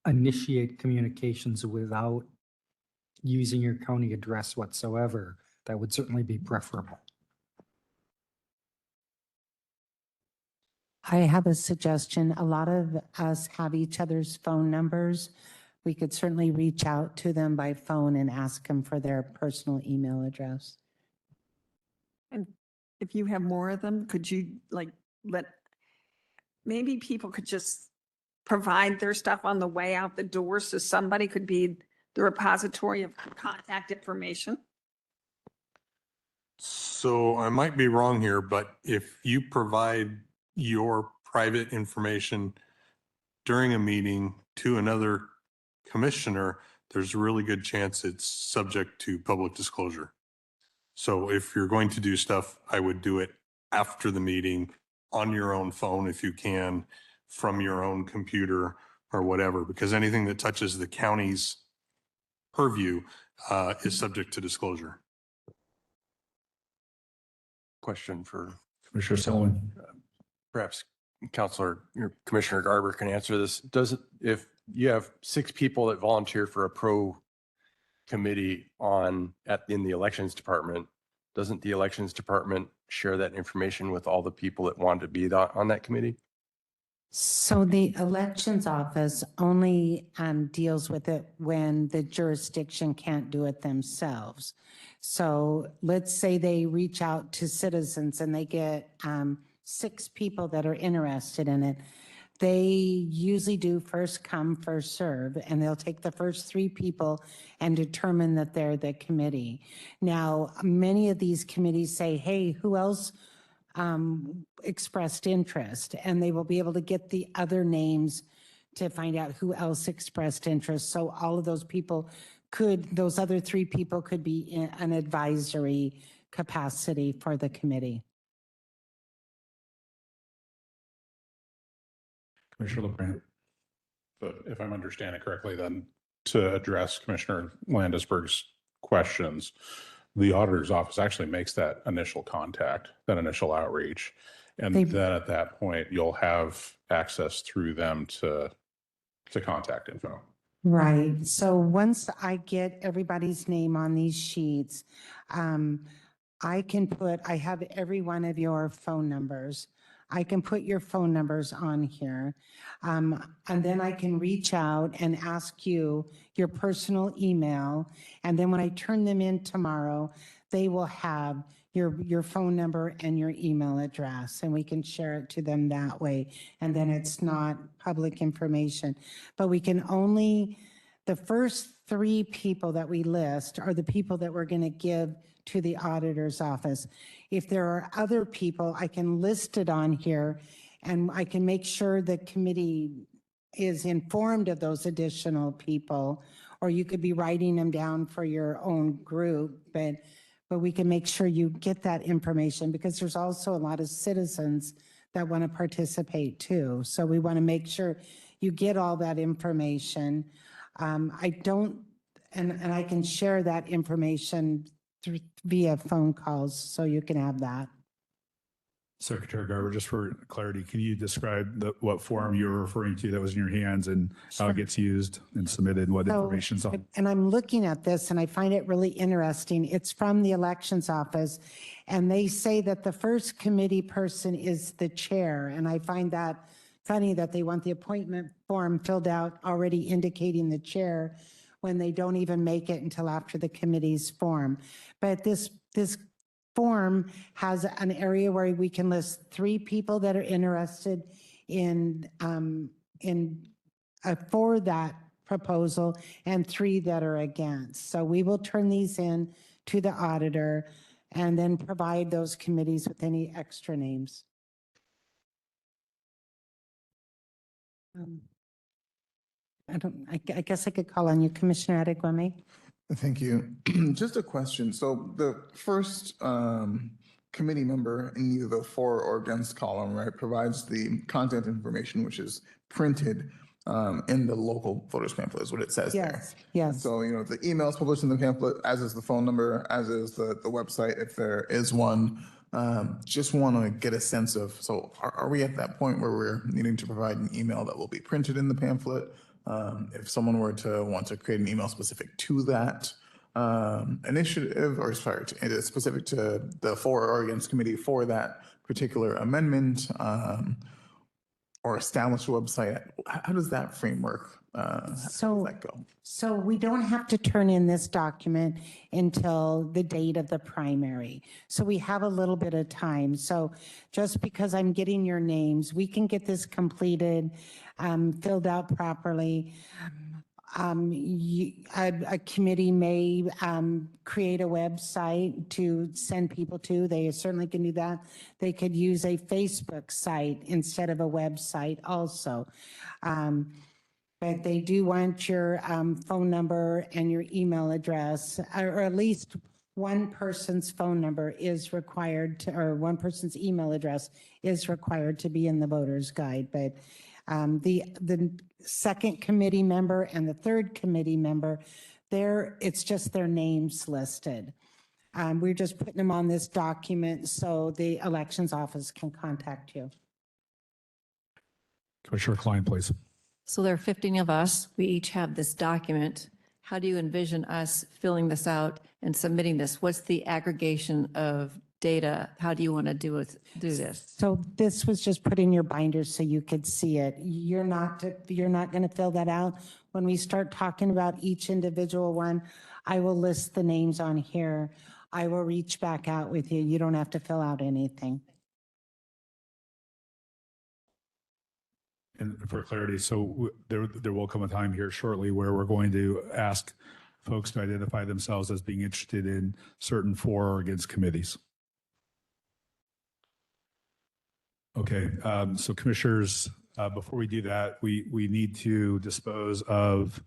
initiate communications without using your county address whatsoever, that would certainly be preferable. I have a suggestion. A lot of us have each other's phone numbers. We could certainly reach out to them by phone and ask them for their personal email address. And if you have more of them, could you maybe people could just provide their stuff on the way out the door so somebody could be the repository of contact information? So I might be wrong here, but if you provide your private information during a meeting to another commissioner, there's a really good chance it's subject to public disclosure. So if you're going to do stuff, I would do it after the meeting on your own phone if you can, from your own computer or whatever, because anything that touches the county's purview is subject to disclosure. Question for Commissioner Selwyn. perhaps Commissioner Garber can answer this. If you have 6 people that volunteer for a pro committee in the elections department, doesn't the elections department share that information with all the people that want to be on that committee? So the elections office only deals with it when the jurisdiction can't do it themselves. So let's say they reach out to citizens and they get 6 people that are interested in it. They usually do first come, first serve, and they'll take the first 3 people and determine that they're the committee. Now, many of these committees say, hey, who else expressed interest? And they will be able to get the other names to find out who else expressed interest. So all of those people those other 3 people could be in an advisory capacity for the committee. Commissioner LeBrand. But if I'm understanding correctly, then to address Commissioner Landisberg's questions, the auditor's office actually makes that initial contact, that initial outreach. And then at that point, you'll have access through them to contact info. Right. So once I get everybody's name on these sheets, I have every one of your phone numbers. I can put your phone numbers on here. And then I can reach out and ask you your personal email. And then when I turn them in tomorrow, they will have your phone number and your email address, and we can share it to them that way. And then it's not public information. But we can only, the first 3 people that we list are the people that we're going to give to the auditor's office. If there are other people, I can list it on here, and I can make sure the committee is informed of those additional people, or you could be writing them down for your own group, but we can make sure you get that information, because there's also a lot of citizens that want to participate too. So we want to make sure you get all that information. I don't, and I can share that information via phone calls, so you can have that. Secretary Garber, just for clarity, can you describe what form you're referring to that was in your hands and how it gets used and submitted, what information's on? And I'm looking at this and I find it really interesting. It's from the elections office, and they say that the first committee person is the chair. And I find that funny that they want the appointment form filled out already indicating the chair when they don't even make it until after the committee's form. But this form has an area where we can list 3 people that are interested in for that proposal and 3 that are against. So we will turn these in to the auditor and then provide those committees with any extra names. I guess I could call on you, Commissioner Adequame. Thank you. Just a question. So the first committee member in either the for or against column, right, provides the content information, which is printed in the local voters pamphlet is what it says there. Yes. So, the email is published in the pamphlet, as is the phone number, as is the website, if there is one. Just want to get a sense of, so are we at that point where we're needing to provide an email that will be printed in the pamphlet? If someone were to want to create an email specific to that initiative, or sorry, specific to the for or against committee for that particular amendment, or establish a website, how does that framework, how does that go? So we don't have to turn in this document until the date of the primary. So we have a little bit of time. So just because I'm getting your names, we can get this completed, filled out properly. A committee may create a website to send people to. They certainly can do that. They could use a Facebook site instead of a website also. But they do want your phone number and your email address, or at least one person's phone number is required to, or one person's email address is required to be in the voter's guide. But the second committee member and the third committee member, it's just their names listed. We're just putting them on this document so the elections office can contact you. Commissioner Klein, please. So there are 15 of us. We each have this document. How do you envision us filling this out and submitting this? What's the aggregation of data? How do you want to do this? So this was just put in your binder so you could see it. You're not going to fill that out. When we start talking about each individual one, I will list the names on here. I will reach back out with you. You don't have to fill out anything. And for clarity, so there will come a time here shortly where we're going to ask folks to identify themselves as being interested in certain for or against committees. Okay, so commissioners, before we do that, we need to dispose of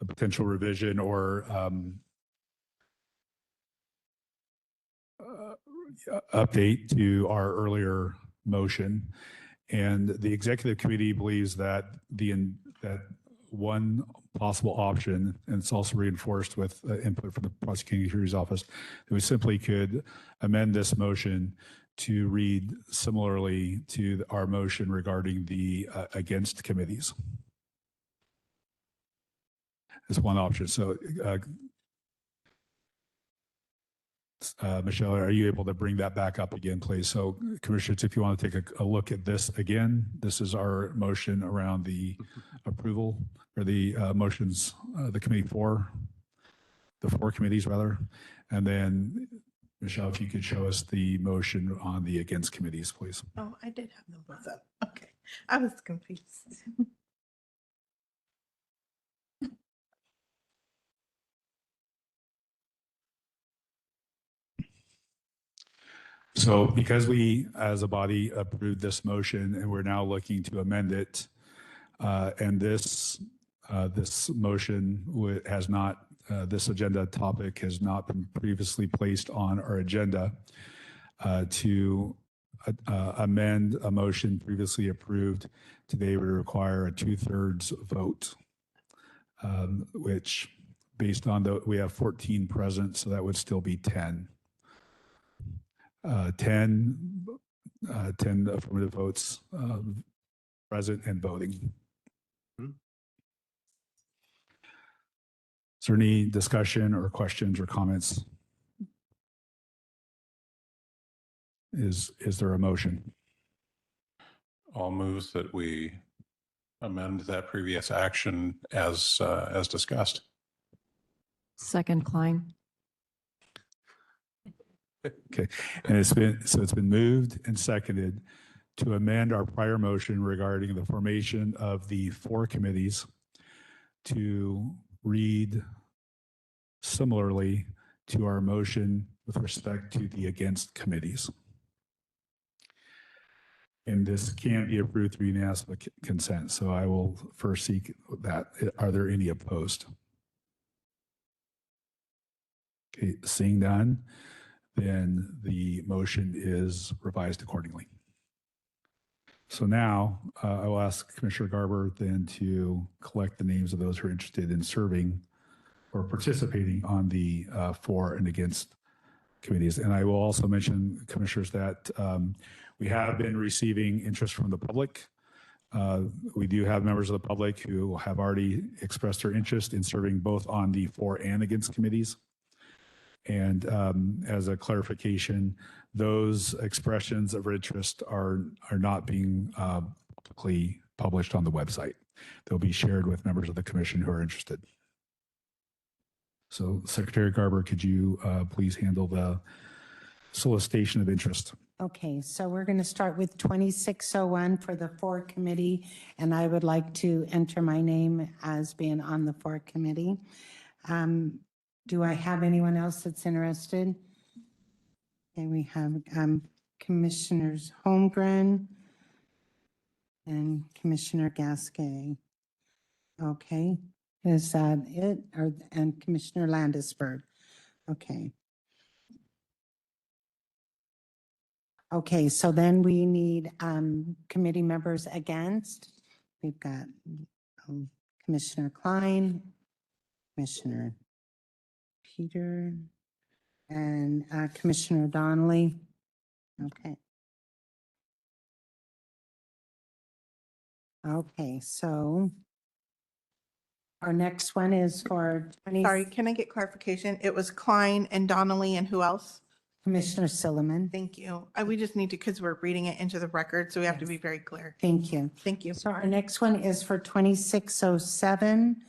a potential revision or update to our earlier motion. And the executive committee believes that that one possible option, and it's also reinforced with input from the prosecuting attorney's office, that we simply could amend this motion to read similarly to our motion regarding the against committees. It's one option. So Michelle, are you able to bring that back up again, please? So commissioners, if you want to take a look at this again, this is our motion around the approval or the motions, the four committees rather. And then Michelle, if you could show us the motion on the against committees, please. Oh, I did have them both up. Okay. I was confused. So because we, as a body, approved this motion and we're now looking to amend it, and this motion has not, this agenda topic has not been previously placed on our agenda, to amend a motion previously approved today would require a 2/3 vote, which based on we have 14 present, so that would still be 10. 10 affirmative votes present and voting. Is there any discussion or questions or comments? Is there a motion? I'll move that we amend that previous action as discussed. Second, Klein. Okay, and it's been moved and seconded to amend our prior motion regarding the formation of the four committees to read similarly to our motion with respect to the against committees. And this can be approved through unanimous consent. So I will first seek that. Are there any opposed? Okay, seeing none, then the motion is revised accordingly. So now I will ask Commissioner Garber then to collect the names of those who are interested in serving or participating on the for and against committees. And I will also mention, Commissioners, that we have been receiving interest from the public. We do have members of the public who have already expressed their interest in serving both on the for and against committees. And as a clarification, those expressions of interest are not being publicly published on the website. They'll be shared with members of the commission who are interested. So Secretary Garber, could you please handle the solicitation of interest? Okay, so we're going to start with 2601 for the for committee, and I would like to enter my name as being on the for committee. Do I have anyone else that's interested? Okay, we have Commissioners Holmgren and Commissioner Gasquet. Okay, is that it? And Commissioner Landisberg. Okay. Okay, so then we need committee members against. We've got Commissioner Klein, Commissioner Peter, and Commissioner Donnelly. Okay. Okay, so our next one is for 20. Sorry, can I get clarification? It was Klein and Donnelly and who else? Commissioner Silliman. Thank you. We just need to, because we're reading it into the record, so we have to be very clear. Thank you. Thank you. So our next one is for 2607.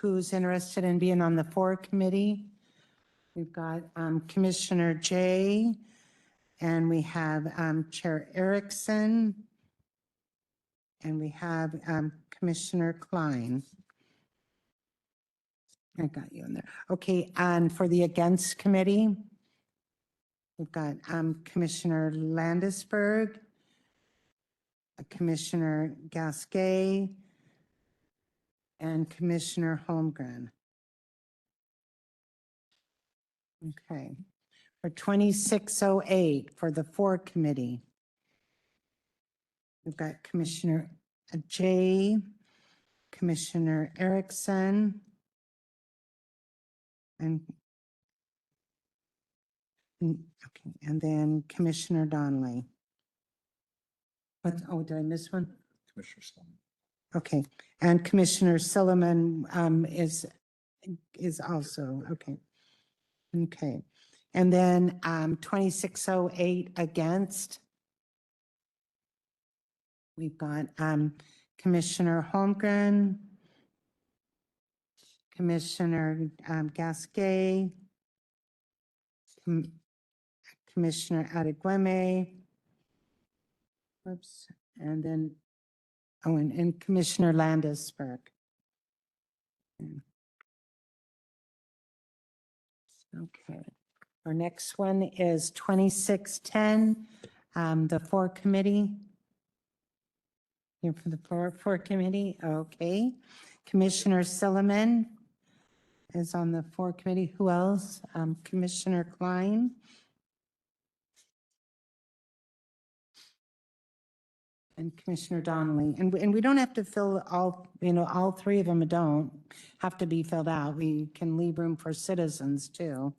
Who's interested in being on the for committee? We've got Commissioner Jay, and we have Chair Erickson, and we have Commissioner Klein. I got you in there. Okay, and for the against committee, we've got Commissioner Landisberg, Commissioner Gasquet, and Commissioner Holmgren. Okay. For 2608, for the for committee, we've got Commissioner Jay, Commissioner Erickson, and okay, and then Commissioner Donnelly. What? Oh, did I miss one? Commissioner Silliman. Okay, and Commissioner Silliman is also okay. Okay. And then 2608 against. We've got Commissioner Holmgren, Commissioner Gasquet, Commissioner Adegueme. Whoops. And then, oh, and Commissioner Landesberg. Okay. Our next one is 2610, the FOR committee. Here for the FOR committee. Okay. Commissioner Silliman is on the FOR committee. Who else? Commissioner Klein. And Commissioner Donnelly. And we don't have to fill all, all three of them don't have to be filled out. We can leave room for citizens too,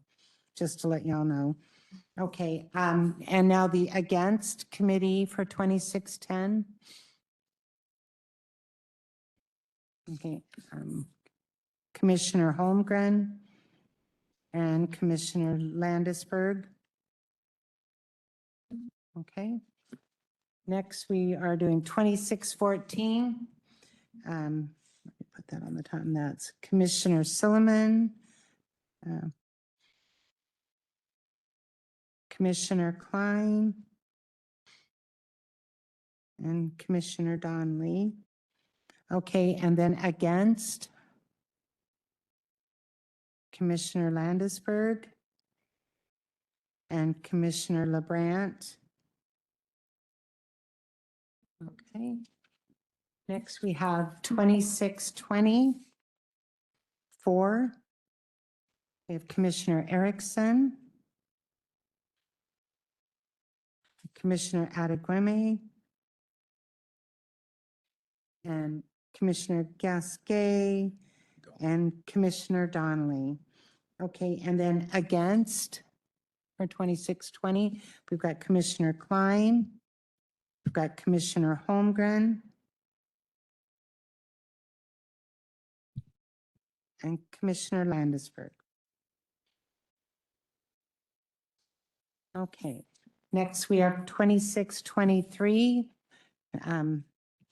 just to let y'all know. Okay, and now the against committee for 2610. Okay, Commissioner Holmgren and Commissioner Landesberg. Okay. Next, we are doing 2614. Let me put that on the top, and that's Commissioner Silliman, Commissioner Klein, and Commissioner Donnelly. Okay, and then against, Commissioner Landesberg and Commissioner LeBrandt. Okay. Next, we have 2624. We have Commissioner Erickson, Commissioner Adegueme, and Commissioner Gasquet, and Commissioner Donnelly. Okay, and then against for 2620, we've got Commissioner Klein, we've got Commissioner Holmgren, and Commissioner Landesberg. Okay, next we have 2623.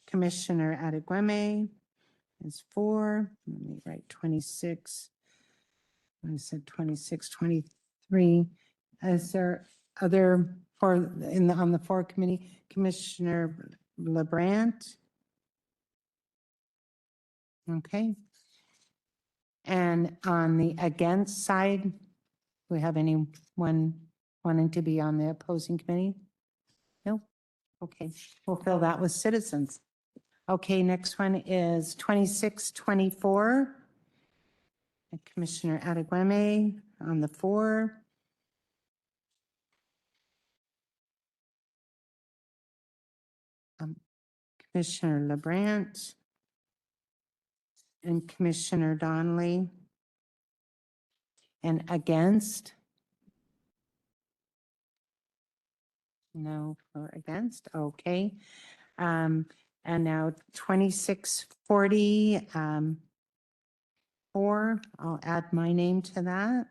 Commissioner Adegueme is 4. Let me write 26. I said 2623. Is there other on the FOR committee? Commissioner LeBrandt? Okay. And on the against side, do we have anyone wanting to be on the opposing committee? No? Okay, we'll fill that with citizens. Okay, next one is 2624. Commissioner Adegueme on the 4. Commissioner LeBrandt and Commissioner Donnelly. And against? No, or against, okay. And now 2640, 4, I'll add my name to that.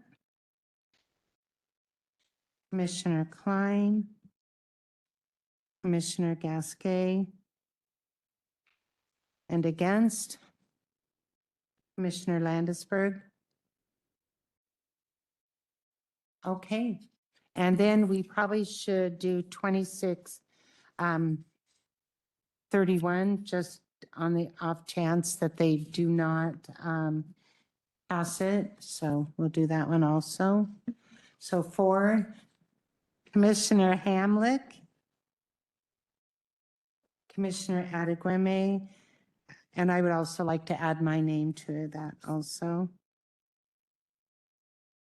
Commissioner Klein, Commissioner Gasquet, and against, Commissioner Landesberg. Okay, and then we probably should do 2631, just on the off chance that they do not pass it. So we'll do that one also. So 4, Commissioner Hamlick, Commissioner Adegueme, and I would also like to add my name to that also.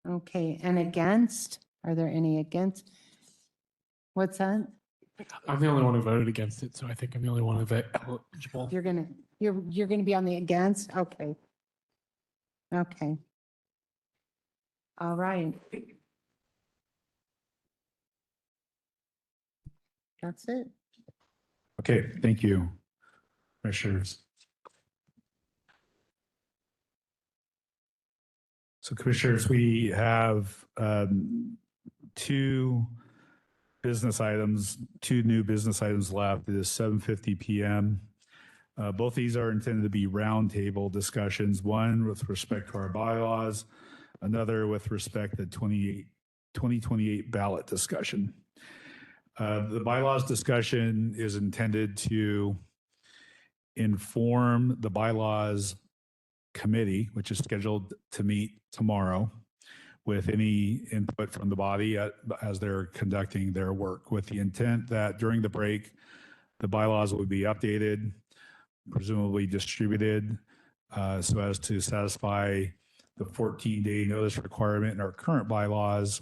Okay, and against? Are there any against? What's that? I'm the only one who voted against it, so I think I'm the only one who's eligible. You're gonna be on the against? Okay. Okay. All right. That's it. Okay, thank you, commissioners. So commissioners, we have two new business items left. It is 7:50 p.m. Both these are intended to be roundtable discussions, one with respect to our bylaws, another with respect to 2028 ballot discussion. The bylaws discussion is intended to inform the bylaws committee, which is scheduled to meet tomorrow, with any input from the body as they're conducting their work, with the intent that during the break, the bylaws will be updated, presumably distributed, so as to satisfy the 14-day notice requirement in our current bylaws,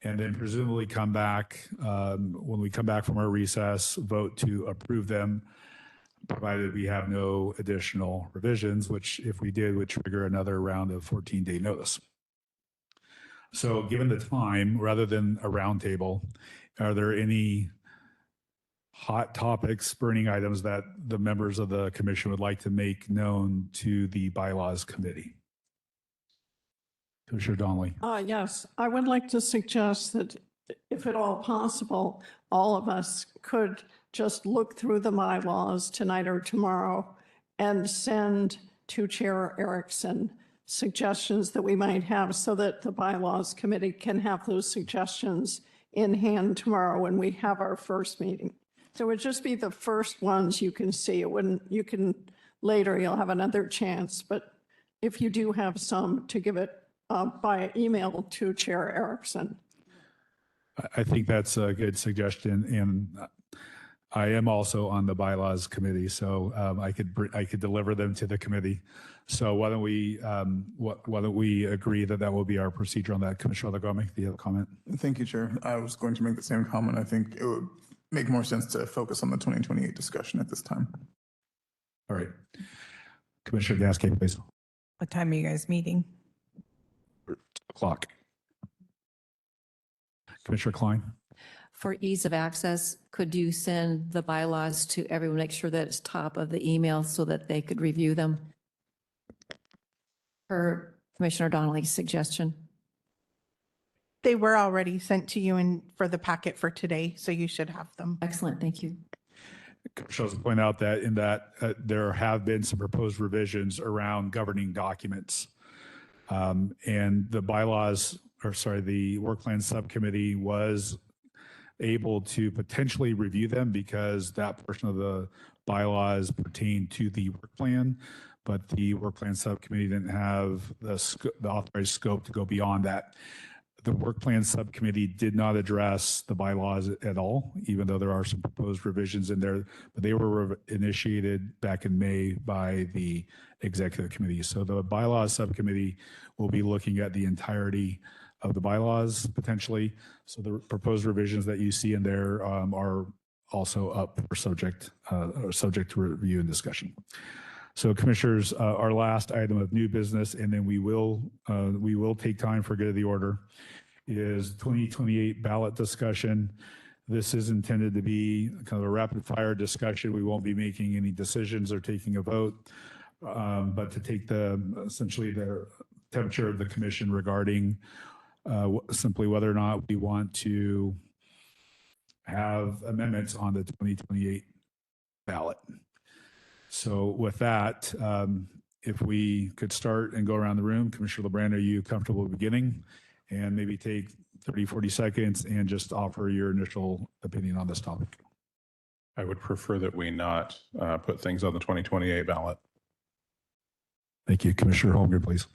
and then presumably come back, when we come back from our recess, vote to approve them, provided we have no additional revisions, which if we did, would trigger another round of 14-day notice. So given the time, rather than a roundtable, are there any hot topics, burning items that the members of the commission would like to make known to the bylaws committee? Commissioner Donnelly. Yes, I would like to suggest that if at all possible, all of us could just look through the bylaws tonight or tomorrow and send to Chair Erickson suggestions that we might have so that the bylaws committee can have those suggestions in hand tomorrow when we have our first meeting. So it would just be the first ones you can see. It wouldn't, you can, later you'll have another chance, but if you do have some, to give it by email to Chair Erickson. I think that's a good suggestion, and I am also on the bylaws committee, so I could deliver them to the committee. So why don't we agree that that will be our procedure on that? Commissioner Lagome, do you have a comment? Thank you, Chair. I was going to make the same comment. I think it would make more sense to focus on the 2028 discussion at this time. All right. Commissioner Gasquet, please. What time are you guys meeting? O'clock. Commissioner Klein. For ease of access, could you send the bylaws to everyone, make sure that it's top of the email so that they could review them? Per Commissioner Donnelly's suggestion. They were already sent to you in for the packet for today, so you should have them. Excellent, thank you. Commissioner, to point out that in that there have been some proposed revisions around governing documents. And the bylaws, or sorry, the work plan subcommittee was able to potentially review them because that portion of the bylaws pertain to the work plan, but the work plan subcommittee didn't have the authorized scope to go beyond that. The work plan subcommittee did not address the bylaws at all, even though there are some proposed revisions in there, but they were initiated back in May by the executive committee. So the bylaws subcommittee will be looking at the entirety of the bylaws potentially. So the proposed revisions that you see in there are also up for subject to review and discussion. So commissioners, our last item of new business, and then we will take time for good of the order, is 2028 ballot discussion. This is intended to be kind of a rapid fire discussion. We won't be making any decisions or taking a vote, but to take essentially the temperature of the commission regarding simply whether or not we want to have amendments on the 2028 ballot. So with that, if we could start and go around the room, Commissioner LeBrand, are you comfortable beginning? And maybe take 30, 40 seconds and just offer your initial opinion on this topic. I would prefer that we not put things on the 2028 ballot. Thank you. Commissioner Holmgren, please.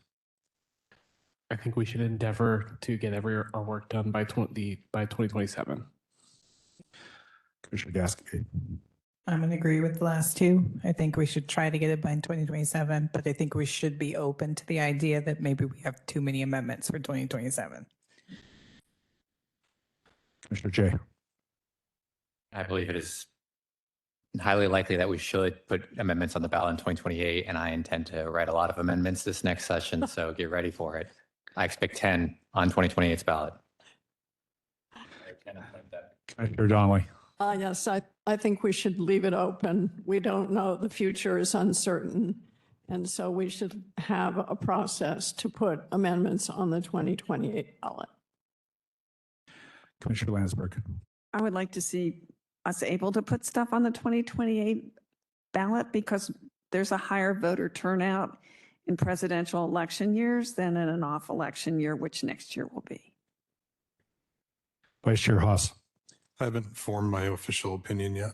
I think we should endeavor to get our work done by 2027. Commissioner Gasquet. I'm going to agree with the last two. I think we should try to get it by 2027, but I think we should be open to the idea that maybe we have too many amendments for 2027. Commissioner Jay. I believe it is highly likely that we should put amendments on the ballot in 2028, and I intend to write a lot of amendments this next session, so get ready for it. I expect 10 on 2028's ballot. Commissioner Donnelly. Yes, I think we should leave it open. We don't know. The future is uncertain. And so we should have a process to put amendments on the 2028 ballot. Commissioner Landsberg. I would like to see us able to put stuff on the 2028 ballot because there's a higher voter turnout in presidential election years than in an off-election year, which next year will be. Vice Chair Haas. I haven't formed my official opinion yet.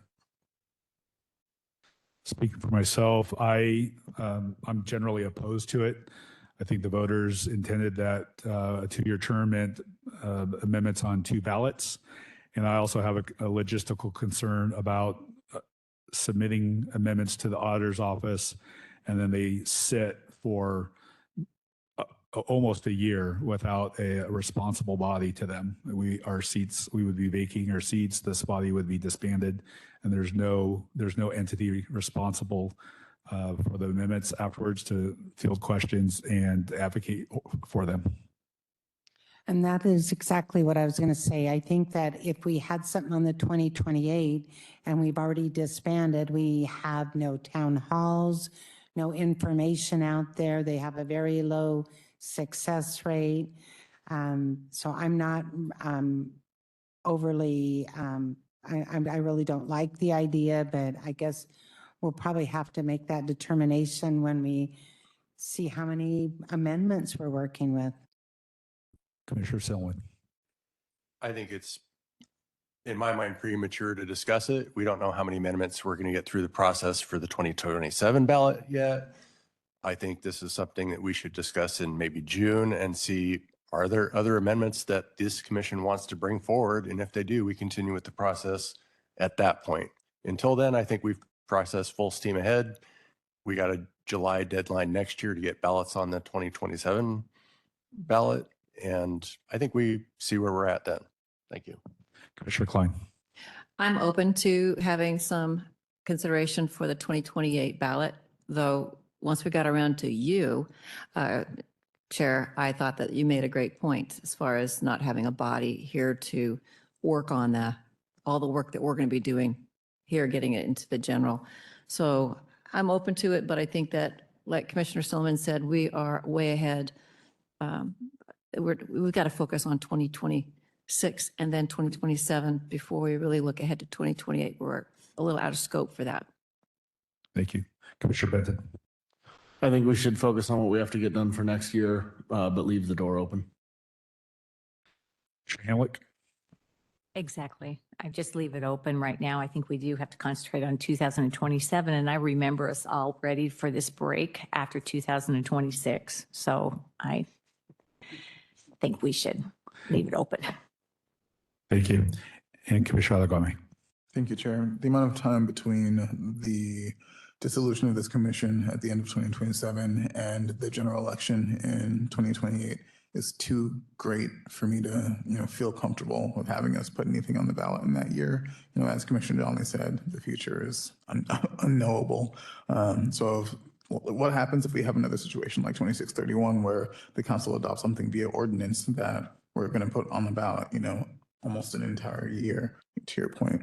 Speaking for myself, I'm generally opposed to it. I think the voters intended that a 2-year term meant amendments on 2 ballots. And I also have a logistical concern about submitting amendments to the auditor's office, and then they sit for almost a year without a responsible body to them. We would be vacating our seats, this body would be disbanded, and there's no entity responsible for the amendments afterwards to field questions and advocate for them. And that is exactly what I was going to say. I think that if we had something on the 2028 and we've already disbanded, we have no town halls, no information out there. They have a very low success rate. So I'm not overly, I really don't like the idea, but I guess we'll probably have to make that determination when we see how many amendments we're working with. Commissioner Selwyn. I think it's, in my mind, premature to discuss it. We don't know how many amendments we're going to get through the process for the 2027 ballot yet. I think this is something that we should discuss in maybe June and see, are there other amendments that this commission wants to bring forward? And if they do, we continue with the process at that point. Until then, I think we've processed full steam ahead. We got a July deadline next year to get ballots on the 2027 ballot. And I think we see where we're at then. Thank you. Commissioner Klein. I'm open to having some consideration for the 2028 ballot, though once we got around to you, Chair, I thought that you made a great point as far as not having a body here to work on all the work that we're going to be doing here, getting it into the general. So I'm open to it, but I think that, like Commissioner Silliman said, we are way ahead. We've got to focus on 2026 and then 2027 before we really look ahead to 2028. We're a little out of scope for that. Thank you. Commissioner Benton. I think we should focus on what we have to get done for next year, but leave the door open. Commissioner Hamlick. Exactly. I just leave it open right now. I think we do have to concentrate on 2027. And I remember us all ready for this break after 2026. So I think we should leave it open. Thank you. And Commissioner Alagami. Thank you, Chair. The amount of time between the dissolution of this commission at the end of 2027 and the general election in 2028 is too great for me to, feel comfortable with having us put anything on the ballot in that year. As Commissioner Donnelly said, the future is unknowable. So what happens if we have another situation like 2631 where the council adopts something via ordinance that we're going to put on the ballot, almost an entire year, to your point,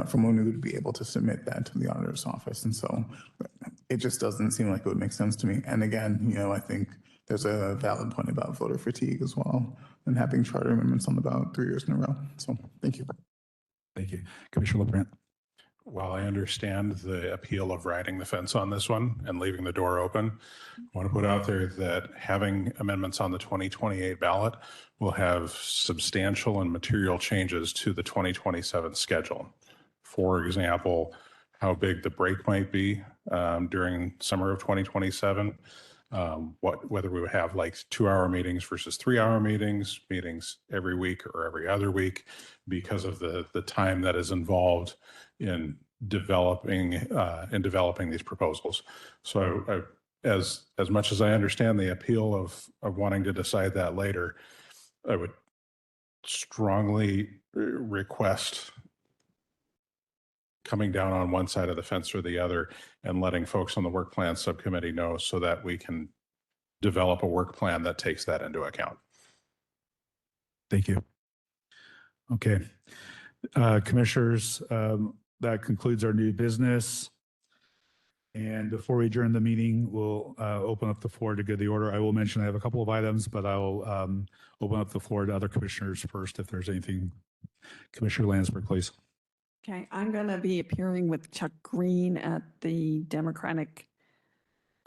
from when we would be able to submit that to the auditor's office. And so it just doesn't seem like it would make sense to me. And again, I think there's a valid point about voter fatigue as well and having charter amendments on the ballot 3 years in a row. So thank you. Thank you. Commissioner LaBrant. While I understand the appeal of riding the fence on this one and leaving the door open, I want to put out there that having amendments on the 2028 ballot will have substantial and material changes to the 2027 schedule. For example, how big the break might be during summer of 2027, whether we would have like 2-hour meetings versus 3-hour meetings every week or every other week, because of the time that is involved in developing these proposals. So as much as I understand the appeal of wanting to decide that later, I would strongly request coming down on one side of the fence or the other and letting folks on the work plan subcommittee know so that we can develop a work plan that takes that into account. Thank you. Okay. Commissioners, that concludes our new business. And before we adjourn the meeting, we'll open up the floor to good the order. I will mention I have a couple of items, but I'll open up the floor to other commissioners first if there's anything. Commissioner Landsberg, please. Okay, I'm going to be appearing with Chuck Green at the Democratic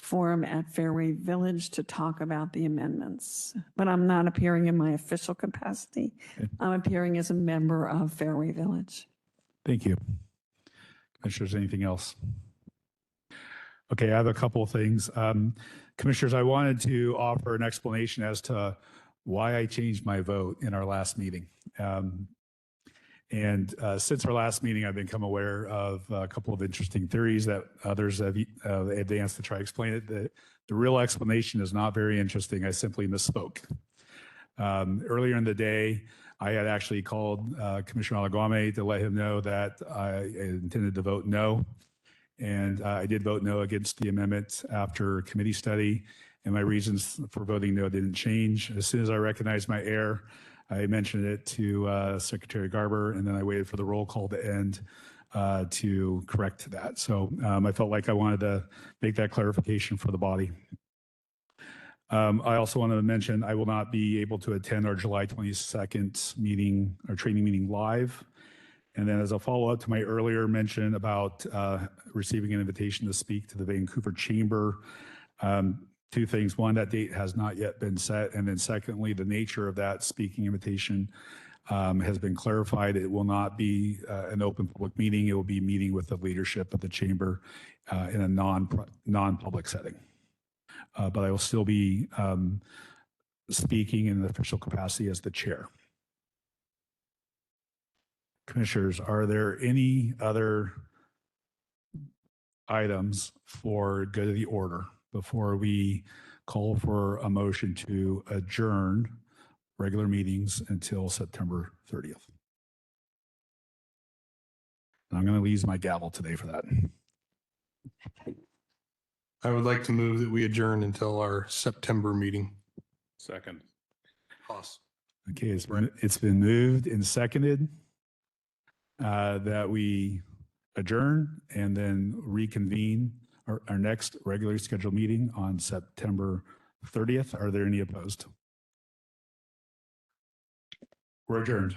Forum at Fairway Village to talk about the amendments, but I'm not appearing in my official capacity. I'm appearing as a member of Fairway Village. Thank you. Commissioners, anything else? Okay, I have a couple of things. Commissioners, I wanted to offer an explanation as to why I changed my vote in our last meeting. Since our last meeting, I've become aware of a couple of interesting theories that others have advanced to try to explain it. The real explanation is not very interesting. I simply misspoke. Earlier in the day, I had actually called Commissioner Alaguame to let him know that I intended to vote no. And I did vote no against the amendment after committee study, and my reasons for voting no didn't change. As soon as I recognized my error, I mentioned it to Secretary Garber, and then I waited for the roll call to end to correct that. So I felt like I wanted to make that clarification for the body. I also wanted to mention I will not be able to attend our July 22nd meeting, our training meeting live. And then as a follow-up to my earlier mention about receiving an invitation to speak to the Vancouver Chamber, two things. One, that date has not yet been set. And then secondly, the nature of that speaking invitation has been clarified. It will not be an open public meeting. It will be meeting with the leadership of the chamber in a non-public setting. But I will still be speaking in an official capacity as the chair. Commissioners, are there any other items for good of the order before we call for a motion to adjourn regular meetings until September 30th? And I'm going to use my gavel today for that. I would like to move that we adjourn until our September meeting. Second. Haas. Okay, it's been moved and seconded that we adjourn and then reconvene our next regularly scheduled meeting on September 30th. Are there any opposed? We're adjourned.